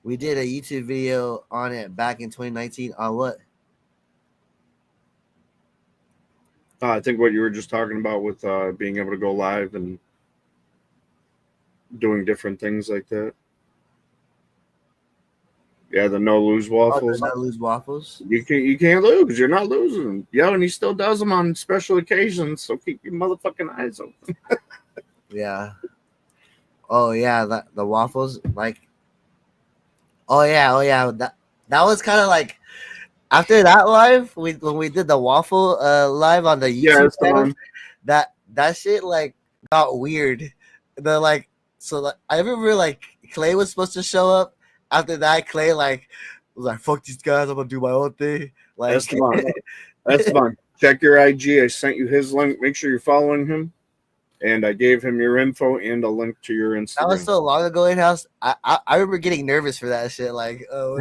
We did a YouTube video on it back in 2019 on what? I think what you were just talking about with being able to go live and doing different things like that. Yeah, the no lose waffles. No lose waffles. You can't lose. You're not losing. Yo, and he still does them on special occasions. So keep your motherfucking eyes open. Yeah. Oh yeah, the waffles like. Oh yeah. That was kind of like after that live when we did the waffle live on the YouTube channel, that shit like got weird. The like so like, I remember like Clay was supposed to show up. After that, Clay like was like, fuck these guys, I'm gonna do my own thing. Like, Esteban, Esteban, check your IG. I sent you his link. Make sure you're following him. And I gave him your info and a link to your Instagram. that was so long ago in house. I remember getting nervous for that shit. Like, oh,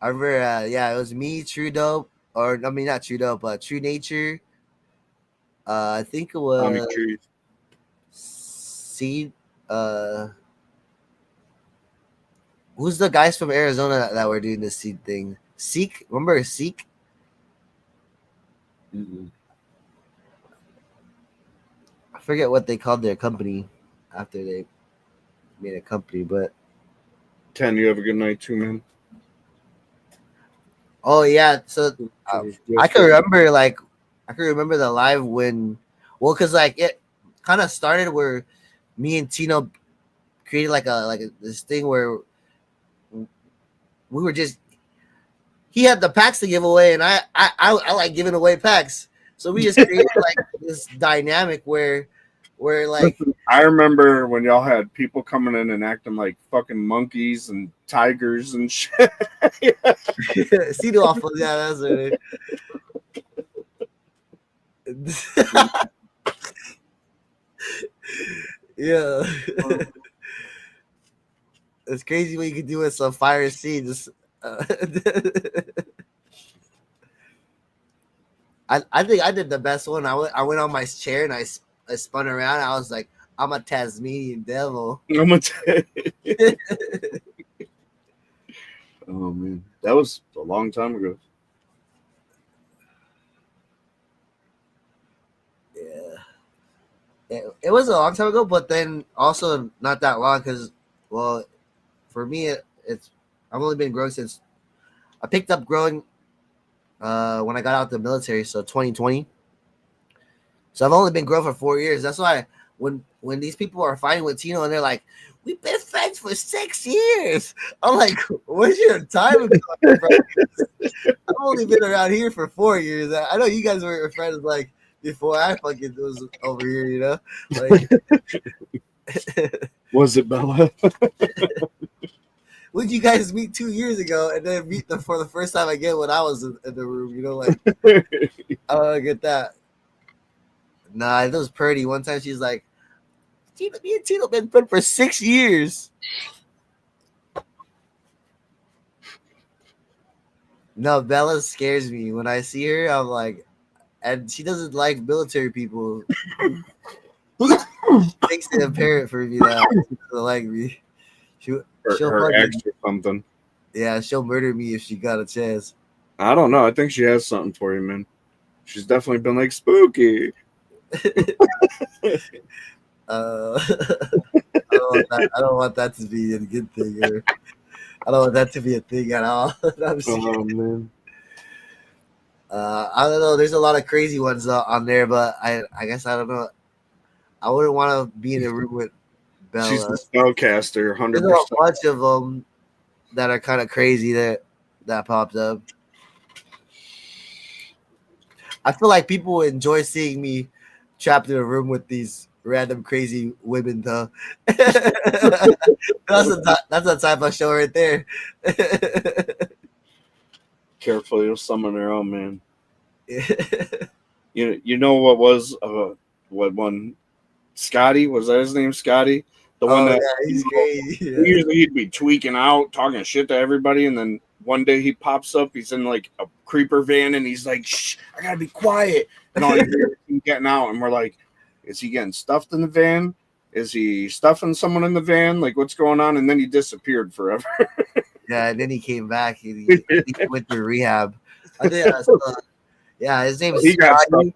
I remember, yeah, it was me, True Dope, or I mean, not True Dope, but True Nature. I think it Tommy was Trees. Seed. Who's the guys from Arizona that were doing this seed thing? Seek, remember Seek? I forget what they called their company after they made a company, but Ken, you have a good night too, man. oh yeah, so I can remember the live when, well, because like it kind of started where me and Tino created this thing where we were just, he had the packs to give away and I like giving away packs, so we just created like this dynamic where like I remember when y'all had people coming in and acting like fucking monkeys and tigers and shit. Tino off of, yeah, that's it. Yeah. It's crazy what you can do with some fire seeds. I think I did the best one. I went on my chair and I spun around. I was like, I'm a Tasmanian devil. I'm gonna tell you. Oh man, that was a long time ago. Yeah, it was a long time ago, but then also not that long because, well, for me it's I've only been growing since I picked up growing when I got out of the military, so 2020. So I've only been growing for 4 years. That's why when these people are fighting with Tino and they're like, we've been friends for 6 years, I'm like, where's your time ago? I've only been around here for 4 years. I know you guys were friends like before I fucking was over here, you know? Like, was it Bella? would you guys meet 2 years ago and then meet them for the first time again when I was in the room, you know? Like, I don't get that. Nah, it was Purdy. One time she's like, me and Tino been friends for 6 years. No, Bella scares me. When I see her, I'm like, and she doesn't like military people. Makes it apparent for me that she doesn't like me. She'll her ex or something. Yeah, she'll murder me if she got a chance. I don't know. I think she has something for you, man. She's definitely been like spooky. I don't want that to be a good thing. I don't want that to be a thing at all. Oh man. I don't know. There's a lot of crazy ones on there, but I guess I don't know. I wouldn't want to be in a room with Bella. She's the spellcaster, 100%. There's a bunch of them that are kind of crazy that popped up. I feel like people enjoy seeing me trapped in a room with these random crazy women, though. That's a type of show right there. Careful, you'll summon her own, man. You know what was what one? Scotty, was that his name? Scotty, the one that he's crazy. Usually he'd be tweaking out, talking shit to everybody, and then one day he pops up. He's in like a creeper van, and he's like, "Shh, I gotta be quiet." And all you hear is him getting out, and we're like, "Is he getting stuffed in the van? Is he stuffing someone in the van? Like, what's going on?" And then he disappeared forever. Yeah, and then he came back. He went to rehab. I think yeah, his name is Scotty.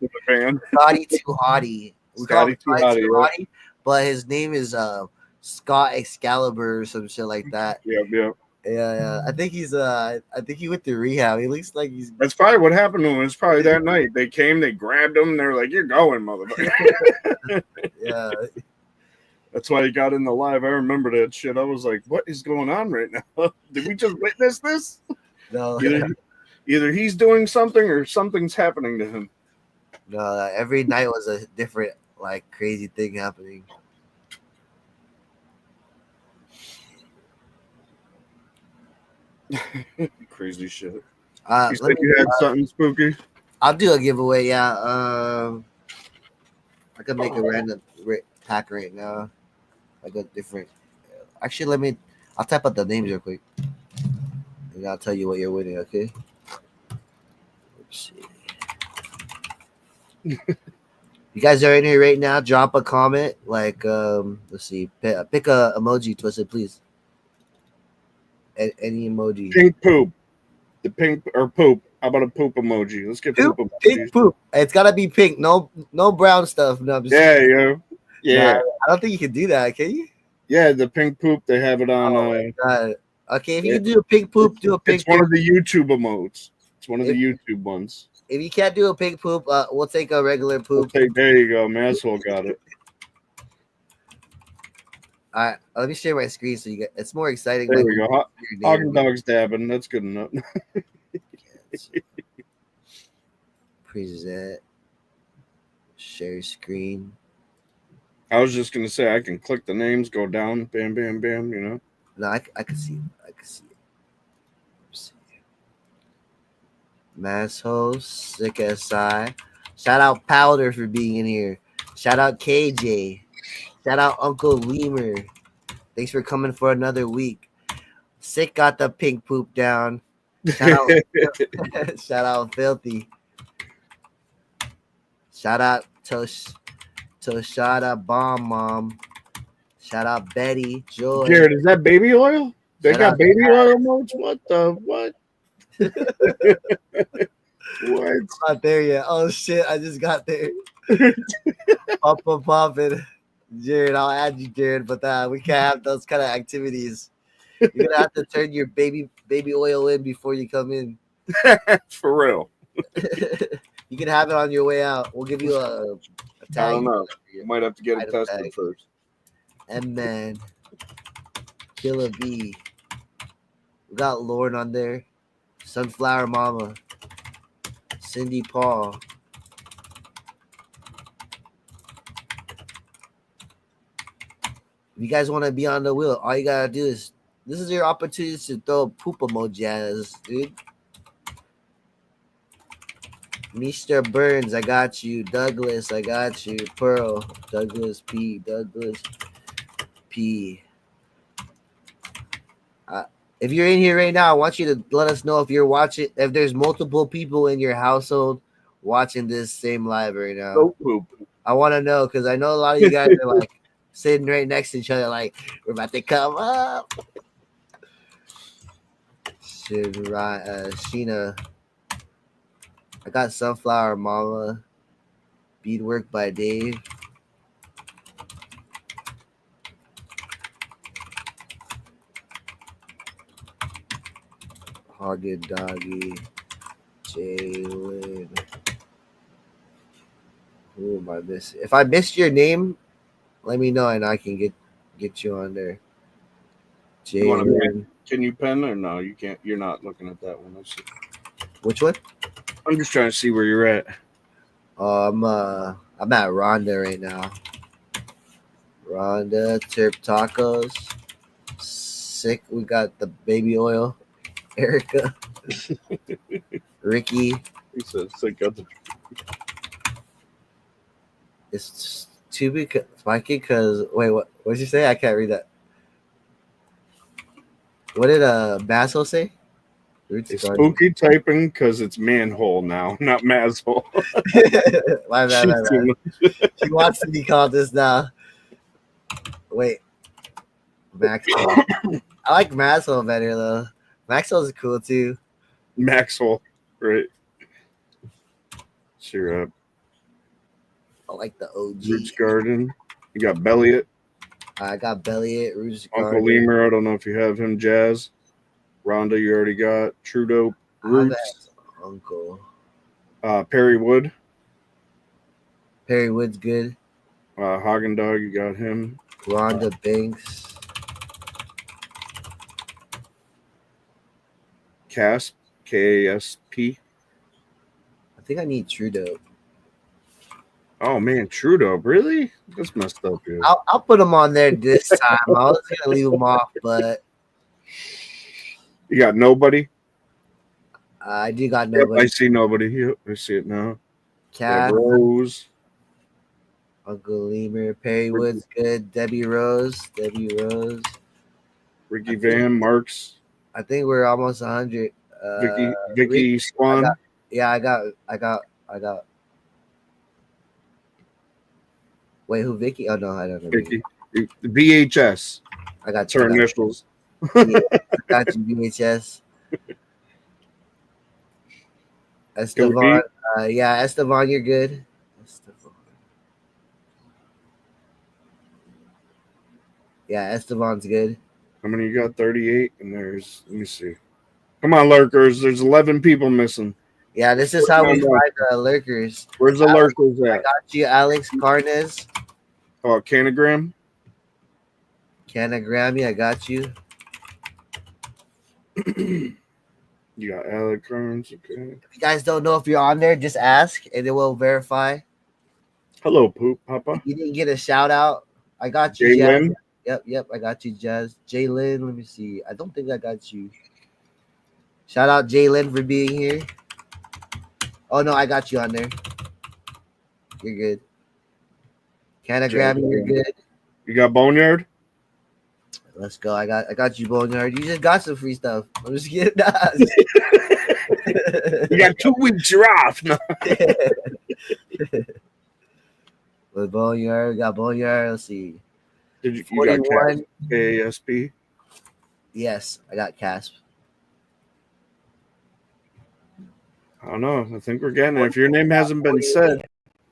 Scotty Too Hottie. Scotty Too Hottie, but his name is Scott Excalibur or some shit like that. Yeah. Yeah. I think he went to rehab. He looks like he's. That's probably what happened to him. It's probably that night. They came, they grabbed him, they're like, "You're going, motherfucker." Yeah. That's why he got in the live. I remember that shit. I was like, "What is going on right now? Did we just witness this?" No. Either he's doing something or something's happening to him. No, every night was a different like crazy thing happening. Crazy shit. You Let said me. you had something spooky? I'll do a giveaway. Yeah. I could make a random pack right now, like a different. Actually, let me. I'll type out the names real quick, and I'll tell you what you're winning. Okay. Let's see. You guys are in here right now. Drop a comment. Like, let's see. Pick a emoji, Twisted, please. Any emoji. Pink poop. The pink or poop. How about a poop emoji? Let's get poop emojis. Pink poop. It's gotta be pink. No brown stuff. No, I'm just Yeah, yo. Yeah. Nah, I don't think you can do that. Can you? Yeah, the pink poop, they have it on. Oh my god. Okay, if you it- can do a pink poop, do a pink it's one poop. of the YouTube emotes. It's one of the If, YouTube ones. if you can't do a pink poop, we'll take a regular We'll poop. take, there you go. Masshole got it. All right, let me share my screen so you get. It's more exciting. There Like we go. Hog and dog's dabbing. That's good enough. present. Share screen. I was just gonna say I can click the names, go down, bam, bam, bam. You know. No, I can see it. I can see it. See it. Masshole, sick SI. Shout out Powder for being in here. Shout out KJ. Shout out Uncle Lemur. Thanks for coming for another week. Sick got the pink poop down. Shout out, shout out Filthy. Shout out Toshada Bomb Mom. Shout out Betty Joy. Jared, is that baby oil? They Shout got out baby oil emotes? What the what? What? I'm not there yet. Oh shit! I just got there. Popping. Jared, I'll add you, Jared, but we can't have those kind of activities. You're gonna have to turn your baby oil in before you come in. For real. You can have it on your way out. We'll give you a tag. I don't know. You might have to get it Item tested tag. first. And man, Killer B. We got Lauren on there. Sunflower Mama. Cindy Paul. If you guys want to be on the wheel, all you gotta do is this is your opportunity to throw a poop emoji at us, dude. Mr. Burns, I got you. Douglas, I got you. Pearl, Douglas P. If you're in here right now, I want you to let us know if you're watching. If there's multiple people in your household watching this same live right now, Goat poop. I want to know because I know a lot of you guys are like sitting right next to each other, like we're about to come up. Sheena, I got Sunflower Mama. Beadwork by Dave. Hogged Doggy. Jalen. Who am I missing? If I missed your name, let me know and I can get you on there. You wanna Jalen. Can you pen or no? You can't. You're not looking at that one. Which one? I'm just trying to see where you're at. I'm at Rhonda right now. Rhonda, Terp Tacos. Sick. We got the baby oil. Erica. Ricky. He says, "Sick of the." It's too big, Mikey. Because wait, what did you say? I can't read that. What did Basso say? It's spooky typing because it's manhole now, not masshole. my bad. She wants to be called this now. Wait, Maxwell. I like Maxwell better though. Maxwell's cool too. Maxwell, right? Cheer up. I like the OG. Roots Garden. You got Belliot. I got Belliot, Roots Uncle Garden. Lemur. I don't know if you have him. Jazz. Rhonda, you already got. Trudeau. Roots. Uncle. Perry Wood. Perry Wood's good. Hagen Dog, you got him. Rhonda Banks. Casp. KASP. I think I need Trudeau. Oh man, Trudeau, really? That's messed up, dude. I'll put him on there this time. I was gonna leave him off, but You got nobody. I do got Yep, nobody. I see nobody. Yep, I see it now. Yeah, Cass, Rose. Uncle Lemur, Perry Woods, good. Debbie Rose. Ricky Van, Marks, I think we're almost 100. Vicky Rick, I Swan. got, yeah, I got. Wait, who? Vicky? Oh no, I don't know. Vicky. VHS. I got It's her initials. Yeah, I got you, VHS. Esteban, yeah, Esteban, you're good. Esteban. Yeah, Esteban's good. How many you got? 38. And there's, let me see. Come on, lurkers. There's 11 people missing. Yeah, this is how we find the lurkers. Where's the Alex, lurkers I at? got you, Alex Carnes. Oh, Canagram. Canagrammy, I got you. You got Alex Carnes. Okay. If you guys don't know if you're on there, just ask and it will verify. Hello, Poop Papa. You didn't get a shout out. I got you, Jalen. Jazz. Yep, I got you, Jazz. Jalen, let me see. I don't think I got you. Shout out Jalen for being here. Oh no, I got you on there. You're good. Canagrammy, you're good. You got Boneyard? Let's go. I got you, Boneyard. You just got some free stuff. I'm just kidding. You got 2 weeks. You're off. No. With Boneyard, we got Boneyard. Let's see. Did you got 41. KASP? Yes, I got Casp. I don't know. I think we're getting it. If your name hasn't been said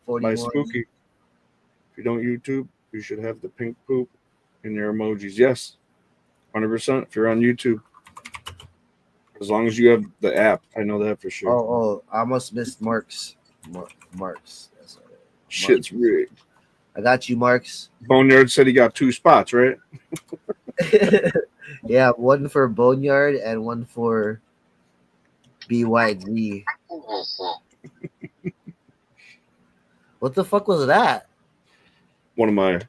41. by Spooky, if you don't YouTube, you should have the pink poop in your emojis. Yes, 100%. If you're on YouTube, as long as you have the app, I know that for sure. Oh, I almost missed Marks. Marks. That's all right. Shit's rigged. I got you, Marks. Boneyard said he got 2 spots, right? Yeah, one for Boneyard and one for BYG. What the fuck was that? One of my.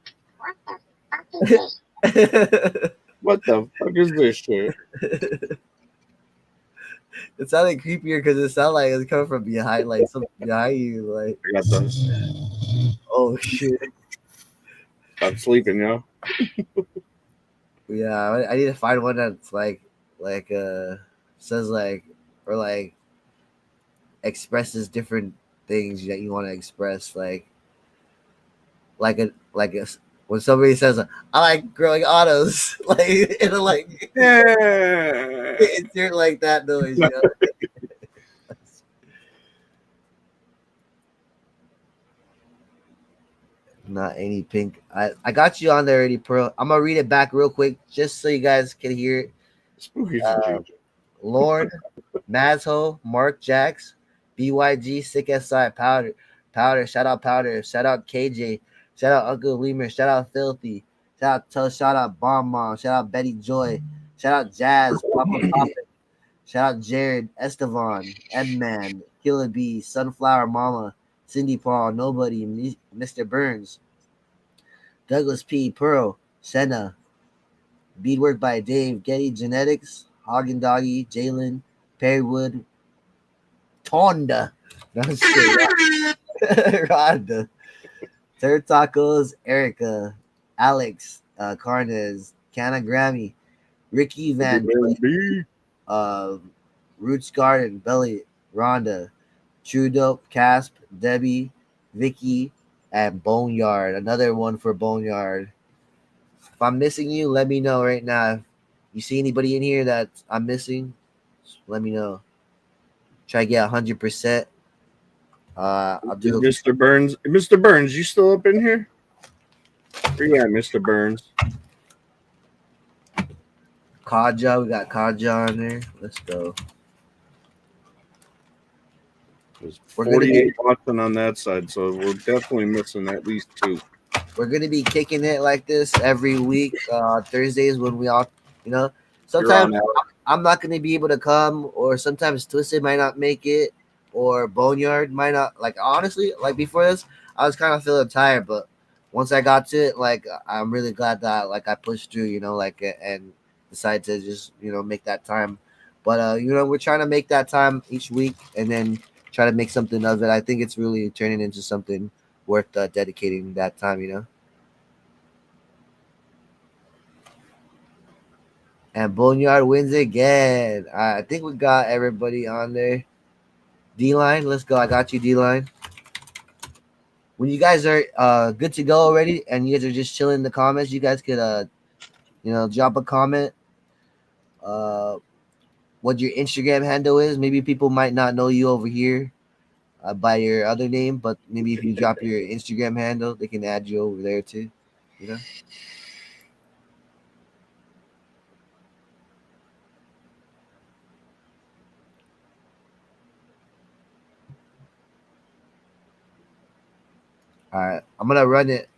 What the fuck is this shit? It sounded creepier because it sounded like it's coming from behind, like something behind you. Like, I got the. oh shit. I'm sleeping, yo. Yeah, I need to find one that's like says like or like expresses different things that you want to express, like a when somebody says I like growing autos, like it'll like Yeah. it's like that noise, you know? Not any pink. I got you on there already, Pearl. I'm gonna read it back real quick just so you guys can hear it. Spooky. Lord, Mazho, Mark Jacks, BYG, Sick SI, Powder, shout out Powder, shout out KJ, shout out Uncle Lemur, shout out Filthy, shout out Bomb Mom, shout out Betty Joy, shout out Jazz, Papa Poppin, shout out Jared, Estevan, M-Man, Killer B, Sunflower Mama, Cindy Paul, Nobody, Mr. Burns, Douglas P, Pearl, Senna, Beadwork by Dave, Getty Genetics, Hagen Doggy, Jalen, Perrywood, Tonda, no shit, Rhonda, Third Tacos, Erica, Alex, Carnes, Canna Grammy, Ricky Van, Roots Garden, Belly, Rhonda, True Dope, Casp, Debbie, Vicky, and Boneyard. Another one for Boneyard. If I'm missing you, let me know right now. If you see anybody in here that I'm missing, let me know. Try to get 100%. I'll do Mr. Burns. Mr. Burns, you still up in here? Where you at, Mr. Burns? Kaja. We got Kaja on there. Let's go. There's 48 watching on that side, so we're definitely missing at least 2. We're gonna be kicking it like this every week. Thursdays when we all, you know, sometimes I'm not gonna be able to come, or sometimes Twisted might not make it, or Boneyard might not. Like honestly, like before this, I was kind of feeling tired, but once I got to it, like I'm really glad that like I pushed through, like and decided to just make that time. But we're trying to make that time each week, and then try to make something of it. I think it's really turning into something worth dedicating that time. And Boneyard wins again. I think we got everybody on there. D line, let's go. I got you, D line. When you guys are good to go already, and you guys are just chilling in the comments, you guys could drop a comment. What your Instagram handle is? Maybe people might not know you over here by your other name, but maybe if you drop your Instagram handle, they can add you over there too. You know. All right, I'm gonna run it.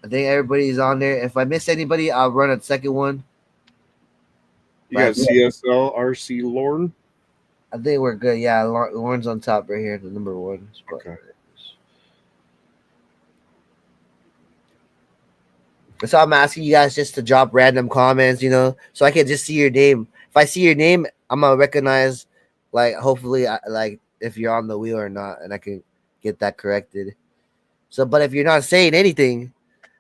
I think everybody's on there. If I miss anybody, I'll run a second one. You got CSL RC Lorne. I think we're good. Yeah, Lauren's on top right here, the number one spot. Okay. So I'm asking you guys just to drop random comments, so I can just see your name. If I see your name, I'm gonna recognize, like, hopefully, like if you're on the wheel or not, and I can get that corrected. So, but if you're not saying anything,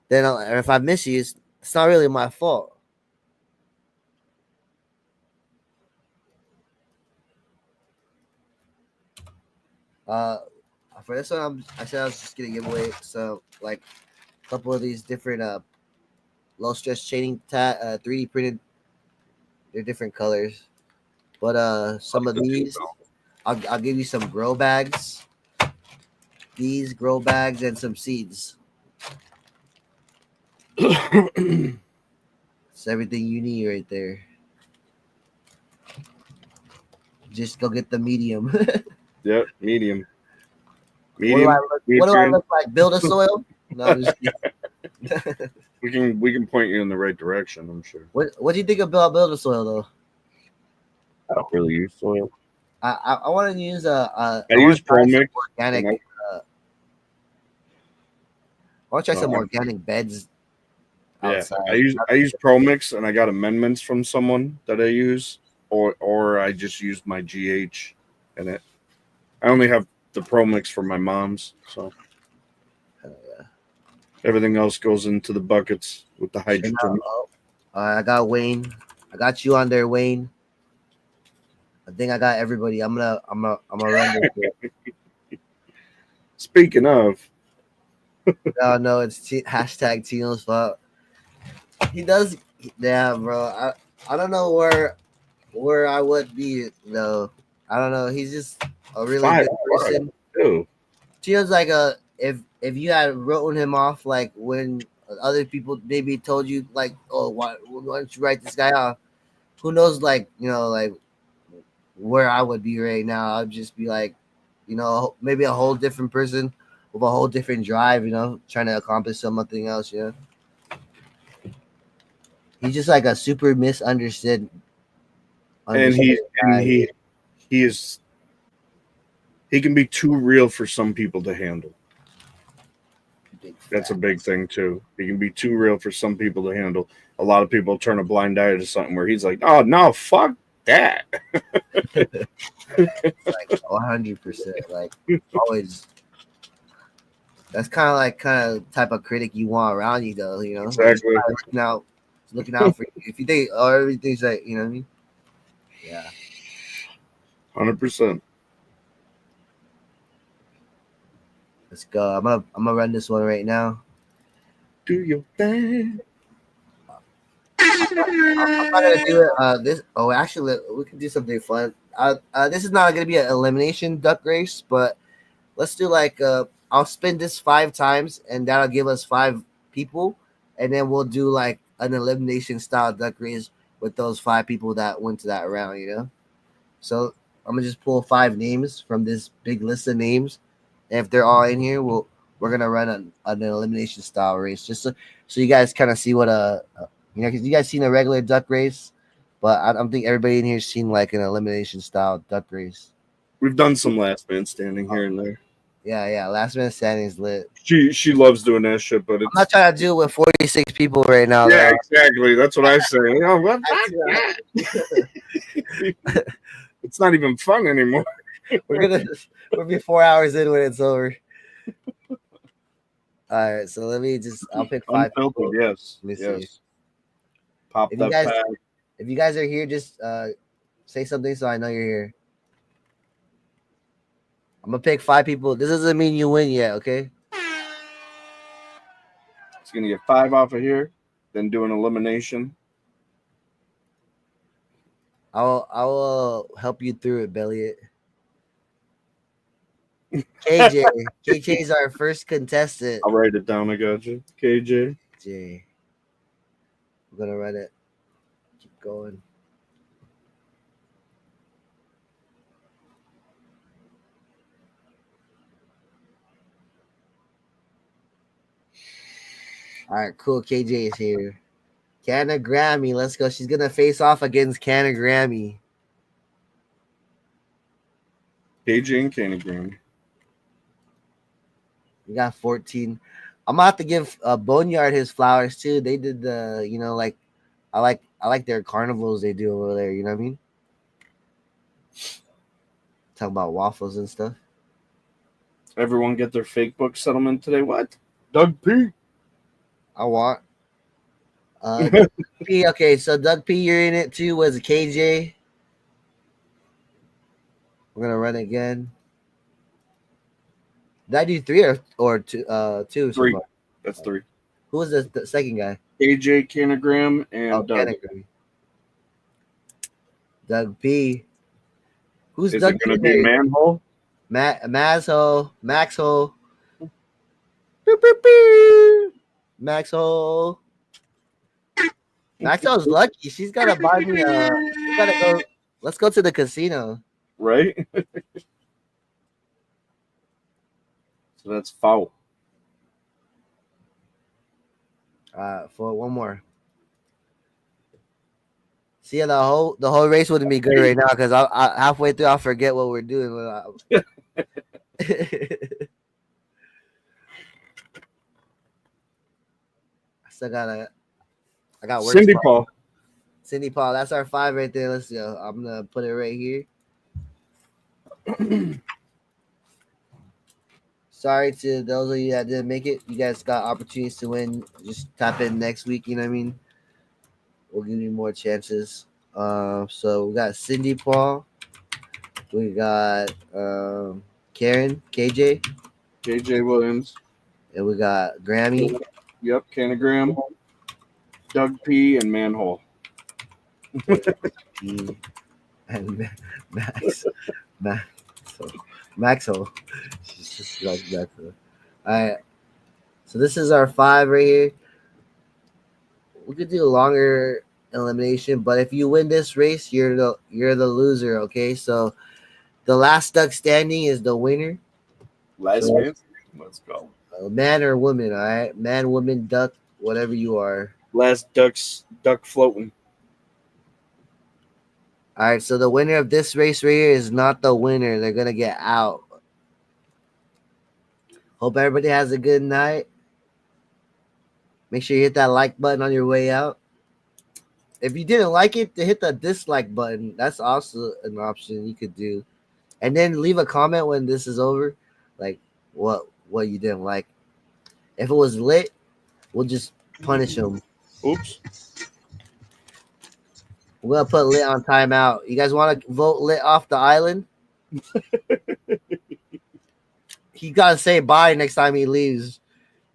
then if I miss you, it's not really my fault. Uh, for this one, I said I was just gonna give away like a couple of these different low stress chaining 3D printed. They're different colors, but some of these I'll give you some grow bags. These grow bags and some seeds. It's everything you need right there. Just go get the medium. Yep, medium. What do I look like? Build a soil? No, I'm just we can point you in the right direction, I'm sure. What do you think about build a soil though? I don't really use soil. I want to use I use Pro Mix organic. I want to try some organic beds. Outside. Yeah, I use Pro Mix, and I got amendments from someone that I use, or I just use my GH in it. I only have the Pro Mix for my mom's, so everything else goes into the buckets with the hydrogen. I got Wayne. I got you on there, Wayne. I think I got everybody. I'm gonna run this. Speaking of, no, it's hashtag Tino's fault. He does, yeah, bro. I don't know where I would be though. I don't know. He's just a really good person. Tino's like if you had written him off like when other people maybe told you like, oh, why don't you write this guy off? Who knows, like like where I would be right now? I'd just be like, maybe a whole different person with a whole different drive, trying to accomplish something else, He's just like a super misunderstood. And he can be too real for some people to handle. That's a big thing too. He can be too real for some people to handle. A lot of people turn a blind eye to something where he's like, "Oh no, fuck that." Like 100%. Like always. That's kind of type of critic you want around you, though. Exactly. Looking out for you. If you think everything's like, you know what I mean? Yeah. 100%. Let's go. I'm gonna run this one right now. Do your thing. I'm not gonna do it. This. Oh, actually, we can do something fun. This is not gonna be an elimination duck race, but let's do like I'll spin this 5 times, and that'll give us 5 people, and then we'll do like an elimination style duck race with those 5 people that went to that round. So I'm gonna just pull 5 names from this big list of names, and if they're all in here, we're gonna run an elimination style race, just so you guys kind of see what because you guys seen a regular duck race, but I don't think everybody in here's seen like an elimination style duck race. We've done some last man standing here and there. Yeah. Last minute standing is lit. She loves doing that shit, but I'm not it's trying to do it with 46 people right now. yeah, Though. exactly. That's what I say. You know, what? It's not even fun anymore. We'll be 4 hours in when it's over. All right, so I'll pick 5 people. Unfiltered, yes, Let me see. yes. Pop If you that guys pack. if you guys are here, just say something so I know you're here. I'm gonna pick 5 people. This doesn't mean you win yet, okay? It's gonna get 5 off of here, then do an elimination. I will help you through it, Belliot. KJ. KJ is our first contestant. I'll write it down. I got you, KJ. J. I'm gonna run it. Keep going. All right, cool. KJ is here. Canna Grammy, let's go. She's gonna face off against Canna Grammy. KJ and Canagram. We got 14. I'm gonna have to give Boneyard his flowers too. They did the, like I like their carnivals they do over there. You know what I mean? Talk about waffles and stuff. Everyone get their fake book settlement today. What? Doug P. I want. Doug P. Okay, so Doug P. You're in it too. Was KJ? We're gonna run again. Did I do 3 or two? Two. So 3. far? That's 3. Who was the second guy? KJ, Canagram, and Oh, Doug. Canna. Doug P. Who's Is Doug it going to P? be Manhole? Maxho. Boop, boop, boop. Maxho. Maxho's lucky. She's gotta buy me a. We gotta go. Let's go to the casino. Right? So that's foul. For one more. See, the whole race wouldn't be good right now because I halfway through I'll forget what we're doing. I got work. Cindy Paul. Cindy Paul, that's our 5 right there. Let's go. I'm gonna put it right here. Sorry to those of you that didn't make it. You guys got opportunities to win. Just tap in next week. You know what I mean? We'll give you more chances. So we got Cindy Paul. We got Karen, KJ. KJ Williams. And we got Grammy. Yep, Canagram. Doug P. and Manhole. And Maxwell. She's just like Maxwell. All right. So this is our 5 right here. We could do a longer elimination, but if you win this race, you're the loser. Okay, so the last duck standing is the winner. Last man. Let's go. Man or woman, all right? Man, woman, duck, whatever you are. Last duck floating. All right, so the winner of this race right here is not the winner. They're gonna get out. Hope everybody has a good night. Make sure you hit that like button on your way out. If you didn't like it, to hit the dislike button. That's also an option you could do. And then leave a comment when this is over, like what you didn't like. If it was lit, we'll just punish them. Oops. We're gonna put lit on timeout. You guys want to vote lit off the island? He gotta say bye next time he leaves.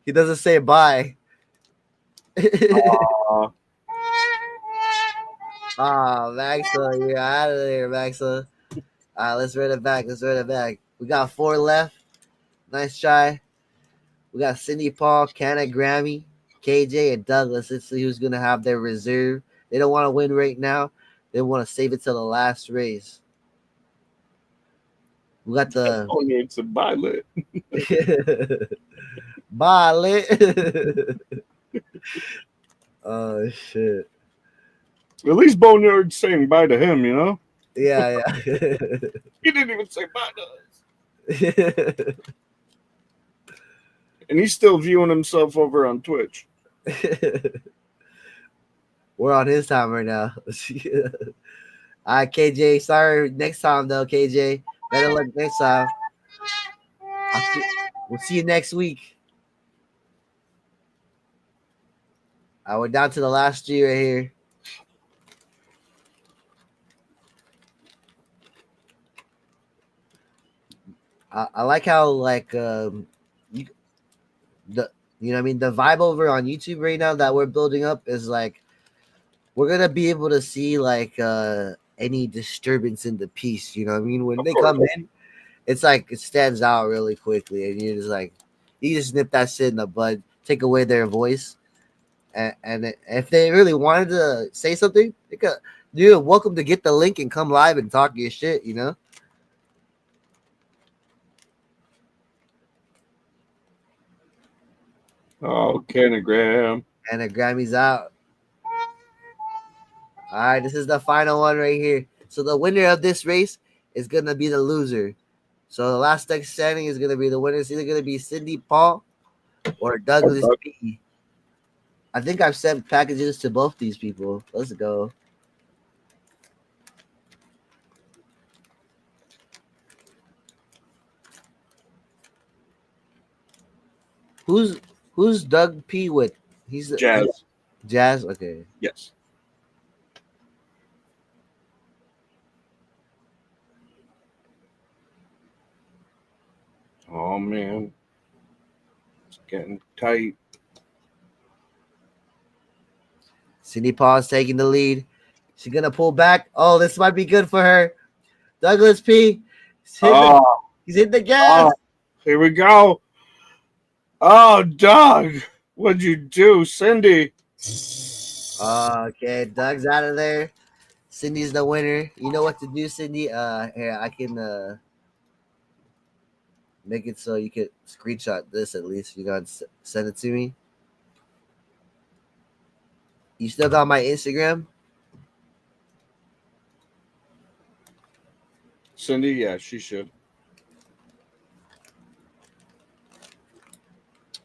He doesn't say bye. Maxa, you're out of there, Maxa. All right, let's run it back. We got 4 left. Nice try. We got Cindy Paul, Canna Grammy, KJ, and Douglas. Let's see who's gonna have their reserve. They don't want to win right now. They want to save it till the last race. We got the It's a bye lit. bye lit. Oh shit. At least Boneyard's saying bye to him, you know? Yeah. He didn't even say bye to us. And he's still viewing himself over on Twitch. We're on his time right now. All right, KJ. Sorry, next time though, KJ. Better luck next time. We'll see you next week. We're down to the last G right here. I like how like you the you know what I mean, the vibe over on YouTube right now that we're building up is like we're gonna be able to see like any disturbance in the piece. You know what I mean? When Of they course. come in, it's like it stands out really quickly, and you're just like you just nip that shit in the bud, take away their voice, and if they really wanted to say something, they could. You're welcome to get the link and come live and talk your shit. You know. Oh, Canagram. And the Grammys out. All right, this is the final one right here. So the winner of this race is gonna be the loser. So the last next standing is gonna be the winner. It's either gonna be Cindy Paul or Douglas P. I think I've sent packages to both these people. Let's go. Who's Doug P with? He's Jazz. Jazz. Okay. Yes. Oh man, it's getting tight. Cindy Paul's taking the lead. She's gonna pull back. Oh, this might be good for her. Douglas P. He's hit the gas. Here we go. Oh, Doug, what'd you do, Cindy? Okay, Doug's out of there. Cindy's the winner. You know what to do, Cindy. Here I can make it so you could screenshot this at least. You gotta send it to me. You still got my Instagram? Cindy, yeah, she should.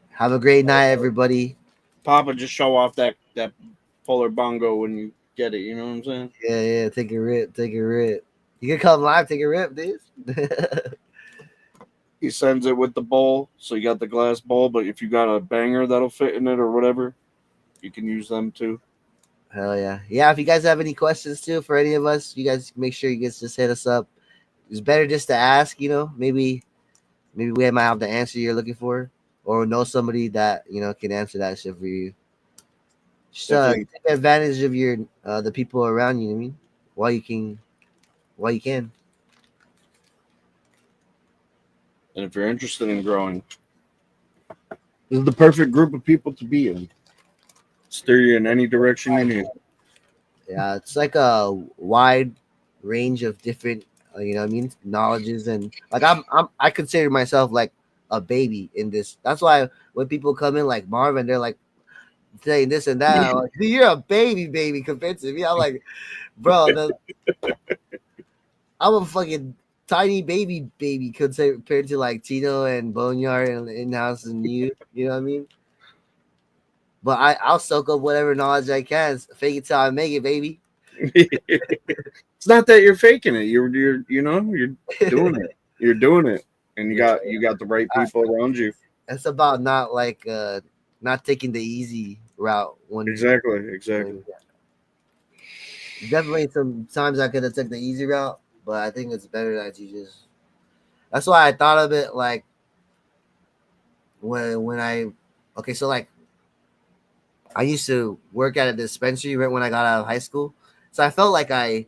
Have a great night, everybody. Papa, just show off that polar bongo when you get it. You know what I'm saying? Yeah. Take a rip. You can come live, take a rip, dude. He sends it with the bowl, so you got the glass bowl. But if you got a banger that'll fit in it or whatever, you can use them too. Hell yeah. Yeah, if you guys have any questions too for any of us, you guys make sure you guys just hit us up. It's better just to ask, you know, maybe we might have the answer you're looking for, or know somebody that, you know, can answer that shit for you. Just take advantage of your the people around you, you know what I mean? While you can. And if you're interested in growing, this is the perfect group of people to be in. Steer you in any direction you need. Yeah, it's like a wide range of different, you know what I mean, knowledges, and like I consider myself like a baby in this. That's why when people come in like Marvin, they're like saying this and that. I'm like, you're a baby compared to me. I'm like, bro, I'm a fucking tiny baby compared to like Tino and Boneyard and in-house and you know what I mean? But I'll soak up whatever knowledge I can. Fake it till I make it, baby. It's not that you're faking it. You're you know, you're doing it. You're doing it. And you got the right people around you. It's about not like not taking the easy route when Exactly. Definitely sometimes I could have took the easy route, but I think it's better that you just. That's why I thought of it like when I so like I used to work at a dispensary right when I got out of high school, so I felt like I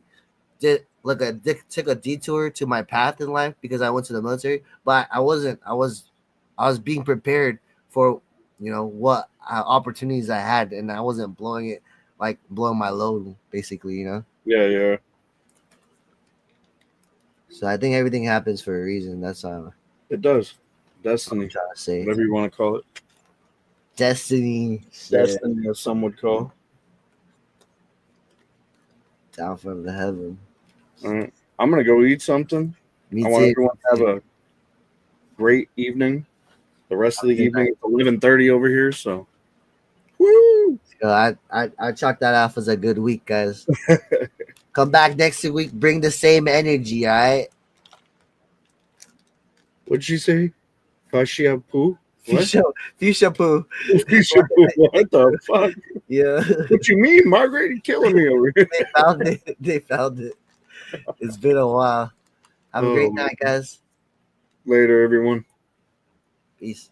took a detour to my path in life because I went to the military, but I wasn't. I was being prepared for what opportunities I had, and I wasn't blowing my load basically, you know. Yeah. So I think everything happens for a reason. That's it does. Destiny. I'm trying to say. Whatever you want to call it. Destiny, as some would call. Down from the heaven. All right. I'm gonna go eat something. Me I want too. everyone to have a great evening. The rest of the Okay, evening it's 11:30 over here. So, woo! So I chalk that off as a good week, guys. Come back next week. Bring the same energy, all right? What'd she say? Fascia poo? What? Fuchsia poo. Fascia poo? What the fuck? Yeah. What you mean, Margaret? You're killing me over here. They found it. They found it. It's been a while. Have a great night, guys. Later, everyone. Peace.